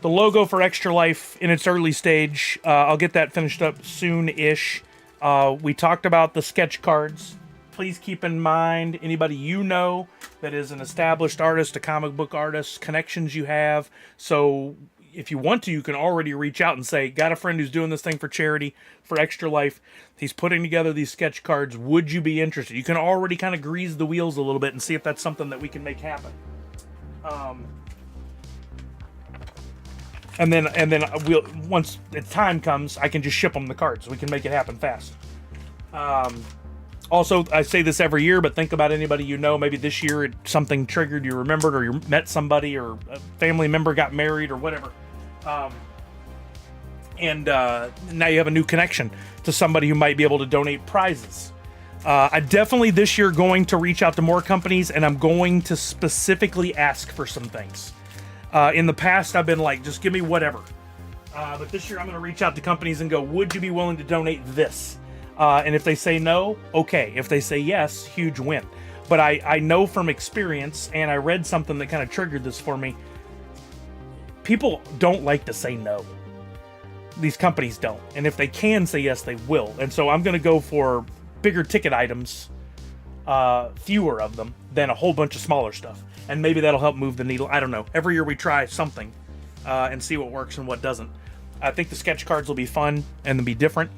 logo for Extra Life in its early stage. I'll get that finished up soon-ish. We talked about the sketch cards. Please keep in mind, anybody you know that is an established artist, a comic book artist, connections you have. So if you want to, you can already reach out and say, got a friend who's doing this thing for charity, for Extra Life. He's putting together these sketch cards. Would you be interested? You can already kind of grease the wheels a little bit and see if that's something that we can make happen. And then we'll, once the time comes, I can just ship them the cards. We can make it happen fast. Also, I say this every year, but think about anybody you know. Maybe this year something triggered, you remembered, or you met somebody, or a family member got married, or whatever. And now you have a new connection to somebody who might be able to donate prizes. I definitely this year going to reach out to more companies, and I'm going to specifically ask for some things. In the past, I've been like, just give me whatever. But this year, I'm going to reach out to companies and go, would you be willing to donate this? And if they say no, okay. If they say yes, huge win. But I know from experience, and I read something that kind of triggered this for me, people don't like to say no. These companies don't. And if they can say yes, they will. And so I'm going to go for bigger ticket items, fewer of them, than a whole bunch of smaller stuff. And maybe that'll help move the needle. I don't know. Every year we try something and see what works and what doesn't. I think the sketch cards will be fun and they'll be different.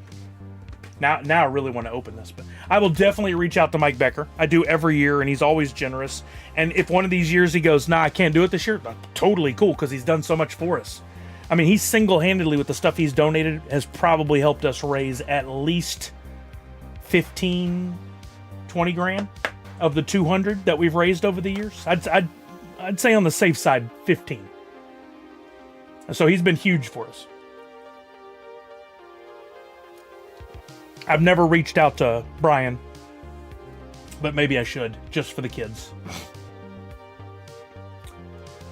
Now I really want to open this, but I will definitely reach out to Mike Becker. I do every year, and he's always generous. And if one of these years he goes, nah, I can't do it this year, totally cool, because he's done so much for us. I mean, he single-handedly, with the stuff he's donated, has probably helped us raise at least 15, 20 grand of the 200 that we've raised over the years. I'd say on the safe side, 15. So he's been huge for us. I've never reached out to Brian, but maybe I should, just for the kids.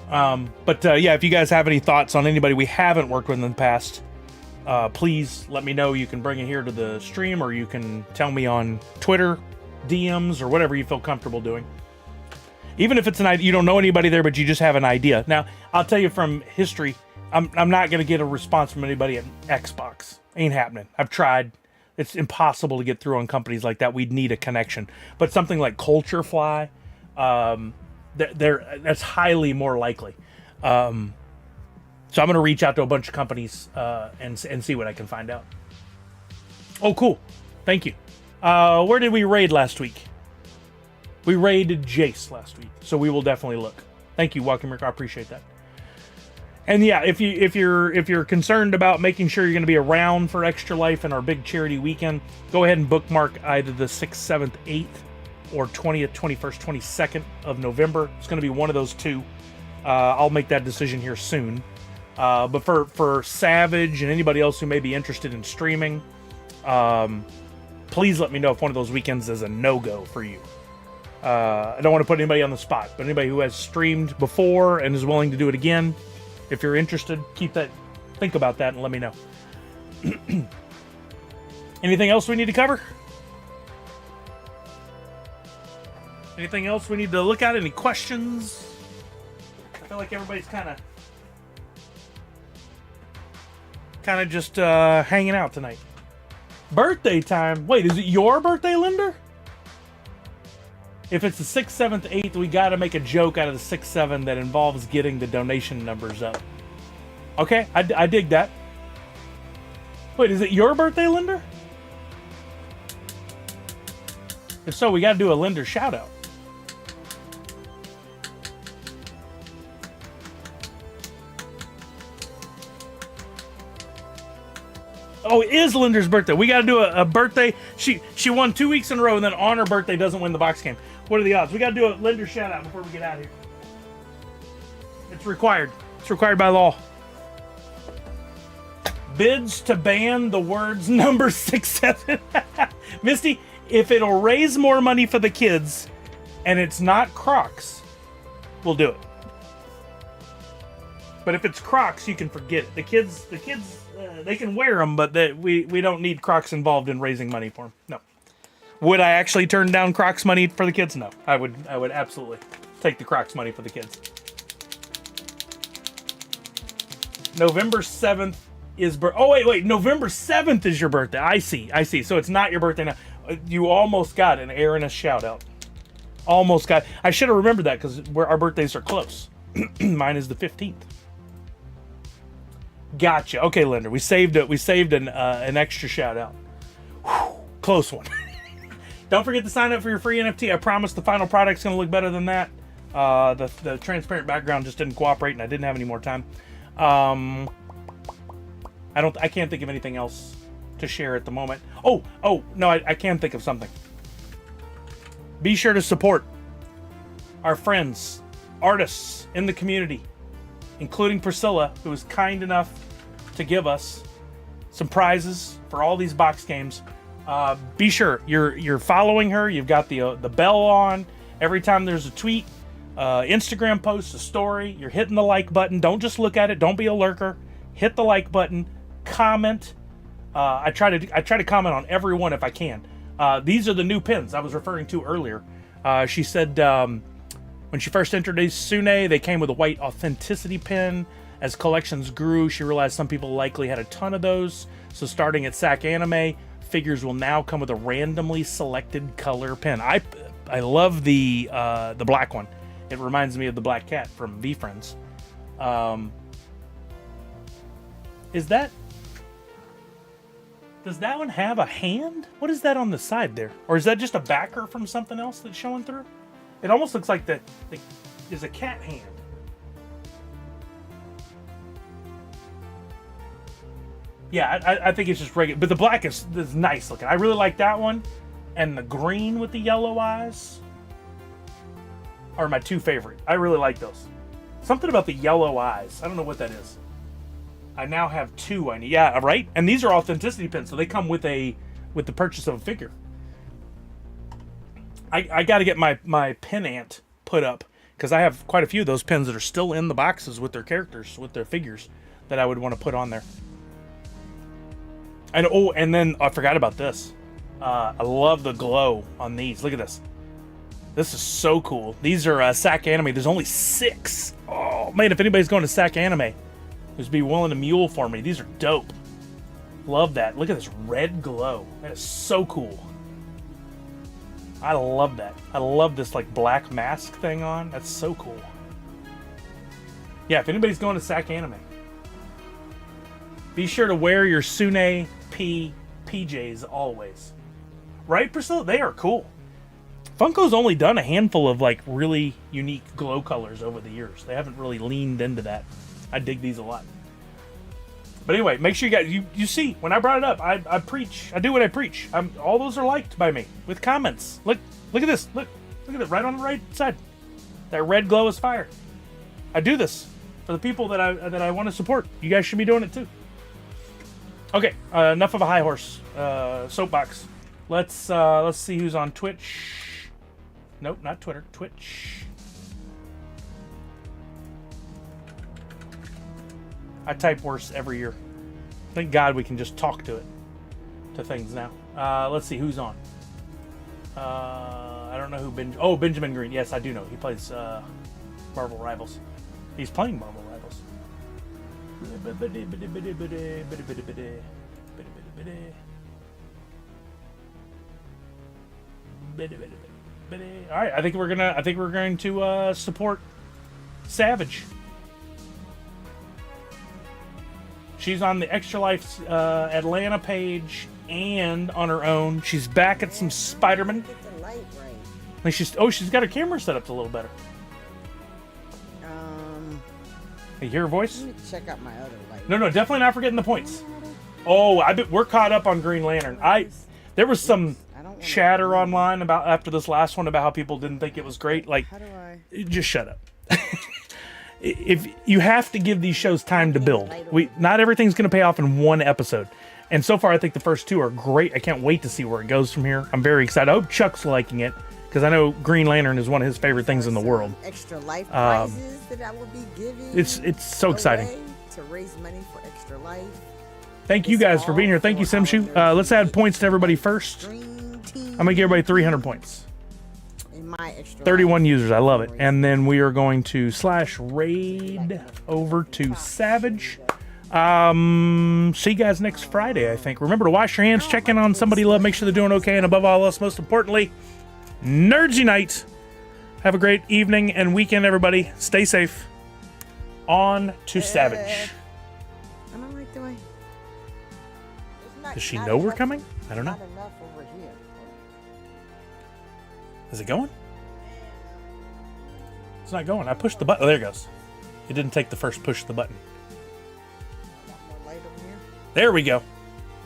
But yeah, if you guys have any thoughts on anybody we haven't worked with in the past, please let me know. You can bring it here to the stream, or you can tell me on Twitter, DMs, or whatever you feel comfortable doing. Even if it's an idea, you don't know anybody there, but you just have an idea. Now, I'll tell you from history, I'm not going to get a response from anybody at Xbox. Ain't happening. I've tried. It's impossible to get through on companies like that. We'd need a connection. But something like Culture Fly, that's highly more likely. So I'm going to reach out to a bunch of companies and see what I can find out. Oh, cool. Thank you. Where did we raid last week? We raided Jace last week, so we will definitely look. Thank you, Welcome Rick. I appreciate that. And yeah, if you're concerned about making sure you're going to be around for Extra Life and our big charity weekend, go ahead and bookmark either the 6th, 7th, 8th, or 20th, 21st, 22nd of November. It's going to be one of those two. I'll make that decision here soon. But for Savage and anybody else who may be interested in streaming, please let me know if one of those weekends is a no-go for you. I don't want to put anybody on the spot, but anybody who has streamed before and is willing to do it again, if you're interested, think about that and let me know. Anything else we need to cover? Anything else we need to look at? Any questions? I feel like everybody's kind of just hanging out tonight. Birthday time. Wait, is it your birthday, Linder? If it's the 6th, 7th, 8th, we got to make a joke out of the 6th, 7th that involves getting the donation numbers up. Okay, I dig that. Wait, is it your birthday, Linder? If so, we got to do a Linder shout out. Oh, it is Linder's birthday. We got to do a birthday. She won 2 weeks in a row, and then on her birthday doesn't win the box game. What are the odds? We got to do a Linder shout out before we get out of here. It's required. It's required by law. Bids to ban the words number 6, 7. Misty, if it'll raise more money for the kids and it's not Crocs, we'll do it. But if it's Crocs, you can forget it. The kids, they can wear them, but we don't need Crocs involved in raising money for them. No. Would I actually turn down Crocs money for the kids? No. I would absolutely take the Crocs money for the kids. November 7th is wait. November 7th is your birthday. I see. So it's not your birthday now. You almost got an Aaron a shout out. Almost got. I should have remembered that because our birthdays are close. Mine is the 15th. Gotcha. Okay, Linder. We saved an extra shout out. Whew, close one. Don't forget to sign up for your free NFT. I promise the final product's going to look better than that. The transparent background just didn't cooperate, and I didn't have any more time. I can't think of anything else to share at the moment. Oh no, I can think of something. Be sure to support our friends, artists in the community, including Priscilla, who was kind enough to give us some prizes for all these box games. Be sure you're following her. You've got the bell on every time there's a tweet, Instagram post, a story. You're hitting the like button. Don't just look at it. Don't be a lurker. Hit the like button. Comment. I try to comment on every one if I can. These are the new pins I was referring to earlier. She said when she first introduced Sune, they came with a white authenticity pin. As collections grew, she realized some people likely had a ton of those. So starting at SAC Anime, figures will now come with a randomly selected color pin. I love the black one. It reminds me of the black cat from V-Friends. Does that one have a hand? What is that on the side there? Or is that just a backer from something else that's showing through? It almost looks like that is a cat hand. Yeah, I think it's just regular. But the black is nice looking. I really like that one. And the green with the yellow eyes are my two favorite. I really like those. Something about the yellow eyes. I don't know what that is. I now have two. Yeah, right? And these are authenticity pins, so they come with the purchase of a figure. I got to get my pin ant put up because I have quite a few of those pins that are still in the boxes with their characters, with their figures that I would want to put on there. And oh, and then I forgot about this. I love the glow on these. Look at this. This is so cool. These are SAC Anime. There's only 6. Oh man, if anybody's going to SAC Anime, just be willing to mule for me. These are dope. Love that. Look at this red glow. That is so cool. I love that. I love this like black mask thing on. That's so cool. Yeah, if anybody's going to SAC Anime, be sure to wear your Sune P PJs always. Right, Priscilla? They are cool. Funko's only done a handful of like really unique glow colors over the years. They haven't really leaned into that. I dig these a lot. But anyway, make sure you guys you see when I brought it up, I preach. I do what I preach. All those are liked by me with comments. Look at this. Look at it right on the right side. That red glow is fire. I do this for the people that I want to support. You guys should be doing it too. Okay, enough of a high horse soapbox. Let's see who's on Twitch. Nope, not Twitter. Twitch. I type worse every year. Thank God we can just talk to things now. Let's see who's on. I don't know who Benjamin Green. Yes, I do know. He plays Marvel Rivals. He's playing Marvel Rivals. All right, I think we're going to support Savage. She's on the Extra Life Atlanta page and on her own. She's back at some Spider-Man. Get the light right. Like she's got her camera set up a little better. You hear her voice? Let me check out my other light. No, definitely not forgetting the points. Oh, we're caught up on Green Lantern. There was some chatter online about after this last one about how people didn't think it was great. Like, How do I? just shut up. If you have to give these shows time to build, not everything's going to pay off in one episode. And so far, I think the first 2 are great. I can't wait to see where it goes from here. I'm very excited. I hope Chuck's liking it because I know Green Lantern is one of his favorite things in the world. Extra life prizes that I will be giving. It's so exciting. To raise money for Extra Life. Thank you guys for being here. Thank you, Simshu. Let's add points to everybody first. I'm gonna give everybody 300 points. In my Extra 31 Life. users. I love it. And then we are going to /raid over to Savage. See you guys next Friday, I think. Remember to wash your hands, check in on somebody you love, make sure they're doing okay, and above all else, most importantly, Nerds Unite. Have a great evening and weekend, everybody. Stay safe. On to Savage. I don't like the way. Does she know we're coming? I don't know. Not enough over here. Is it going? It's not going. I pushed the button. Oh, there it goes. It didn't take the first push of the button. I want more light over here. There we go.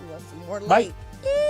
We want some more Bye. light.